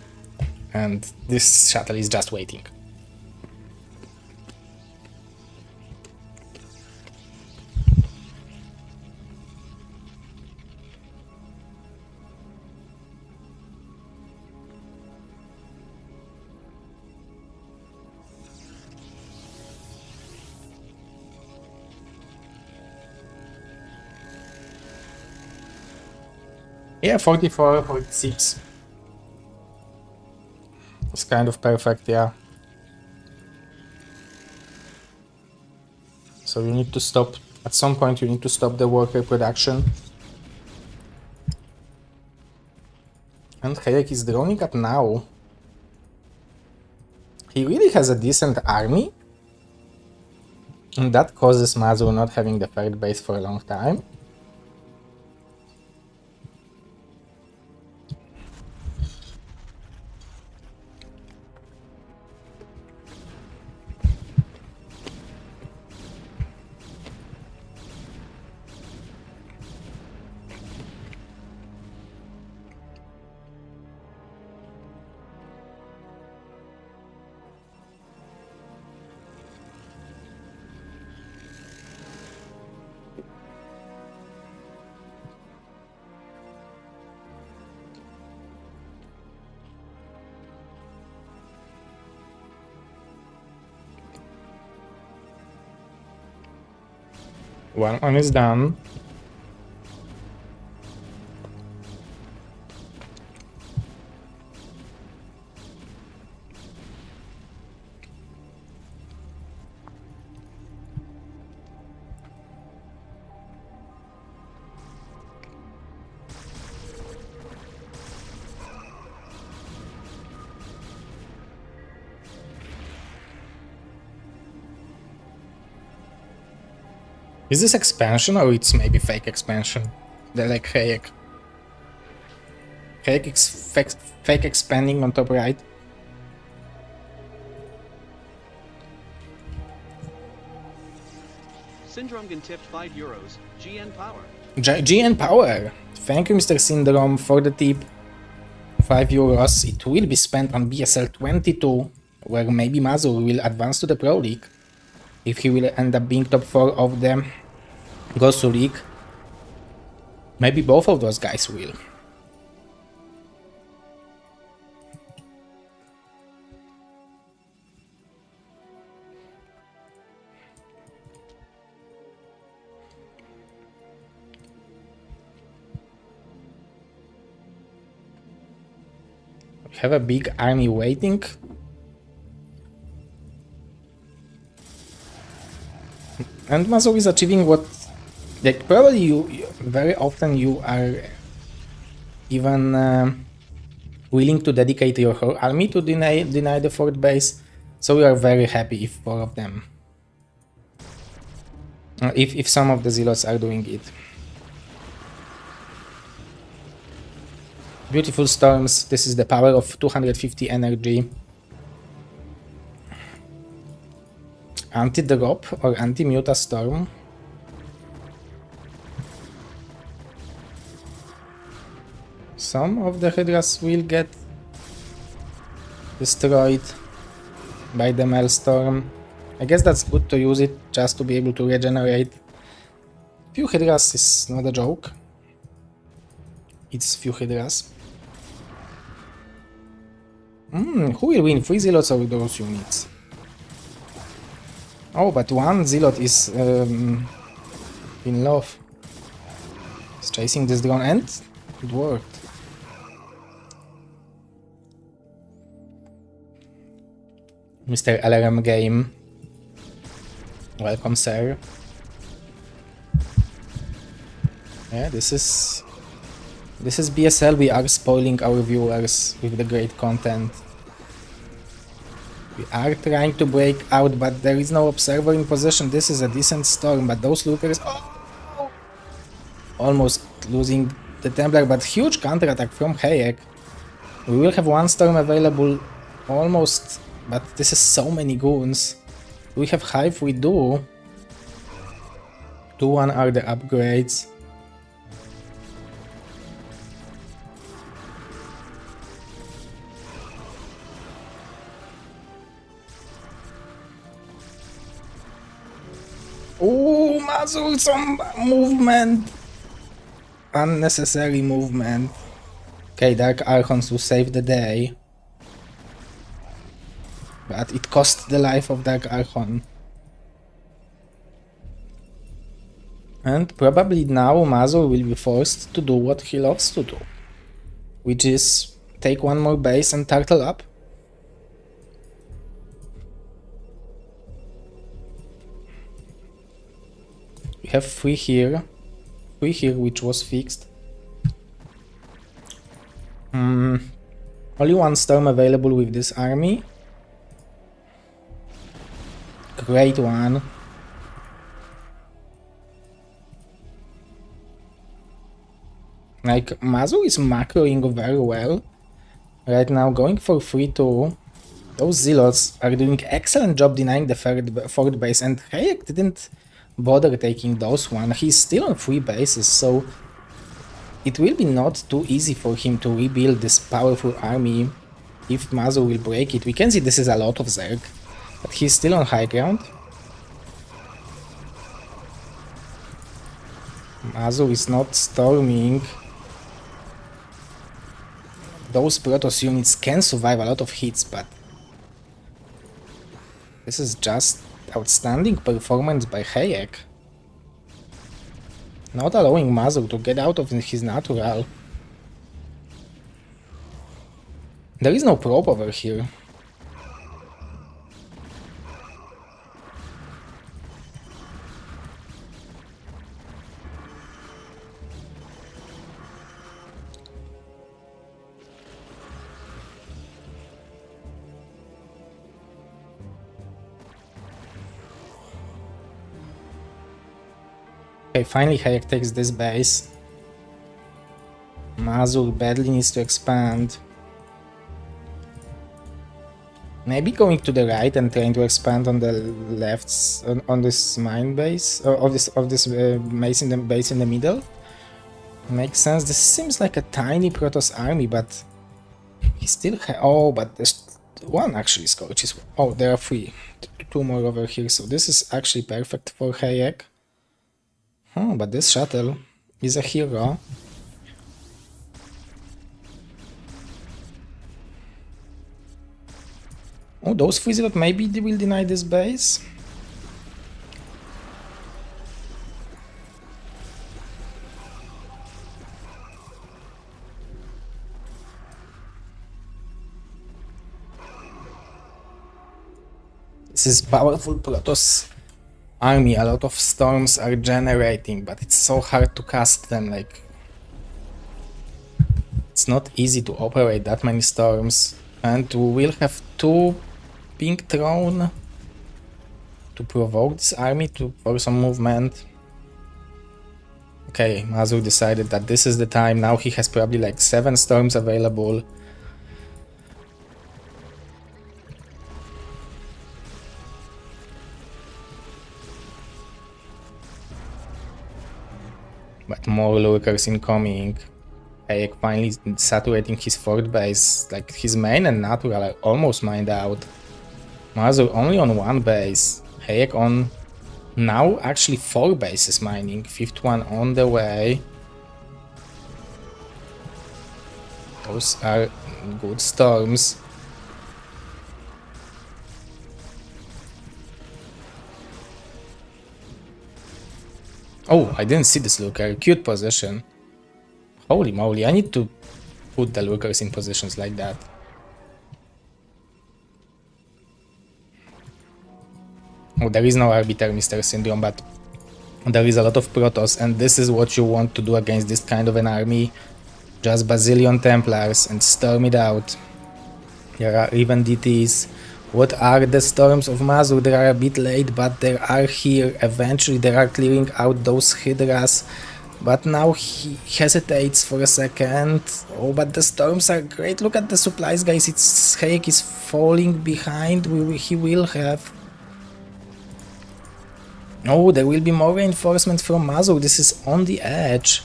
And this shuttle is just waiting. Yeah, 44, 46. It's kind of perfect, yeah. So you need to stop, at some point you need to stop the worker production. And Hayek is droning up now. He really has a decent army. And that causes Mazur not having the third base for a long time. One is done. Is this expansion or it's maybe fake expansion? They're like Hayek. Hayek is fake expanding on top right. Syndrome tipped €5. GN Power. GN Power. Thank you, Mr. Syndrome, for the tip. €5. It will be spent on BSL22, where maybe Mazur will advance to the Pro League. If he will end up being top 4 of the GosuLeague. Maybe both of those guys will. We have a big army waiting. And Mazur is achieving what, like, probably you very often you are even willing to dedicate your whole army to deny the fourth base. So we are very happy if 4 of them, if some of the zealots are doing it. Beautiful storms. This is the power of 250 energy. Anti-drop or anti-muta storm. Some of the Hydras will get destroyed by the Maelstrom. I guess that's good to use it just to be able to regenerate. Few Hydras is not a joke. It's few Hydras. Who will win? 3 zealots or those units? Oh, but 1 zealot is in love. He's chasing this drone and it worked. Mr. LRM game. Welcome, sir. Yeah, this is BSL. We are spoiling our viewers with the great content. We are trying to break out, but there is no observer in position. This is a decent storm, but those lookers... Oh! Almost losing the Templar, but huge counterattack from Hayek. We will have 1 storm available almost, but this is so many goons. We have Hive, we do. 2-1 are the upgrades. Oh, Mazur, some movement! Unnecessary movement. Okay, Dark Archons will save the day. But it cost the life of Dark Archon. And probably now Mazur will be forced to do what he loves to do. which is take one more base and turtle up. We have 3 here, which was fixed. Only 1 storm available with this army. Great one. Like, Mazu is macroing very well right now, going for 3-2. Those zealots are doing excellent job denying the 4th base, and Hayek didn't bother taking those one. He's still on 3 bases, so it will be not too easy for him to rebuild this powerful army if Mazu will break it. We can see this is a lot of Zerg, but he's still on high ground. Mazu is not storming. Those Protoss units can survive a lot of hits, but this is just outstanding performance by Hayek. Not allowing Mazu to get out of his natural. There is no probe over here. Okay, finally Hayek takes this base. Mazur badly needs to expand. Maybe going to the right and trying to expand on the left, on this mine base, or of this base in the middle. Makes sense. This seems like a tiny Protoss army, but he still but there's one actually scorches. Oh, there are 3, 2 more over here. So this is actually perfect for Hayek. Oh, but this shuttle is a hero. Oh, those 3 zealots, maybe they will deny this base. This is powerful Protoss army. A lot of storms are generating, but it's so hard to cast them. Like, it's not easy to operate that many storms, and we will have 2 pink thrown to provoke this army for some movement. Okay, Mazur decided that this is the time. Now he has probably like 7 storms available. But more lurkers incoming. Hayek finally saturating his 4th base. Like, his main and natural are almost mined out. Mazur only on 1 base. Hayek on now actually 4 bases mining. 5th one on the way. Those are good storms. Oh, I didn't see this lurker. Cute position. Holy moly, I need to put the lurkers in positions like that. Oh, there is no Arbiter, Mr. Syndrome, but there is a lot of Protoss, and this is what you want to do against this kind of an army. Just Basilion Templars and storm it out. There are even DTs. What are the storms of Mazur? They are a bit late, but they are here. Eventually they are clearing out those Hydras. But now he hesitates for a second. Oh, but the storms are great. Look at the supplies, guys. Hayek is falling behind. He will have... Oh, there will be more reinforcements from Mazur. This is on the edge.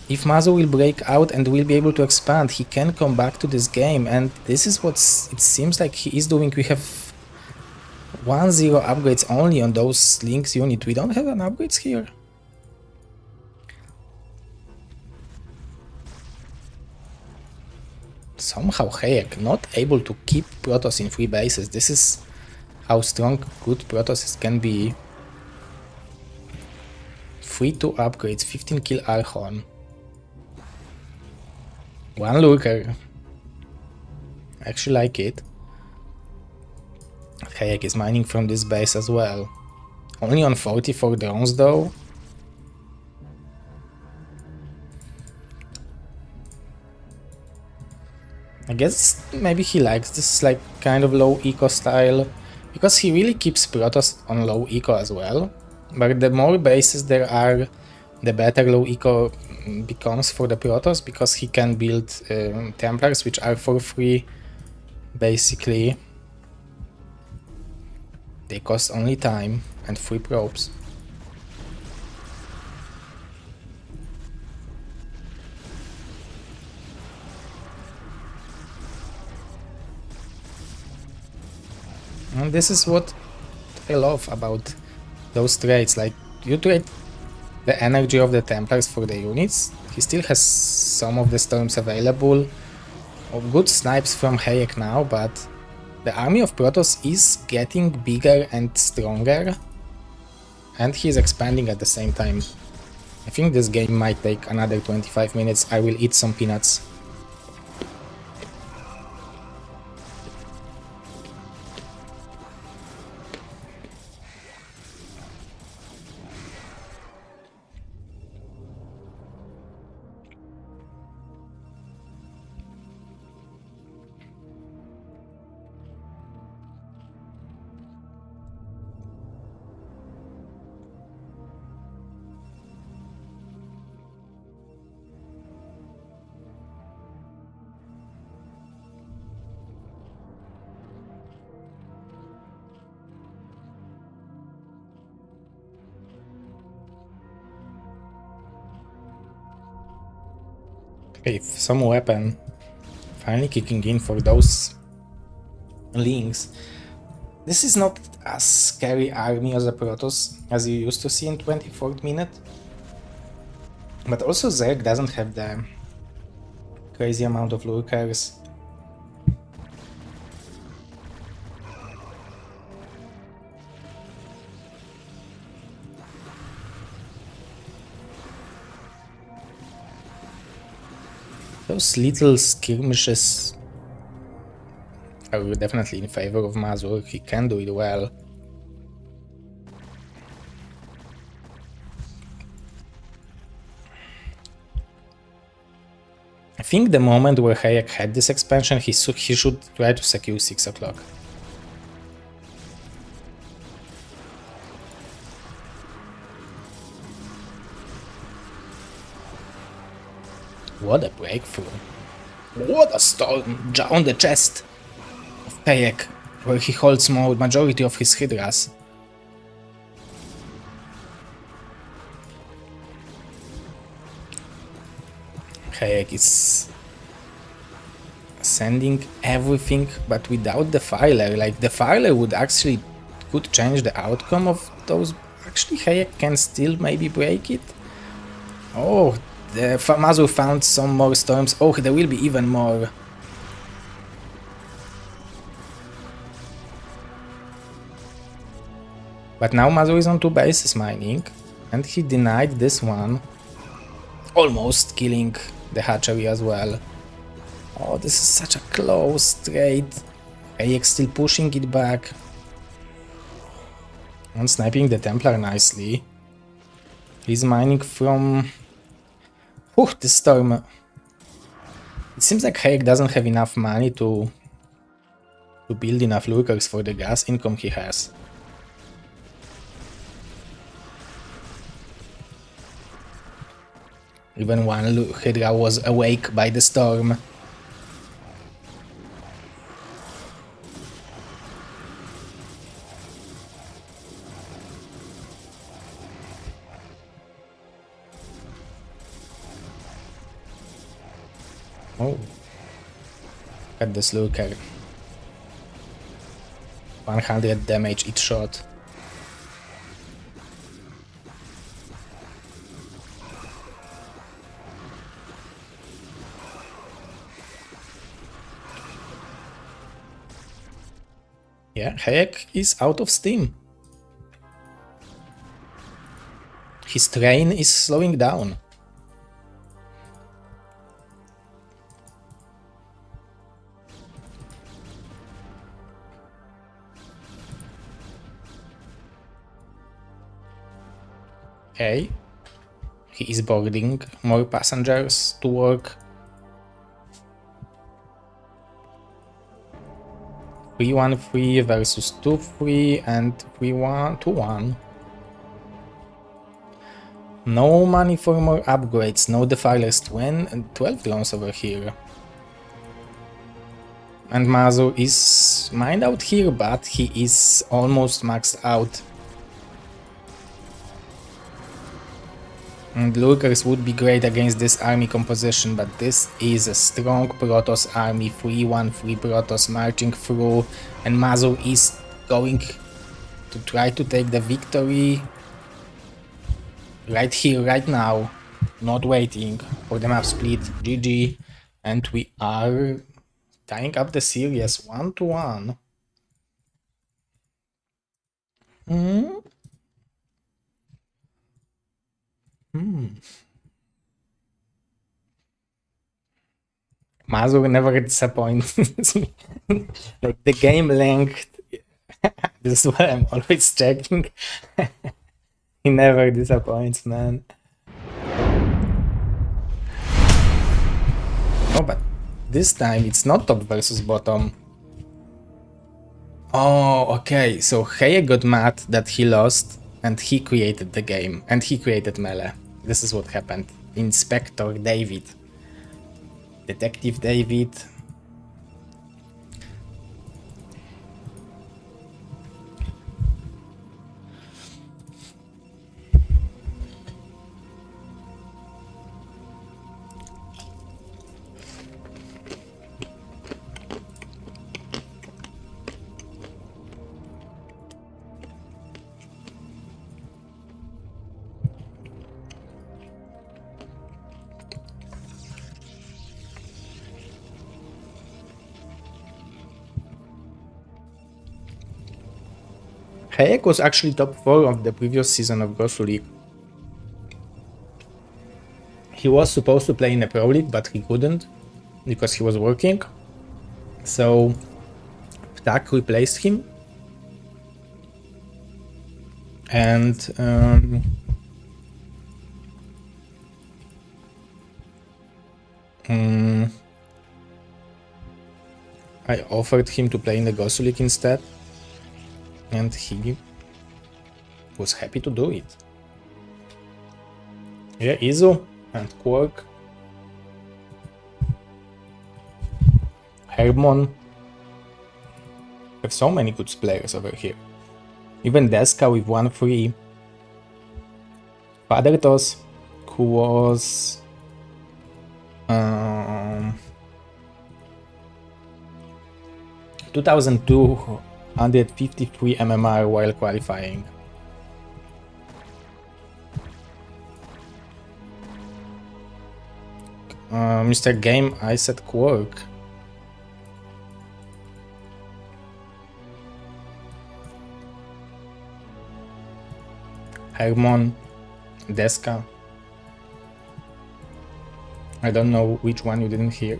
If Mazur will break out and will be able to expand, he can come back to this game. And this is what it seems like he is doing. We have 1-0 upgrades only on those Lynx unit. We don't have an upgrades here. Somehow Hayek not able to keep Protoss in 3 bases. This is how strong good Protoss can be. 3-2 upgrades, 15 kill Archon. One lurker. I actually like it. Hayek is mining from this base as well. Only on 44 drones though. I guess maybe he likes this like kind of low eco style, because he really keeps Protoss on low eco as well. But the more bases there are, the better low eco becomes for the Protoss, because he can build Templars which are for free basically. They cost only time and free probes. And this is what I love about those trades. Like, you trade the energy of the Templars for the units. He still has some of the storms available. Good snipes from Hayek now, but the army of Protoss is getting bigger and stronger. And he's expanding at the same time. I think this game might take another 25 minutes. I will eat some peanuts. Okay, some weapon finally kicking in for those links. This is not as scary army as a Protoss as you used to see in 24th minute. But also Zerg doesn't have the crazy amount of lurkers. Those little skirmishes are definitely in favor of Mazur. He can do it well. I think the moment where Hayek had this expansion, he should try to secure 6 o'clock. What a breakthrough. What a storm on the chest of Hayek, where he holds majority of his Hydras. Hayek is sending everything, but without the Filer. Like, the Filer could change the outcome of those. Actually, Hayek can still maybe break it. Oh, the Mazur found some more storms. Oh, there will be even more. But now Mazur is on 2 bases mining, and he denied this one, almost killing the hatchery as well. Oh, this is such a close trade. Hayek still pushing it back. And sniping the Templar nicely. He's mining from... this storm. It seems like Hayek doesn't have enough money to build enough lurkers for the gas income he has. Even one Hydra was awake by the storm. Oh, at this lurker. 100 damage each shot. Yeah, Hayek is out of steam. His train is slowing down. Okay. He is boarding more passengers to work. 3-1-3 versus 2-3 and 3-1-2-1. No money for more upgrades, no defilers, 12 drones over here. And Mazur is mined out here, but he is almost maxed out. And Lurkers would be great against this army composition, but this is a strong Protoss army, 3-1-3 Protoss marching through, and Mazur is going to try to take the victory right here, right now, not waiting for the map split. GG, and we are tying up the series 1-1. Mazur never disappoints me. Like the game length, this is what I'm always checking. He never disappoints, man. Oh, but this time it's not top versus bottom. Oh, okay, so Heye got mad that he lost and he created the game and he created melee. This is what happened. Inspector David. Detective David. Hayek was actually top 4 of the previous season of GosuLeague. He was supposed to play in the Pro League, but he couldn't because he was working. So Ptak replaced him. And I offered him to play in the GosuLeague instead. And he was happy to do it. Yeah, Izu and Quark. Hermon. Have so many good players over here. Even Deska with 1-3. Fathertos, who was 2,253 MMR while qualifying. Mr. Game, I said Quark. Hermon, Deska. I don't know which one you didn't hear.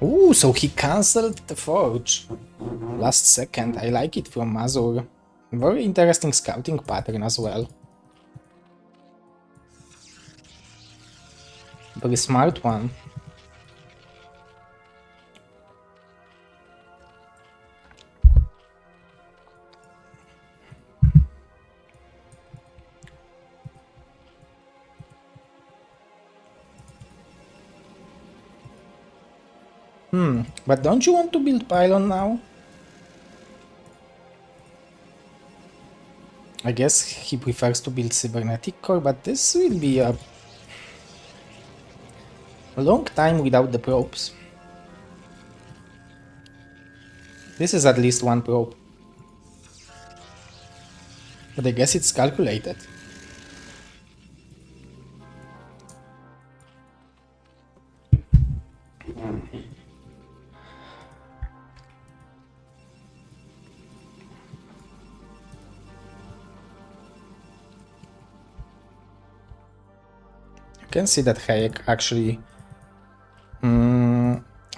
Ooh, so he cancelled the Forge. Last second, I like it from Mazur. Very interesting scouting pattern as well. Very smart one. But don't you want to build pylon now? I guess he prefers to build cybernetic core, but this will be a long time without the probes. This is at least one probe. But I guess it's calculated. You can see that Hayek actually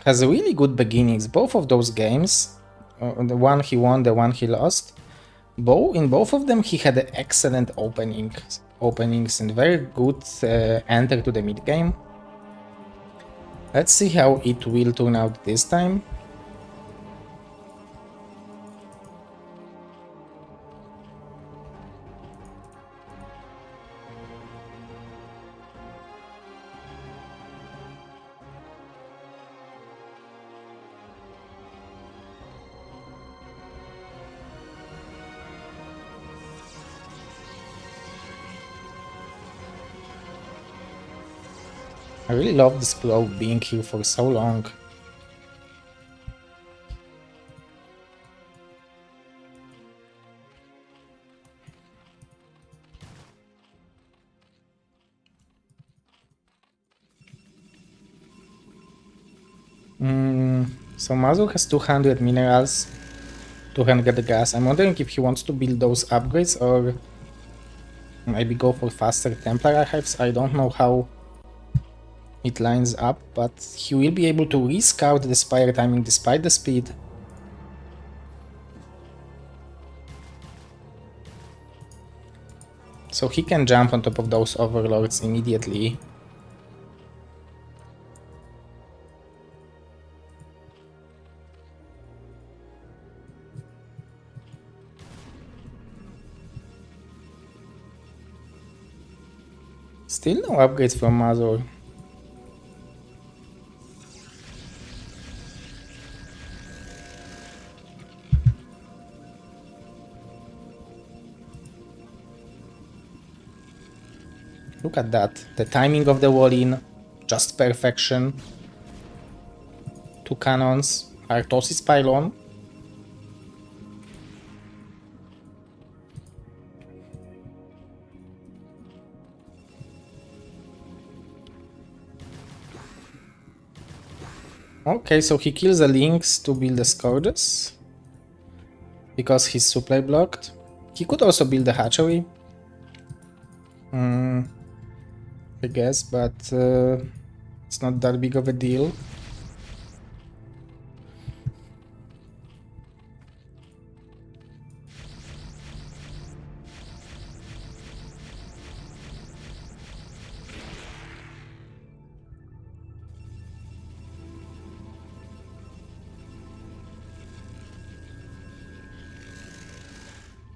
has really good beginnings. Both of those games The one he won, the one he lost. In both of them, he had excellent openings and very good enter to the mid game. Let's see how it will turn out this time. I really love this pro being here for so long. So Mazur has 200 minerals, 200 gas. I'm wondering if he wants to build those upgrades or maybe go for faster Templar archives. I don't know how it lines up, but he will be able to re-scout the Spire timing despite the speed. So he can jump on top of those overlords immediately. Still no upgrades from Mazur. Look at that. The timing of the wall-in, just perfection. 2 cannons, Artosis pylon. Okay, so he kills the links to build the Scourges because he's supply blocked. He could also build the hatchery, I guess, but it's not that big of a deal.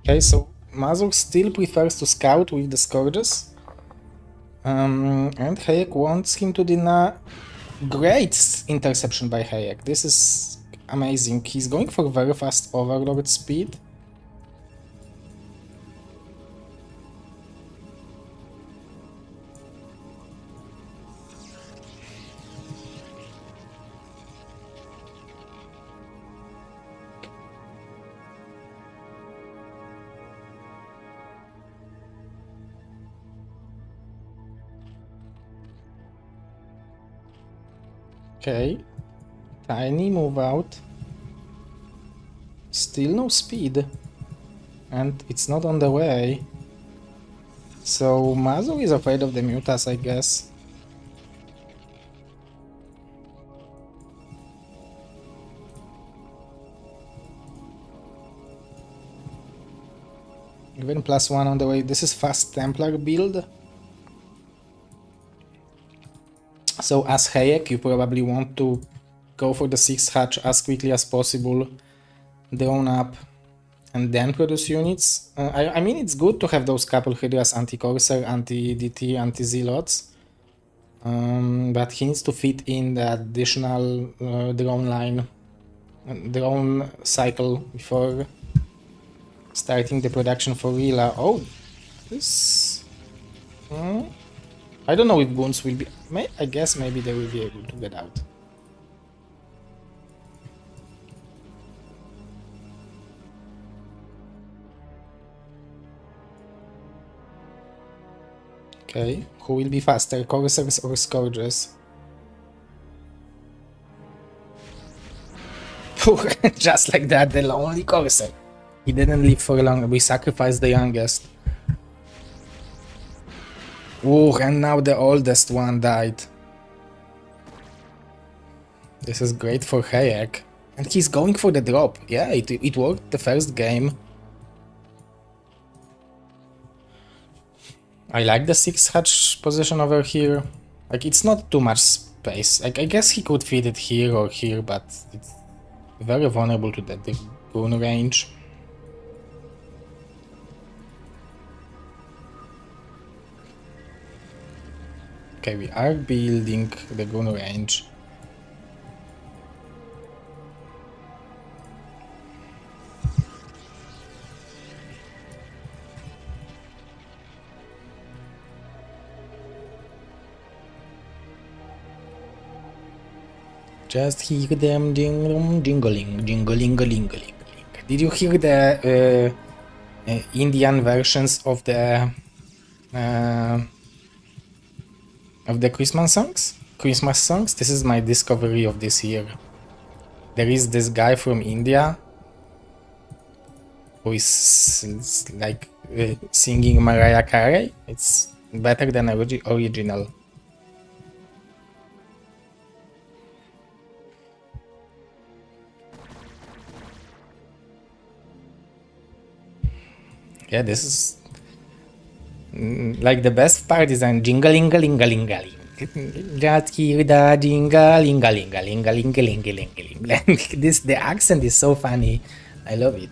Okay, so Mazur still prefers to scout with the Scourges. And Hayek wants him to deny. Great interception by Hayek. This is amazing. He's going for very fast Overlord speed. Okay, tiny move out, still no speed, and it's not on the way. So Mazur is afraid of the Mutas, I guess. Even +1 on the way. This is fast Templar build. So as Hayek, you probably want to go for the 6 hatch as quickly as possible, drone up, and then produce units. I mean, it's good to have those couple Hydras, anti-Corsair, anti-DT, anti-Zealots, but he needs to fit in the additional drone cycle before starting the production for Rila. Oh, this... I don't know if Goons will be... I guess maybe they will be able to get out. Okay, who will be faster, Corsairs or Scourges? Just like that, the lonely Corsair. He didn't live for long, we sacrificed the youngest. Oh, and now the oldest one died. This is great for Hayek. And he's going for the drop. Yeah, it worked the first game. I like the 6 hatch position over here. Like, it's not too much space. Like, I guess he could feed it here or here, but it's very vulnerable to the gun range. Okay, we are building the gun range. Just hear them jingling, jingling. Did you hear the Indian versions of the Christmas songs? This is my discovery of this year. There is this guy from India who is like singing Mariah Carey. It's better than original. Yeah, this is like the best part is on jingling. Just hear the jingling. This, the accent is so funny. I love it.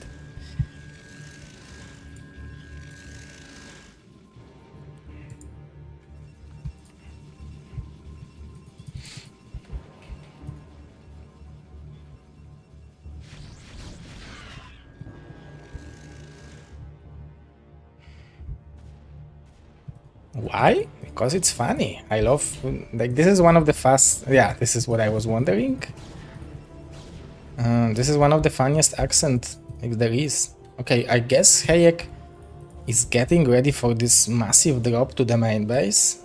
Why? Because it's funny. I love, like, this is one of the this is what I was wondering. This is one of the funniest accents there is. Okay, I guess Hayek is getting ready for this massive drop to the main base.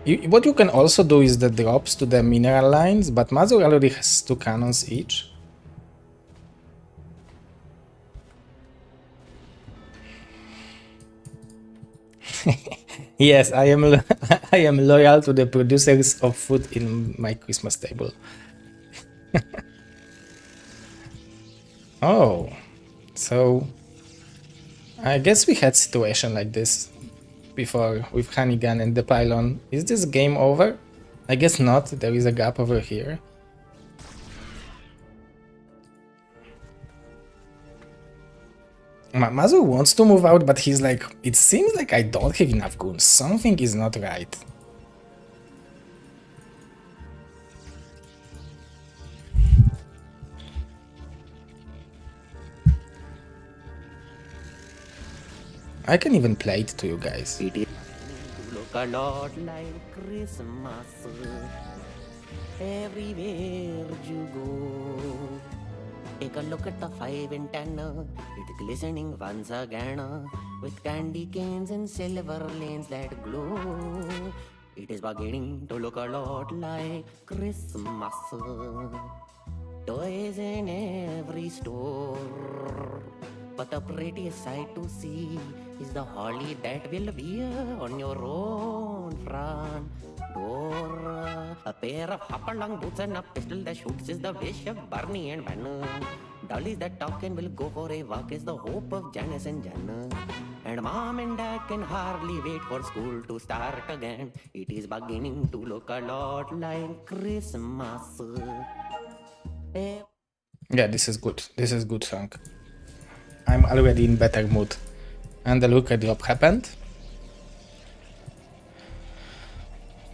What you can also do is the drops to the mineral lines, but Mazur already has 2 cannons each. Yes, I am I am loyal to the producers of food in my Christmas table. Oh, so I guess we had situation like this before with Hannigan and the pylon. Is this game over? I guess not. There is a gap over here. Mazur wants to move out, but he's like, it seems like I don't have enough goons. Something is not right. I can even play it to you guys. It is look a lot like Christmas everywhere you go. Take a look at the 5 and 10, it glistening once again with candy canes and silver lanes that glow. It is beginning to look a lot like Christmas. Toys in every store, but the prettiest sight to see is the holly that will be on your own front door. A pair of hopalong boots and a pistol that shoots is the wish of Barney and Ben. Dollies that talk and will go for a walk is the hope of Janice and Jen. And Mom and Dad can hardly wait for school to start again. It is beginning to look a lot like Christmas. Yeah, this is good. This is good song. I'm already in better mood. And the Luca drop happened.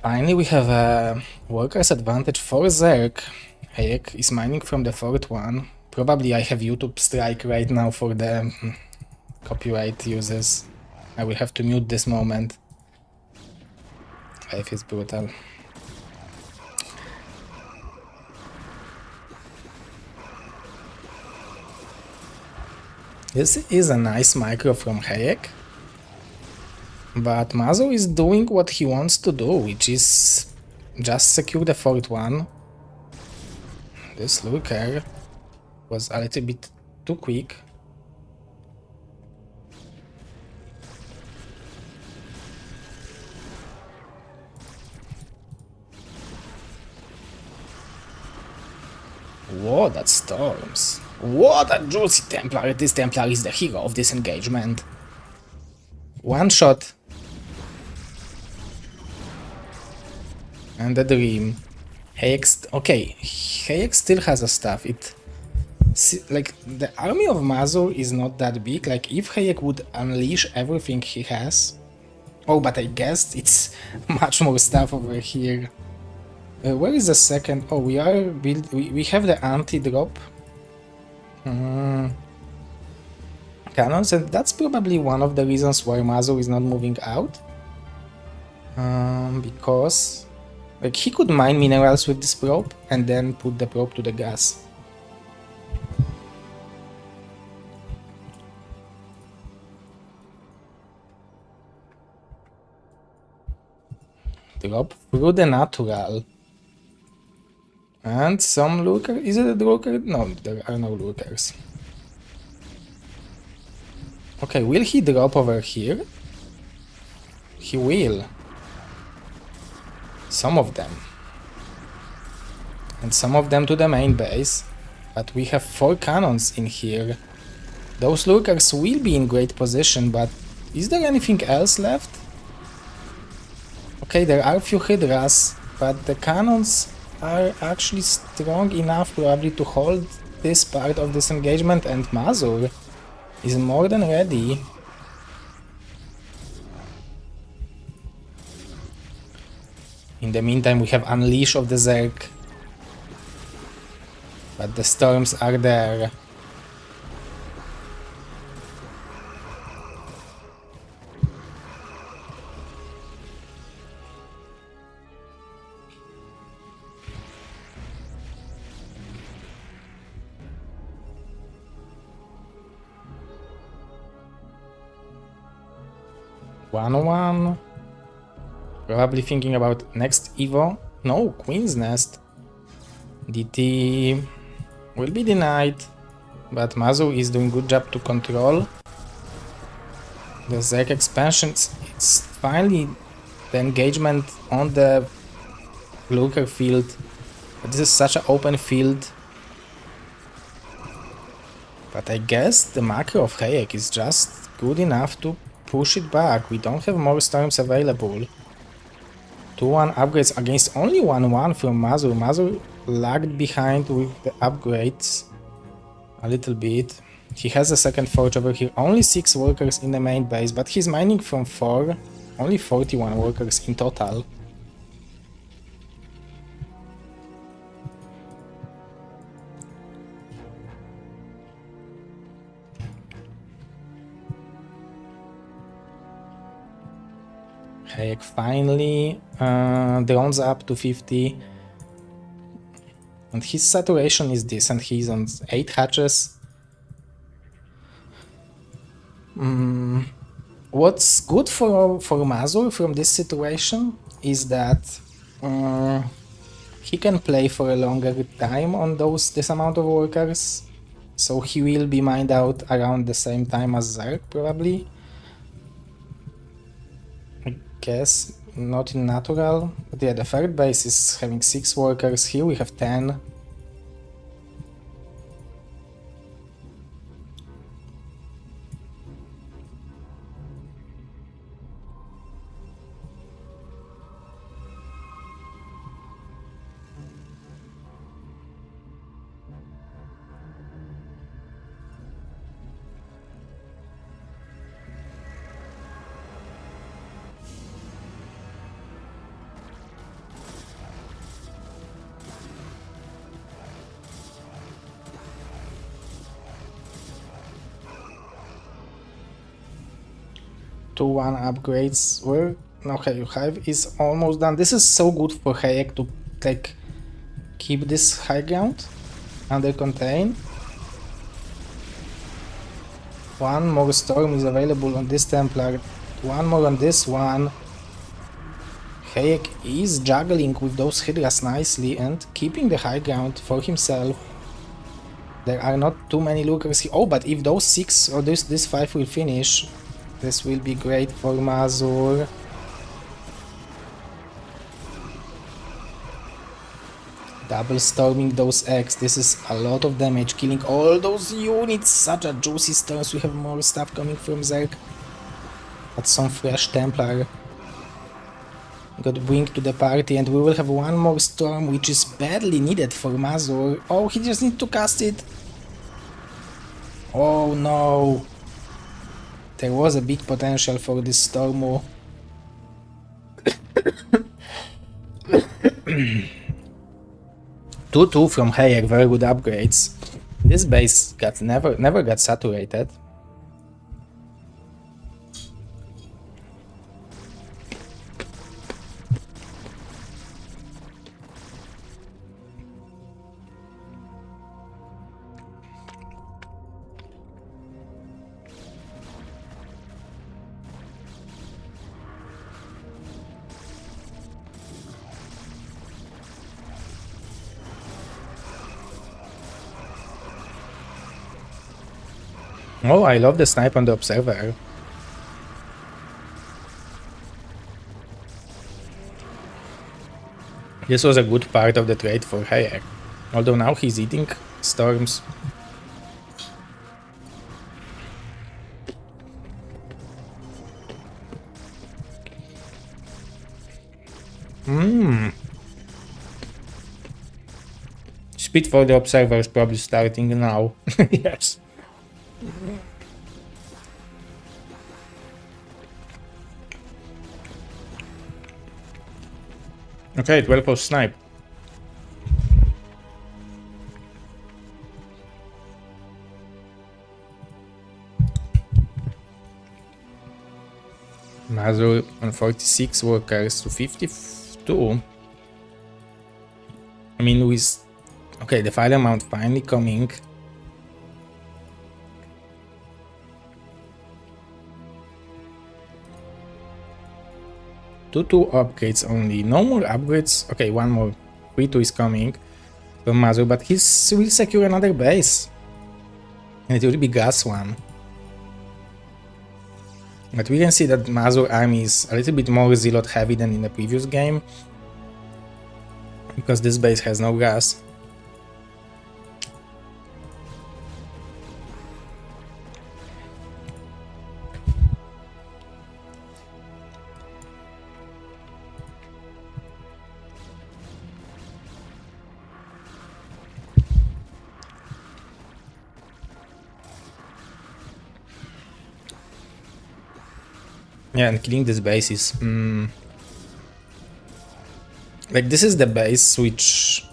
Finally, we have a worker's advantage for Zerg. Hayek is mining from the 4th one. Probably I have YouTube strike right now for the copyright users. I will have to mute this moment. Life is brutal. This is a nice micro from Hayek, but Mazur is doing what he wants to do, which is just secure the 4th one. This lurker was a little bit too quick. Whoa, that storms. Whoa, that juicy Templar. This Templar is the hero of this engagement. One shot. And a dream. Hayek, okay, Hayek still has a staff. Like, the army of Mazur is not that big. Like, if Hayek would unleash everything he has... Oh, but I guess it's much more stuff over here. Where is the second? Oh, we have the anti-drop cannons, and that's probably one of the reasons why Mazur is not moving out. Because like he could mine minerals with this probe and then put the probe to the gas. Drop through the natural. And some lurker. Is it a lurker? No, there are no lurkers. Okay, will he drop over here? He will. Some of them. And some of them to the main base. But we have 4 cannons in here. Those lurkers will be in great position, but is there anything else left? Okay, there are a few Hydras, but the cannons are actually strong enough probably to hold this part of this engagement, and Mazur is more than ready. In the meantime, we have Unleash of the Zerg, but the storms are there. One. Probably thinking about next Evo. No, Queen's Nest. DT will be denied, but Mazur is doing good job to control the Zerg expansions. It's finally the engagement on the lurker field. But this is such an open field. But I guess the macro of Hayek is just good enough to push it back. We don't have more storms available. 2-1 upgrades against only 1-1 from Mazur. Mazur lagged behind with the upgrades a little bit. He has a second forge over here. Only 6 workers in the main base, but he's mining from 4. Only 41 workers in total. Hayek finally drones up to 50, and his saturation is decent. He's on 8 hatches. What's good for Mazur from this situation is that he can play for a longer time on this amount of workers, so he will be mined out around the same time as Zerg probably. Guess not in natural, but yeah, the third base is having 6 workers. Here we have 10. Two-one upgrades were okay. Hive is almost done. This is so good for Hayek to like keep this high ground under contain. One more storm is available on this Templar. One more on this one. Hayek is juggling with those Hydras nicely and keeping the high ground for himself. There are not too many lurkers here. Oh, but if those 6 or this 5 will finish, this will be great for Mazur. Double storming those eggs. This is a lot of damage, killing all those units. Such a juicy storms. We have more stuff coming from Zerg. But some fresh Templar got bring to the party, and we will have one more storm, which is badly needed for Mazur. Oh, he just needs to cast it. Oh no. There was a big potential for this storm. 2-2 from Hayek, very good upgrades. This base got never got saturated. Oh, I love the snipe on the observer. This was a good part of the trade for Hayek. Although now he's eating storms. Speed for the observer is probably starting now. Yes. Okay, 12 post snipe. Mazur on 46 workers to 52. I mean, with... Okay, the file amount finally coming. Two upgrades only. No more upgrades. Okay, one more. 3-2 is coming from Mazur, but he will secure another base. And it will be gas one. But we can see that Mazur army is a little bit more zealot heavy than in the previous game. Because this base has no gas. Yeah, and killing this base is... like, this is the base which...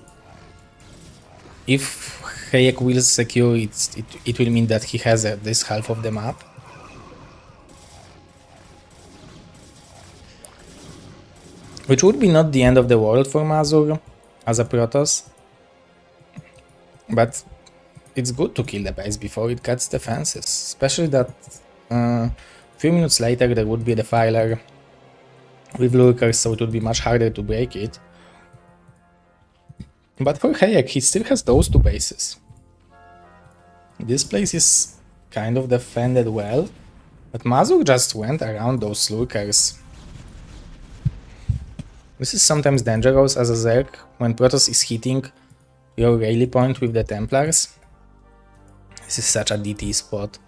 If Hayek will secure it, it will mean that he has this half of the map. Which would be not the end of the world for Mazur as a Protoss. But it's good to kill the base before it cuts the fences. Especially that... few minutes later there would be a defiler with lurkers, so it would be much harder to break it. But for Hayek, he still has those two bases. This place is kind of defended well, but Mazur just went around those lurkers. This is sometimes dangerous as a Zerg when Protoss is hitting your rally point with the Templars. This is such a DT spot.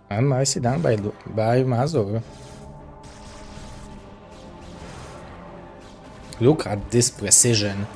And nicely done by Mazur. Look at this precision.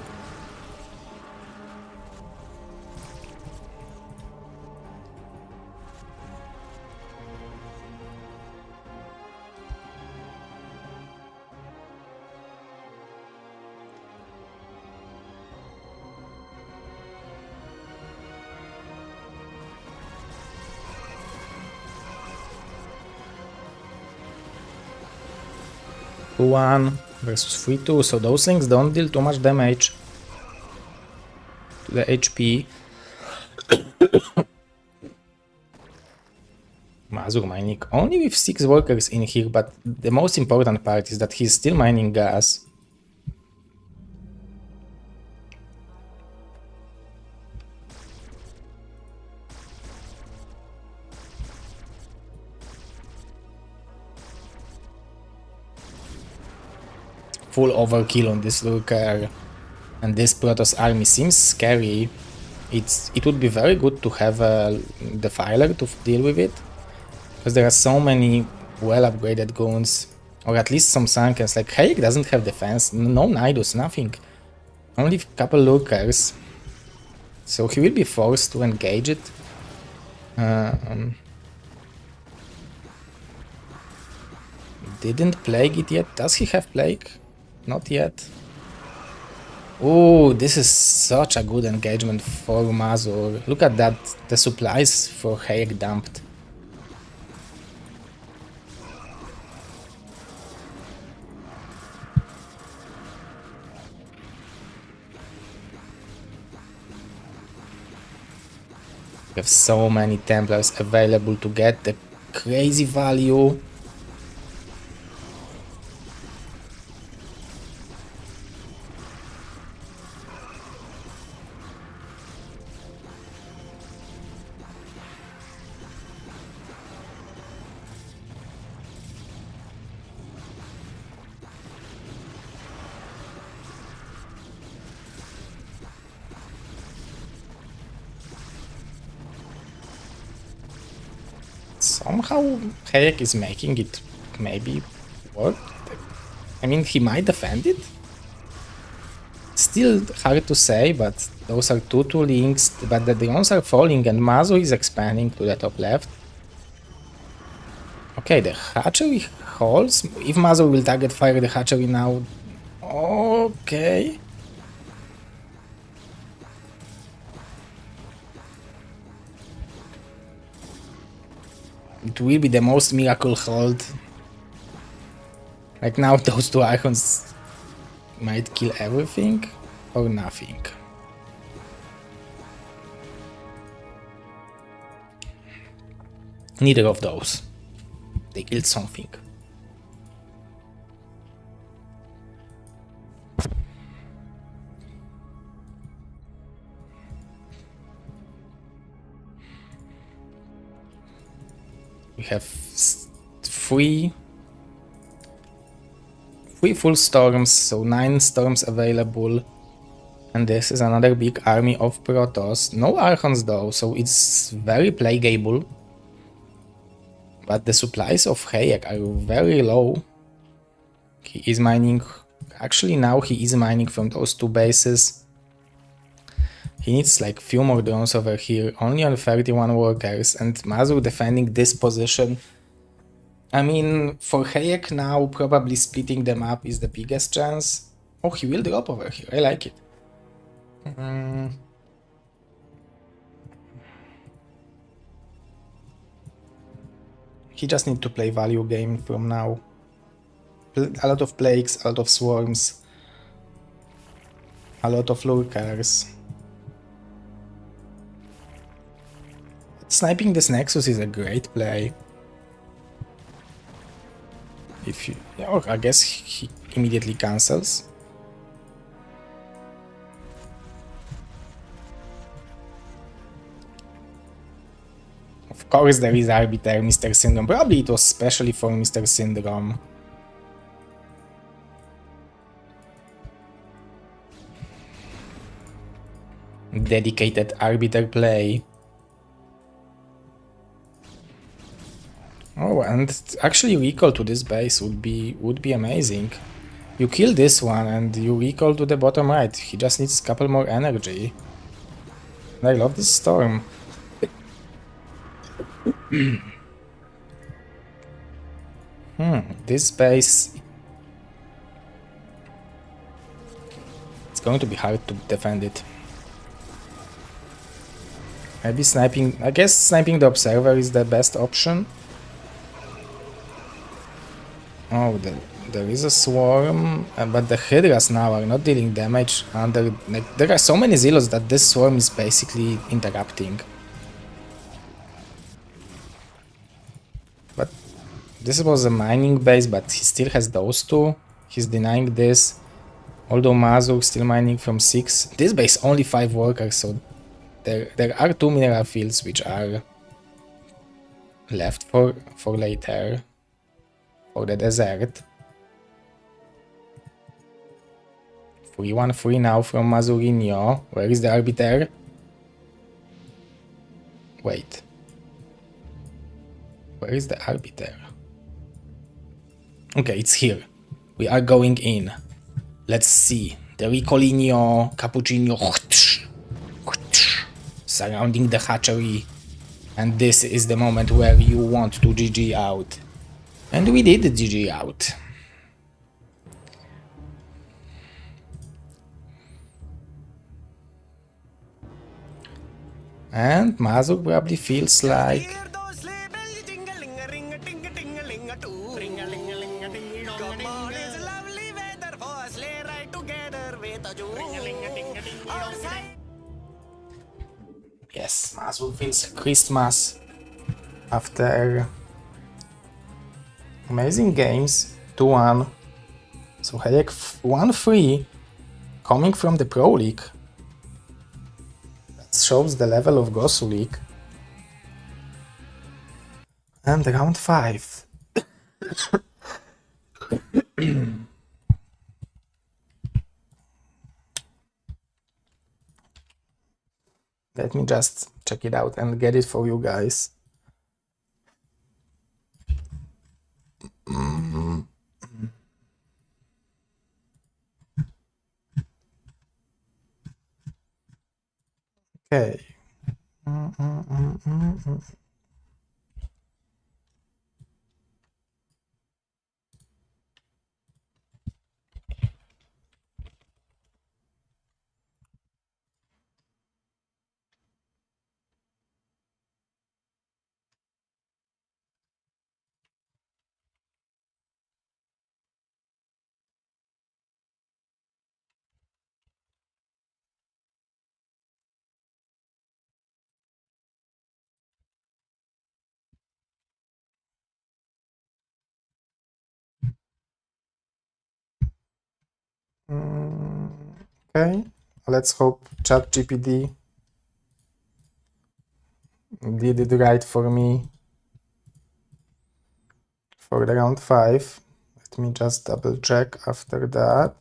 One versus 3-2, so those things don't deal too much damage to the HP. Mazur mining only with 6 workers in here, but the most important part is that he's still mining gas. full overkill on this lurker, and this Protoss army seems scary. It would be very good to have a Defiler to deal with it, because there are so many well upgraded goons, or at least some Sunkens. Like Hayek doesn't have defense, no Nidus, nothing, only a couple lurkers, so he will be forced to engage it. Didn't Plague it yet? Does he have Plague? Not yet. Oh, this is such a good engagement for Mazur. Look at that, the supplies for Hayek dumped. We have so many Templars available to get the crazy value. Somehow Hayek is making it maybe work. I mean, he might defend it. Still hard to say, but those are two links, but the drones are falling and Mazu is expanding to the top left. Okay, the hatchery holds. If Mazu will target fire the hatchery now, okay. It will be the most miracle hold. Like now those two icons might kill everything or nothing. Neither of those. They killed something. We have three full storms, so 9 storms available. And this is another big army of Protoss. No Archons though, so it's very playable. But the supplies of Hayek are very low. He is mining, actually now he is mining from those 2 bases. He needs like few more drones over here, only on 31 workers, and Mazur defending this position. I mean, for Hayek now, probably splitting them up is the biggest chance. Oh, he will drop over here, I like it. He just needs to play value game from now. A lot of plagues, a lot of swarms, a lot of lurkers. Sniping this Nexus is a great play. If you, yeah, I guess he immediately cancels. Of course there is Arbiter, Mr. Syndrome. Probably it was specially for Mr. Syndrome. Dedicated Arbiter play. Oh, and actually recall to this base would be amazing. You kill this one and you recall to the bottom right. He just needs a couple more energy. And I love this storm. This base... It's going to be hard to defend it. Maybe sniping... I guess sniping the observer is the best option. Oh, there is a swarm, but the Hydras now are not dealing damage under... Like, there are so many Zealots that this swarm is basically interrupting. But this was a mining base, but he still has those 2. He's denying this. Although Mazur still mining from 6. This base only 5 workers, so there are 2 mineral fields which are left for later. For the desert. 3-1-3 now from Mazurinho. Where is the arbiter? Wait. Where is the arbiter? Okay, it's here. We are going in. Let's see. The Ricolino, Cappuccino, surrounding the hatchery. And this is the moment where you want to GG out. And we did GG out. And Mazur probably feels like yes, Mazur feels Christmas after amazing games, 2-1. So Hayek 1-3 coming from the Pro League. That shows the level of GosuLeague. And round 5. Let me just check it out and get it for you guys. Okay. Okay, let's hope ChatGPT did it right for me for the round 5. Let me just double check after that.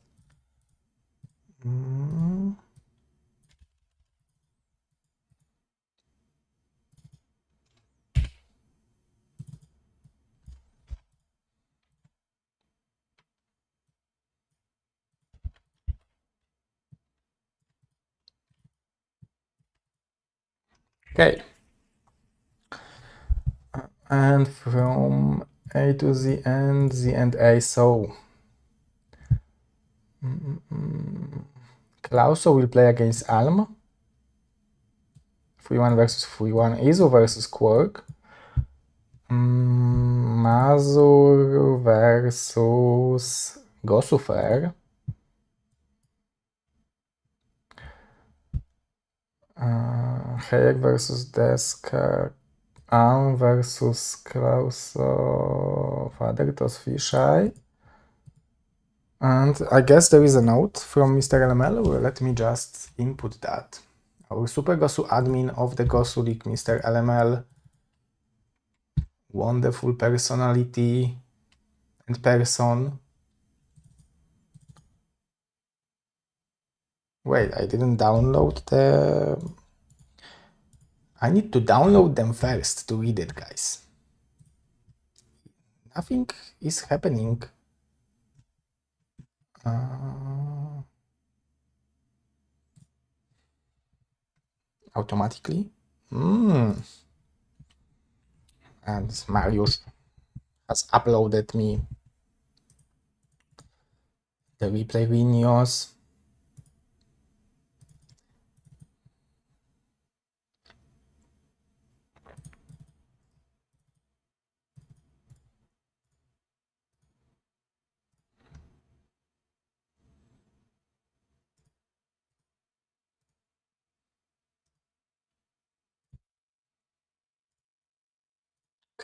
Okay. And from A to Z and Z and A, so Klauso will play against Alm. 3-1 versus 3-1. Izu versus Quark. Mazur versus Gosufer. Hayek versus Deska. Am versus Klauso. Fadertos Fishai. And I guess there is a note from Mr. LML. Well, let me just input that. Our Super Gosu admin of the GosuLeague, Mr. LML. Wonderful personality and person. Wait, I didn't download the... I need to download them first to read it, guys. Nothing is happening. Automatically. And Mariusz has uploaded me the replay videos.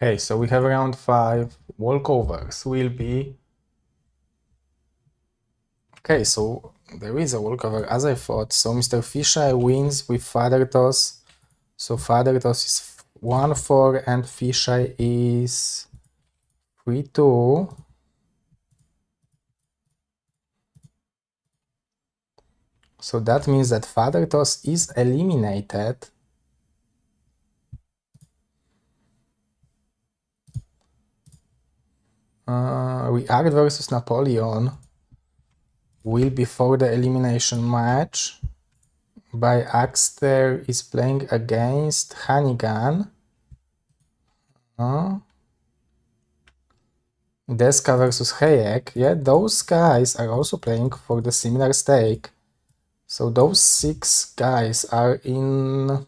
Okay, so we have round 5. Walkovers will be... Okay, so there is a walkover as I thought. So Mr. Fischer wins with Father Toss. So Father Toss is 1-4 and Fischer is 3-2. So that means that Father Toss is eliminated. React versus Napoleon will be for the elimination match. By Axter is playing against Hannigan. Deska versus Hayek. Yeah, those guys are also playing for the similar stake. So those 6 guys are in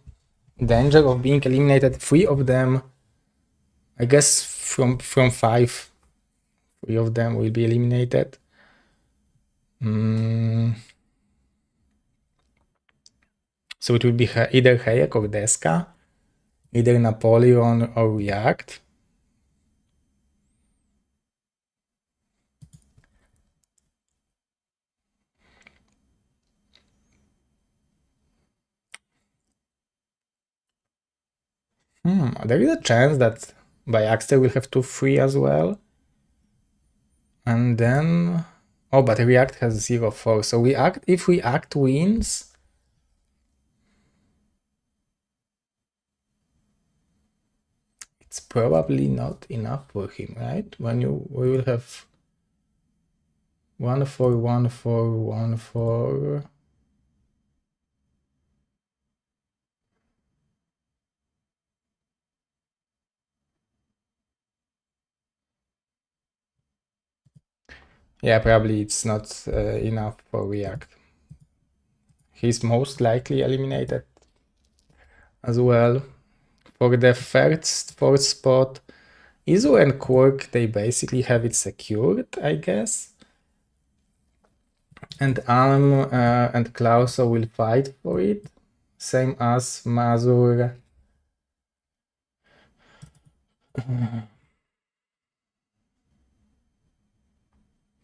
danger of being eliminated. 3 of them, I guess from 5, 3 of them will be eliminated. So it will be either Hayek or Deska, either Napoleon or React. There is a chance that by Axter will have 2-3 as well. And then... Oh, but React has 0-4. So if React wins... It's probably not enough for him, right? We will have 1-4, 1-4, 1-4... Yeah, probably it's not enough for React. He's most likely eliminated as well. For the fourth spot, Izu and Quark, they basically have it secured, I guess. And Alm and Klauso will fight for it. Same as Mazur.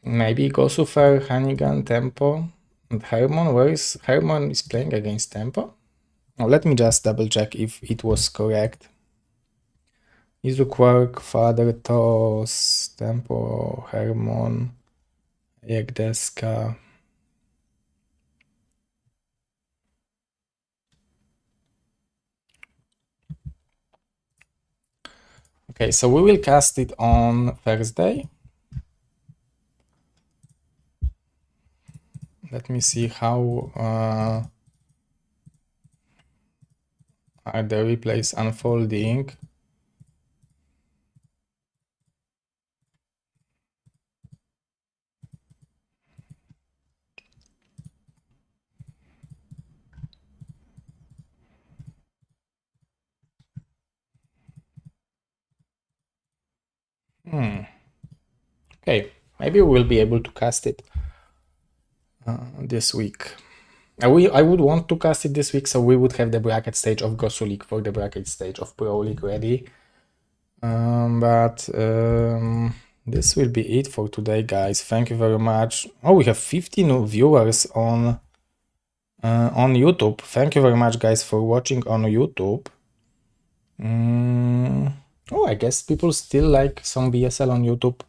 Maybe Gosufer, Hannigan, Tempo, and Hermon. Where is Hermon is playing against Tempo? Oh, let me just double check if it was correct. Izu, Quark, Father Toss, Tempo, Hermon, Jagdeska. Okay, so we will cast it on Thursday. Let me see how are the replays unfolding. Okay, maybe we'll be able to cast it this week. I would want to cast it this week, so we would have the bracket stage of GosuLeague for the bracket stage of Pro League ready. But this will be it for today, guys. Thank you very much. Oh, we have 50 new viewers on YouTube. Thank you very much, guys, for watching on YouTube. Oh, I guess people still like some BSL on YouTube.